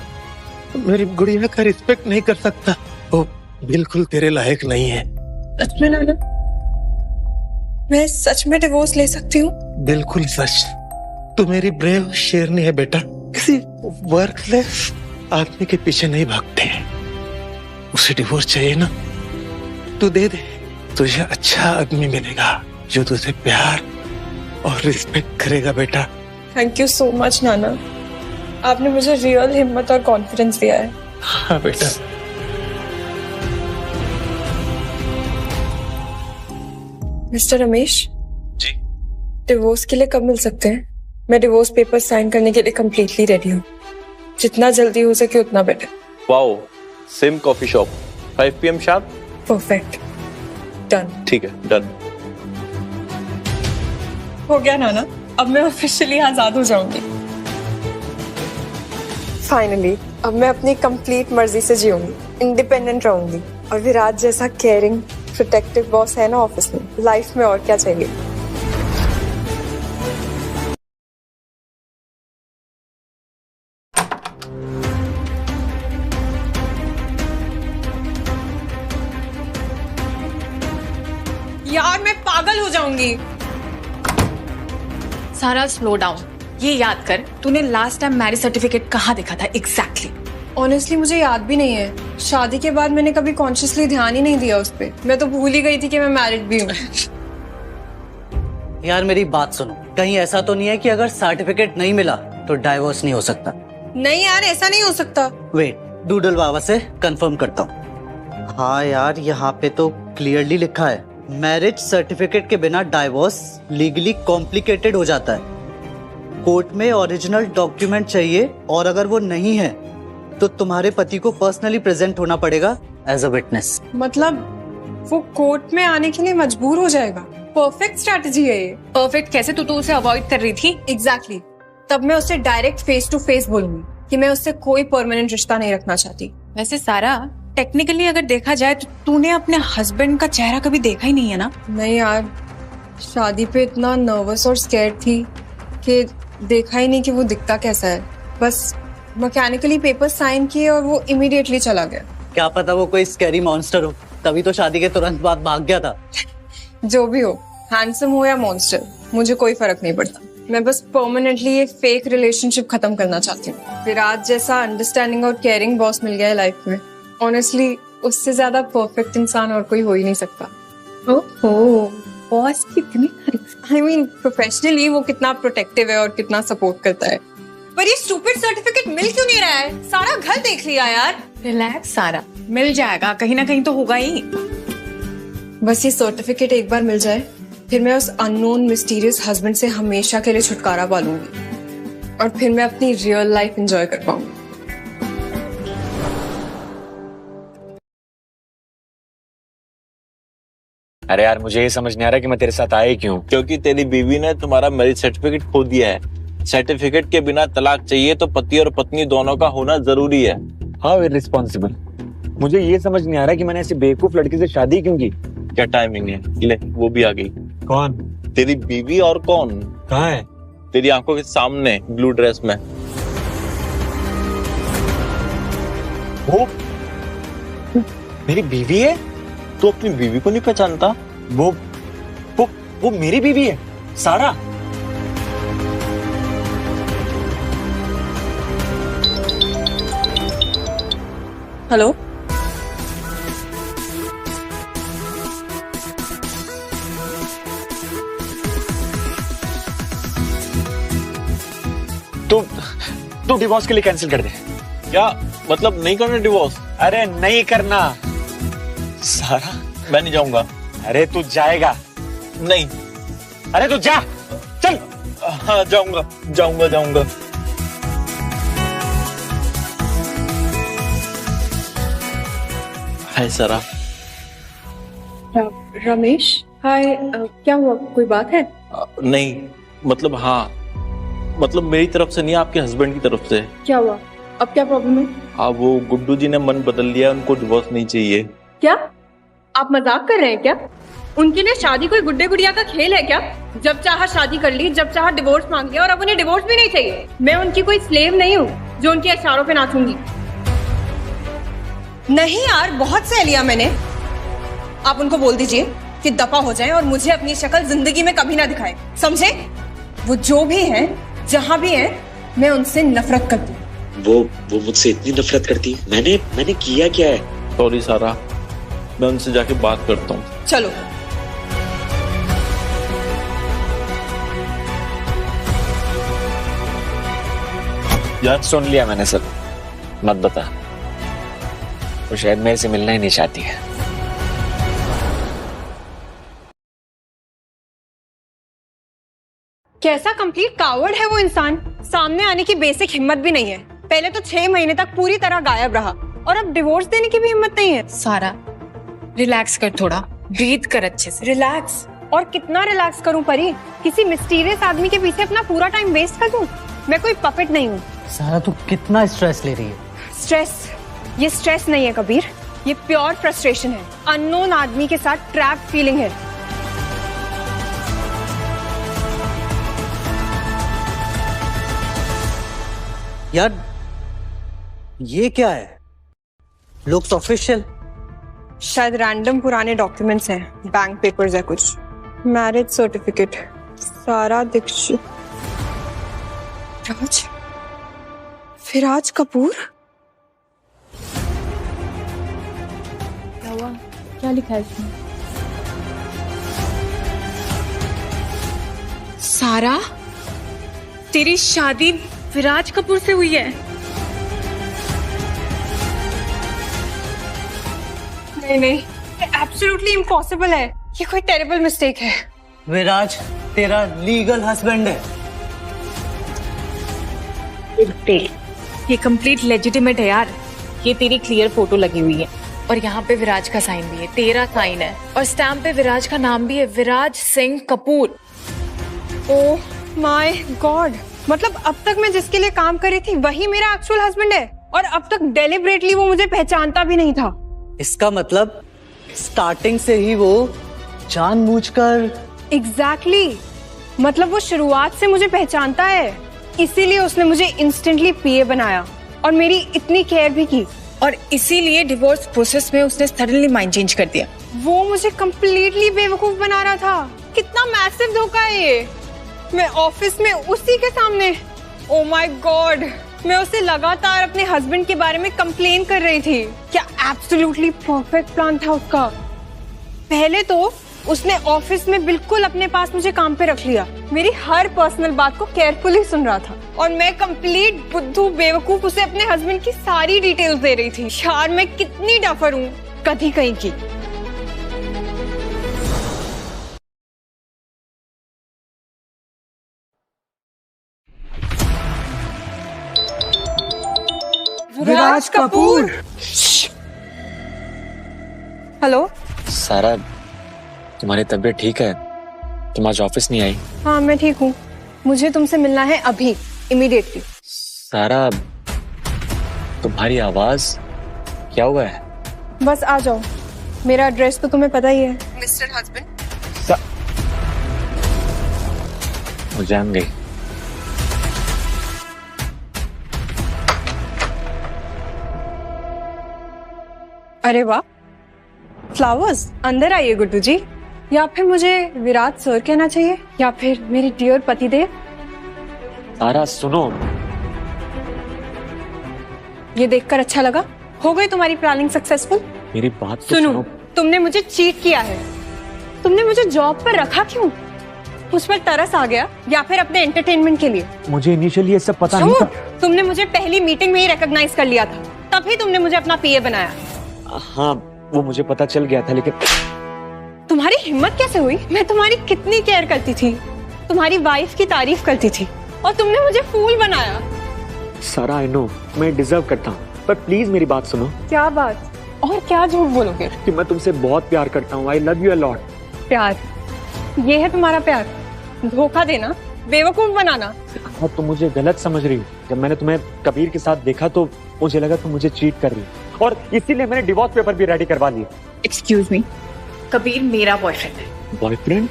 मेरी गुड़िया का रिस्पेक्ट नहीं कर सकता, वो बिल्कुल तेरे लायक नहीं है। सच में नाना, मैं सच में डिवोर्स ले सकती हूँ? बिल्कुल सच। तू मेरी ब्रेव शेरनी है बेटा। किसी वर्कलेस आदमी के पीछे नहीं भागते। उसे डिवोर्स चाहिए ना, तू दे दे। तुझे अच्छा आदमी मिलेगा जो तुझे प्यार और रिस्पेक्ट करेगा बेटा। थैंक यू सो मच नाना, आपने मुझे रियल हिम्मत और कॉन्फिडेंस दिया है। हाँ बेटा। मिस्टर रमेश जी, डिवोर्स के लिए कब मिल सकते हैं? मैं डिवोर्स पेपर साइन करने के लिए कम्प्लीटली रेडी हूँ। जितना जल्दी हो सके उतना better. Wow, same coffee shop, 5 PM sharp. Perfect, done. ठीक है, डन। हो गया नाना, अब मैं ऑफिशियली आजाद हो जाऊंगी। फाइनली अब मैं अपनी कंप्लीट मर्जी से जीऊंगी, इंडिपेंडेंट रहूंगी। और विराज जैसा केयरिंग प्रोटेक्टिव बॉस है ना ऑफिस में, लाइफ में और क्या चाहिए। यार मैं पागल हो जाऊंगी। सारा स्लो डाउन, ये याद कर, तूने लास्ट टाइम मैरिज सर्टिफिकेट कहाँ देखा था एग्जैक्टली? ऑनेस्टली मुझे याद भी नहीं है। शादी के बाद मैंने कभी कॉन्शियसली ध्यान ही नहीं दिया उस पे। मैं तो भूल ही गई थी कि मैं मैरिड भी हूँ। यार मेरी बात सुनो, कहीं ऐसा तो नहीं है कि अगर सर्टिफिकेट नहीं मिला तो डाइवोर्स नहीं हो सकता? नहीं यार, ऐसा नहीं हो सकता। वेट, डूडल बाबा से कंफर्म करता हूँ। हाँ यार, यहाँ पे तो क्लियरली लिखा है मैरिज सर्टिफिकेट के बिना डाइवोर्स लीगली कॉम्प्लिकेटेड हो जाता है। कोर्ट में ओरिजिनल डॉक्यूमेंट चाहिए और अगर वो नहीं है तो तुम्हारे पति को पर्सनली प्रेजेंट होना पड़ेगा एज अ विटनेस। मतलब वो कोर्ट में आने के लिए मजबूर हो जाएगा। परफेक्ट स्ट्रैटेजी है ये। परफेक्ट कैसे? तू तो उसे अवॉइड कर रही थी। एग्जैक्टली। तब मैं उससे डायरेक्ट फेस टू फेस बोलूंगी कि मैं उससे कोई परमानेंट रिश्ता नहीं रखना चाहती। वैसे सारा, टेक्निकली अगर देखा जाए तो तूने अपने हस्बैंड का चेहरा कभी देखा ही नहीं है ना? नहीं यार, शादी पे इतना नर्वस और स्कैर्ड थी कि देखा ही नहीं कि वो दिखता कैसा है। बस मैकेनिकली पेपर साइन किए और वो इमीडिएटली चला गया। क्या पता वो कोई स्कैरी मॉन्स्टर हो, तभी तो शादी के तुरंत बाद भाग गया था। जो भी हो, हैंडसम हो या मॉन्स्टर, मुझे कोई फर्क नहीं पड़ता। मैं बस परमानेंटली ये फेक रिलेशनशिप खत्म करना चाहती हूँ। विराज जैसा अंडरस्टैंडिंग और केयरिंग बॉस मिल गया है लाइफ में। ऑनेस्टली उससे ज्यादा परफेक्ट इंसान और कोई हो ही नहीं सकता। ओहो, बॉस कितनी I mean, प्रोफेशनली वो कितना प्रोटेक्टिव है और कितना सपोर्ट करता है। पर ये स्टूपिड सर्टिफिकेट मिल क्यों नहीं रहा है? सारा घर देख लिया यार। रिलैक्स सारा, मिल जाएगा, कहीं ना कहीं तो होगा ही। बस ये सर्टिफिकेट एक बार मिल जाए, फिर मैं उस अननोन मिस्टीरियस हस्बैंड से हमेशा के लिए छुटकारा पा लूंगी और फिर मैं अपनी रियल लाइफ एंजॉय कर पाऊंगी। अरे यार, मुझे ये समझ नहीं आ रहा कि मैं तेरे साथ आया क्यों। क्योंकि तेरी बीवी ने तुम्हारा मैरिज सर्टिफिकेट खो दिया है। सर्टिफिकेट के बिना तलाक चाहिए तो पति और पत्नी दोनों का होना जरूरी है। How irresponsible. मुझे ये समझ नहीं आ रहा कि मैंने ऐसी बेवकूफ लड़की से शादी क्यों की। क्या टाइमिंग है, ले वो भी आ गई। कौन? तेरी बीवी। और कौन? कहाँ है? तेरी आंखों के सामने ब्लू ड्रेस में। वो मेरी बीवी है? तू अपनी बीवी को नहीं पहचानता? वो मेरी बीवी है सारा। हेलो, तू डिवोर्स के लिए कैंसिल कर दे। क्या मतलब नहीं करना डिवोर्स? अरे नहीं करना सारा, मैं नहीं जाऊंगा। अरे तू जाएगा। नहीं। अरे तू जा, चल। हाँ जाऊंगा जाऊंगा जाऊंगा। हाय सारा। रमेश, हाय। क्या हुआ, कोई बात है? नहीं, मतलब हाँ, मतलब मेरी तरफ से नहीं, आपके हस्बैंड की तरफ से। क्या हुआ? अब क्या प्रॉब्लम है? हाँ, वो गुड्डू जी ने मन बदल लिया, उनको डिवोर्स नहीं चाहिए। क्या आप मजाक कर रहे हैं क्या? उनके लिए शादी कोई गुड्डे गुड़िया का खेल है क्या? जब चाहा शादी कर ली, जब चाहा डिवोर्स मांग लिया और अब उन्हें डिवोर्स भी नहीं चाहिए। मैं उनकी कोई स्लेव नहीं हूँ जो उनके इशारों पे नाचूंगी। नहीं यार, बहुत सह लिया मैंने। आप उनको बोल दीजिए कि दफा हो जाएं और मुझे अपनी शक्ल जिंदगी में कभी ना दिखाएं, समझे? वो जो भी हैं, जहां भी हैं, मैं उनसे नफरत करती हूँ। वो मुझसे इतनी नफरत करती? मैंने किया क्या है? सॉरी सारा, मैं उनसे जाके बात करता हूँ। चलो। यार सुन लिया मैंने सब, मत बता। वो शायद मेरे से मिलना ही नहीं चाहती है। कैसा कंप्लीट कावर्ड है वो इंसान। सामने आने की बेसिक हिम्मत भी नहीं है। पहले तो 6 महीने तक पूरी तरह गायब रहा और अब डिवोर्स देने की भी हिम्मत नहीं है। सारा रिलैक्स कर, थोड़ा ब्रीथ कर अच्छे से। रिलैक्स? और कितना रिलैक्स करूं परी? किसी मिस्टीरियस आदमी के पीछे अपना पूरा टाइम वेस्ट कर दूं? मैं कोई पपेट नहीं हूँ। सारा तू कितना स्ट्रेस ले रही है? स्ट्रेस? ये स्ट्रेस नहीं है कबीर, ये प्योर फ्रस्ट्रेशन है। अननोन आदमी के साथ ट्रैप फीलिंग है। यार ये क्या है? Looks official. शायद रैंडम पुराने डॉक्यूमेंट्स हैं, बैंक पेपर्स है कुछ। मैरिज सर्टिफिकेट, सारा दीक्षित। राज, विराज कपूर। क्या हुआ? क्या लिखा है इसमें? सारा, तेरी शादी विराज कपूर से हुई है? नहीं नहीं, ये एब्सोल्युटली इम्पॉसिबल है। ये कोई टेरिबल मिस्टेक है। विराज तेरा लीगल हस्बैंड है। ये कंप्लीट लेजिटिमेट है यार। ये तेरी क्लियर फोटो लगी हुई है और यहाँ पे विराज का साइन भी है, तेरा साइन है और स्टैम्प पे विराज का नाम भी है, Viraj Singh Kapoor. Oh my god, मतलब अब तक मैं जिसके लिए काम कर रही थी वही मेरा एक्चुअल हस्बैंड है और अब तक डेलिबरेटली वो मुझे पहचानता भी नहीं था। इसका मतलब स्टार्टिंग से ही वो जानबूझकर। एग्जैक्टली, मतलब वो शुरुआत से मुझे पहचानता है, इसीलिए उसने मुझे इंस्टेंटली पीए बनाया और मेरी इतनी केयर भी की और इसीलिए डिवोर्स प्रोसेस में उसने सडनली माइंड चेंज कर दिया। वो मुझे कंप्लीटली बेवकूफ बना रहा था। कितना मैसिव धोखा है ये। मैं ऑफिस में उसी के सामने, ओ माय गॉड, मैं उसे लगातार अपने हस्बैंड के बारे में कंप्लेन कर रही थी। क्या एब्सोल्युटली परफेक्ट प्लान था उसका। पहले तो उसने ऑफिस में बिल्कुल अपने पास मुझे काम पे रख लिया, मेरी हर पर्सनल बात को केयरफुली सुन रहा था और मैं कंप्लीट बुद्धू बेवकूफ उसे अपने हस्बैंड की सारी डिटेल्स दे रही थी। यार मैं कितनी डफर हूँ कभी कहीं की। विराज कपूर। हेलो सारा, तुम्हारी तबीयत ठीक है? तुम आज ऑफिस नहीं आई? हाँ मैं ठीक हूँ, मुझे तुमसे मिलना है अभी, इमीडिएटली। सारा, तुम्हारी आवाज, क्या हुआ है? बस आ जाओ, मेरा एड्रेस तो तुम्हें पता ही है। Mister husband. वो जान गई। अरे वाह, फ्लावर्स। अंदर आइए गुड्डू जी। या फिर मुझे विराट सर कहना चाहिए, या फिर मेरे डियर पतिदेव। सारा सुनो, ये देखकर अच्छा लगा? हो गई तुम्हारी प्लानिंग सक्सेसफुल? मेरी बात तो सुनो, तुमने मुझे चीट किया है। तुमने मुझे जॉब पर रखा क्यों? उस पर तरस आ गया या फिर अपने एंटरटेनमेंट के लिए? मुझे इनिशियली ये सब पता नहीं था। तुमने मुझे पहली मीटिंग में ही रिकॉग्नाइज कर लिया था, तभी तुमने मुझे अपना पीए बनाया। हाँ वो मुझे पता चल गया था, लेकिन तुम्हारी हिम्मत कैसे हुई? मैं तुम्हारी कितनी केयर करती थी, तुम्हारी वाइफ की तारीफ करती थी और तुमने मुझे फूल बनाया। सारा आई नो, मैं डिजर्व करता हूँ, पर प्लीज मेरी बात सुनो। क्या बात? और क्या झूठ बोलोगे? कि मैं तुमसे बहुत प्यार करता हूँ। आई लव यू अ लॉट। प्यार? ये है तुम्हारा प्यार? धोखा देना, बेवकूफ बनाना। हाँ, तुम मुझे गलत समझ रही हो। जब मैंने तुम्हें कबीर के साथ देखा तो मुझे लगा तुम मुझे चीट कर रही हो और इसीलिए मैंने डिवोर्स पेपर भी रेडी करवा लिए। एक्सक्यूज मी, कबीर मेरा बॉयफ्रेंड है। बॉयफ्रेंड?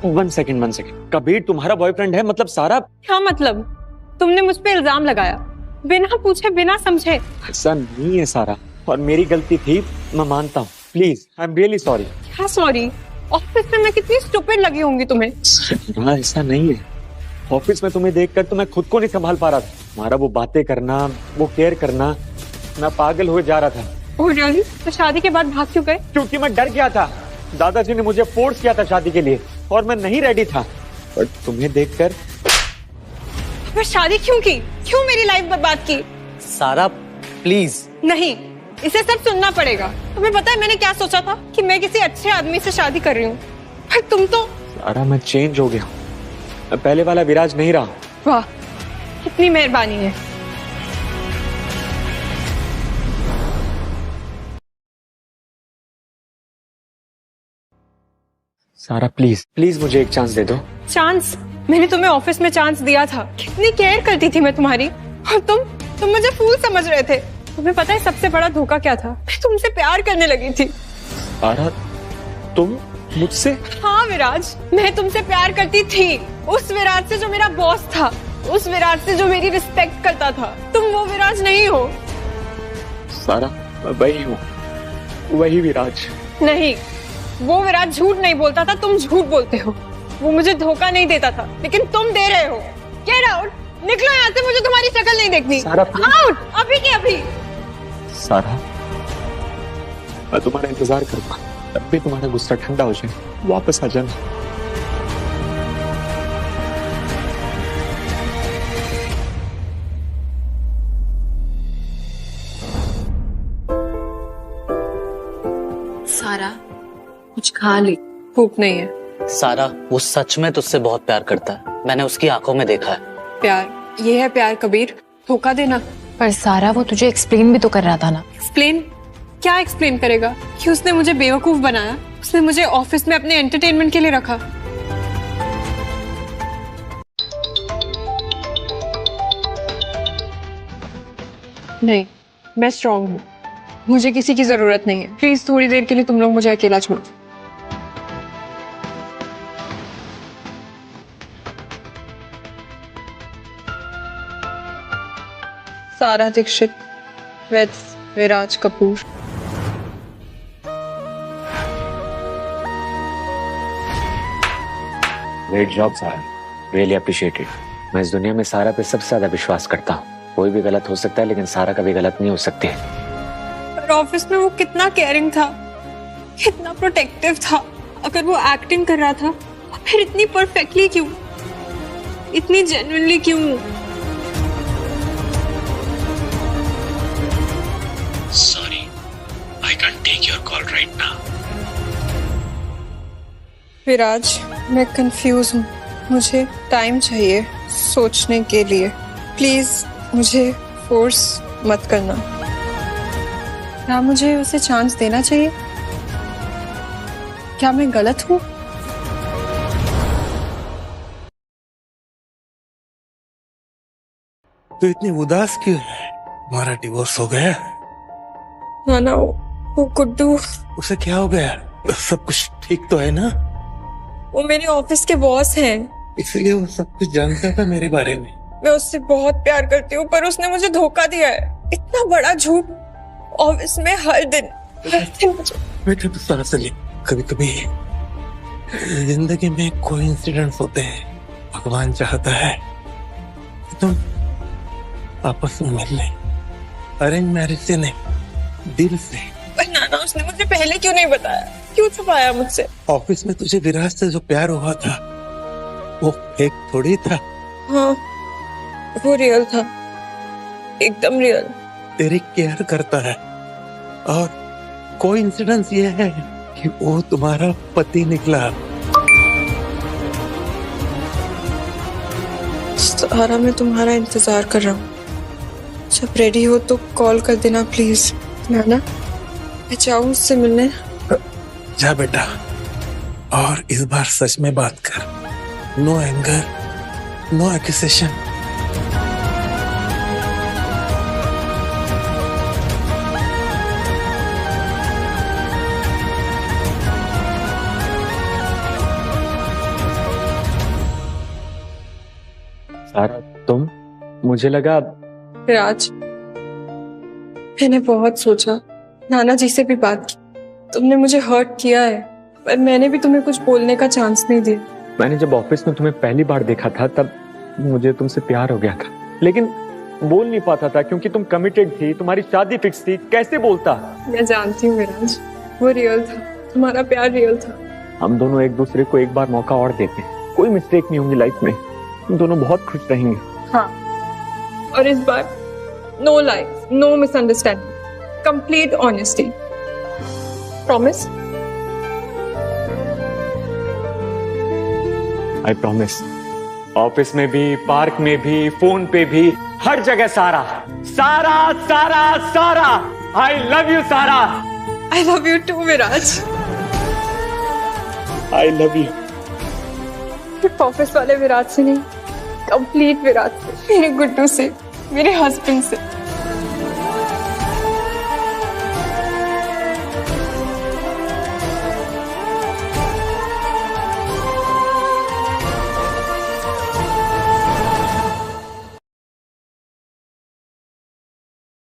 One second. कबीर तुम्हारा बॉयफ्रेंड है? मतलब सारा? क्या मतलब? तुमने मुझ पे इल्जाम लगाया बिना पूछे बिना समझे। ऐसा नहीं है सारा, और मेरी गलती थी, मैं मानता हूँ। Please, I am really sorry. क्या सॉरी? ऑफिस में मैं कितनी स्टूपिड लगी होंगी तुम्हें। हाँ, ऐसा नहीं है। ऑफिस में तुम्हें देखकर तो मैं खुद को नहीं संभाल पा रहा था। तुम्हारा वो बातें करना, वो केयर करना, मैं पागल हो जा रहा था। Oh really? तो शादी के बाद भाग क्यों गए? क्योंकि मैं डर गया था। दादाजी ने मुझे फोर्स किया था शादी के लिए और मैं नहीं रेडी था। पर तुम्हें देखकर मैं शादी क्यों की? क्यों मेरी लाइफ बर्बाद की? सारा प्लीज। नहीं, इसे सब सुनना पड़ेगा। तुम्हें पता है मैंने क्या सोचा था? कि मैं किसी अच्छे आदमी से शादी कर रही हूँ, पर तुम तो। सारा, मैं चेंज हो गया, मैं पहले वाला विराज नहीं रहा। वाह, कितनी मेहरबानी है। सारा प्लीज मुझे एक चांस दे दो। चांस? मैंने तुम्हें ऑफिस में चांस दिया था। कितनी केयर करती थी मैं तुम्हारी, और तुम मुझे फूल समझ रहे थे। तुम्हें पता है सबसे बड़ा धोखा क्या था? मैं तुमसे प्यार करने लगी थी। सारा, तुम मुझसे? हाँ विराज, मैं तुमसे प्यार करती थी। उस विराज से जो मेरा बॉस था, उस विराज से जो मेरी रिस्पेक्ट करता था। तुम वो विराज नहीं हो। सारा, मैं वही हूँ, वही विराज। नहीं, वो विराज झूठ नहीं बोलता था, तुम झूठ बोलते हो। वो मुझे धोखा नहीं देता था, लेकिन तुम दे रहे हो। गेट आउट, निकलो यहाँ से, मुझे तुम्हारी शक्ल नहीं देखनी। सारा आउट, अभी के अभी। सारा, मैं तुम्हारा इंतजार करूंगा, तब भी तुम्हारा गुस्सा ठंडा हो जाए, वापस आ जाना। सारा, कुछ खा ले। भूख नहीं है। सारा, वो सच में तुझसे बहुत प्यार करता है, मैंने उसकी आंखों में देखा है। प्यार, ये है प्यार कबीर, धोखा देना। पर सारा, वो तुझे एक्सप्लेन भी तो कर रहा था ना। एक्सप्लेन? क्या एक्सप्लेन करेगा कि उसने मुझे बेवकूफ बनाया, उसने मुझे ऑफिस में अपने एंटरटेनमेंट के लिए रखा। नहीं, मैं स्ट्रांग हूँ, मुझे किसी की जरूरत नहीं है। प्लीज थोड़ी देर के लिए तुम लोग मुझे अकेला छोड़ो। Sara Dikshit with Viraj Kapoor. Great job Sara, really appreciated. मैं इस दुनिया में सारा पे सबसे ज्यादा विश्वास करता हूँ। कोई भी गलत हो सकता है, लेकिन सारा कभी गलत नहीं हो सकती। पर ऑफिस में वो कितना केयरिंग था, कितना प्रोटेक्टिव था। अगर वो एक्टिंग कर रहा था, फिर इतनी परफेक्टली क्यों, इतनी जेन्युइनली क्यों? Sorry, I can't take your call right now. विराज, मैं कंफ्यूज हूँ, मुझे टाइम चाहिए सोचने के लिए। प्लीज मुझे फोर्स मत करना। क्या मुझे उसे चांस देना चाहिए? क्या मैं गलत हूँ? तू इतनी उदास क्यों है? तुम्हारा डिवोर्स हो गया? ना, वो गुड्डू। उसे क्या हो गया? सब कुछ ठीक तो है ना? वो मेरे ऑफिस के बॉस हैं, इसलिए वो सब कुछ जानता था मेरे बारे में। मैं उससे बहुत प्यार करती हूँ, पर उसने मुझे धोखा दिया है। इतना बड़ा झूठ ऑफिस में हर दिन मुझे। बेटा तू सारा सली, कभी कभी जिंदगी में कोई इंसिडेंट्स होते हैं, भगवान चाहता है कि तुम आपस में मिल ले। अरेंज मैरिज से नहीं, दिल से। पर नाना, उसने मुझे पहले क्यों नहीं बताया? क्यों छुपाया मुझसे? ऑफिस में तुझे विराज से जो प्यार हुआ था, वो फेक थोड़ी था। हाँ, वो रियल था, एकदम रियल। तेरी केयर करता है, और कोइंसिडेंस ये है कि वो तुम्हारा पति निकला। सारा, मैं तुम्हारा इंतजार कर रहा हूँ। जब रेडी हो तो कॉल कर देना प्लीज। नाना, मैं चाहूँ उससे मिलने। जा बेटा, और इस बार सच में बात कर। No anger, no accusation. Sara, तुम? मुझे लगा। राज, मैंने बहुत सोचा, नाना जी से भी बात की। तुमने मुझे हर्ट किया है, पर मैंने भी तुम्हें कुछ बोलने का चांस नहीं दिया। मैंने जब ऑफिस में तुम्हें पहली बार देखा था, तब मुझे तुमसे प्यार हो गया था, लेकिन बोल नहीं पाता था क्योंकि तुम कमिटेड थी, तुम्हारी शादी फिक्स थी। कैसे बोलता? मैं जानती हूँ विराज, वो रियल था, तुम्हारा प्यार रियल था। हम दोनों एक दूसरे को एक बार मौका और देते हैं, कोई मिस्टेक नहीं होगी लाइफ में, हम दोनों बहुत खुश रहेंगे। हाँ, और इस बार no lies, no misunderstanding, complete honesty. Promise? I promise. Office में भी, पार्क में भी, फोन पे भी, हर जगह सारा सारा सारा सारा। I love you Sara. I love you too Viraj. I love you. सिर्फ ऑफिस वाले विराज से नहीं, कंप्लीट विराज से, मेरे गुड्डू से, मेरे हस्बैंड से।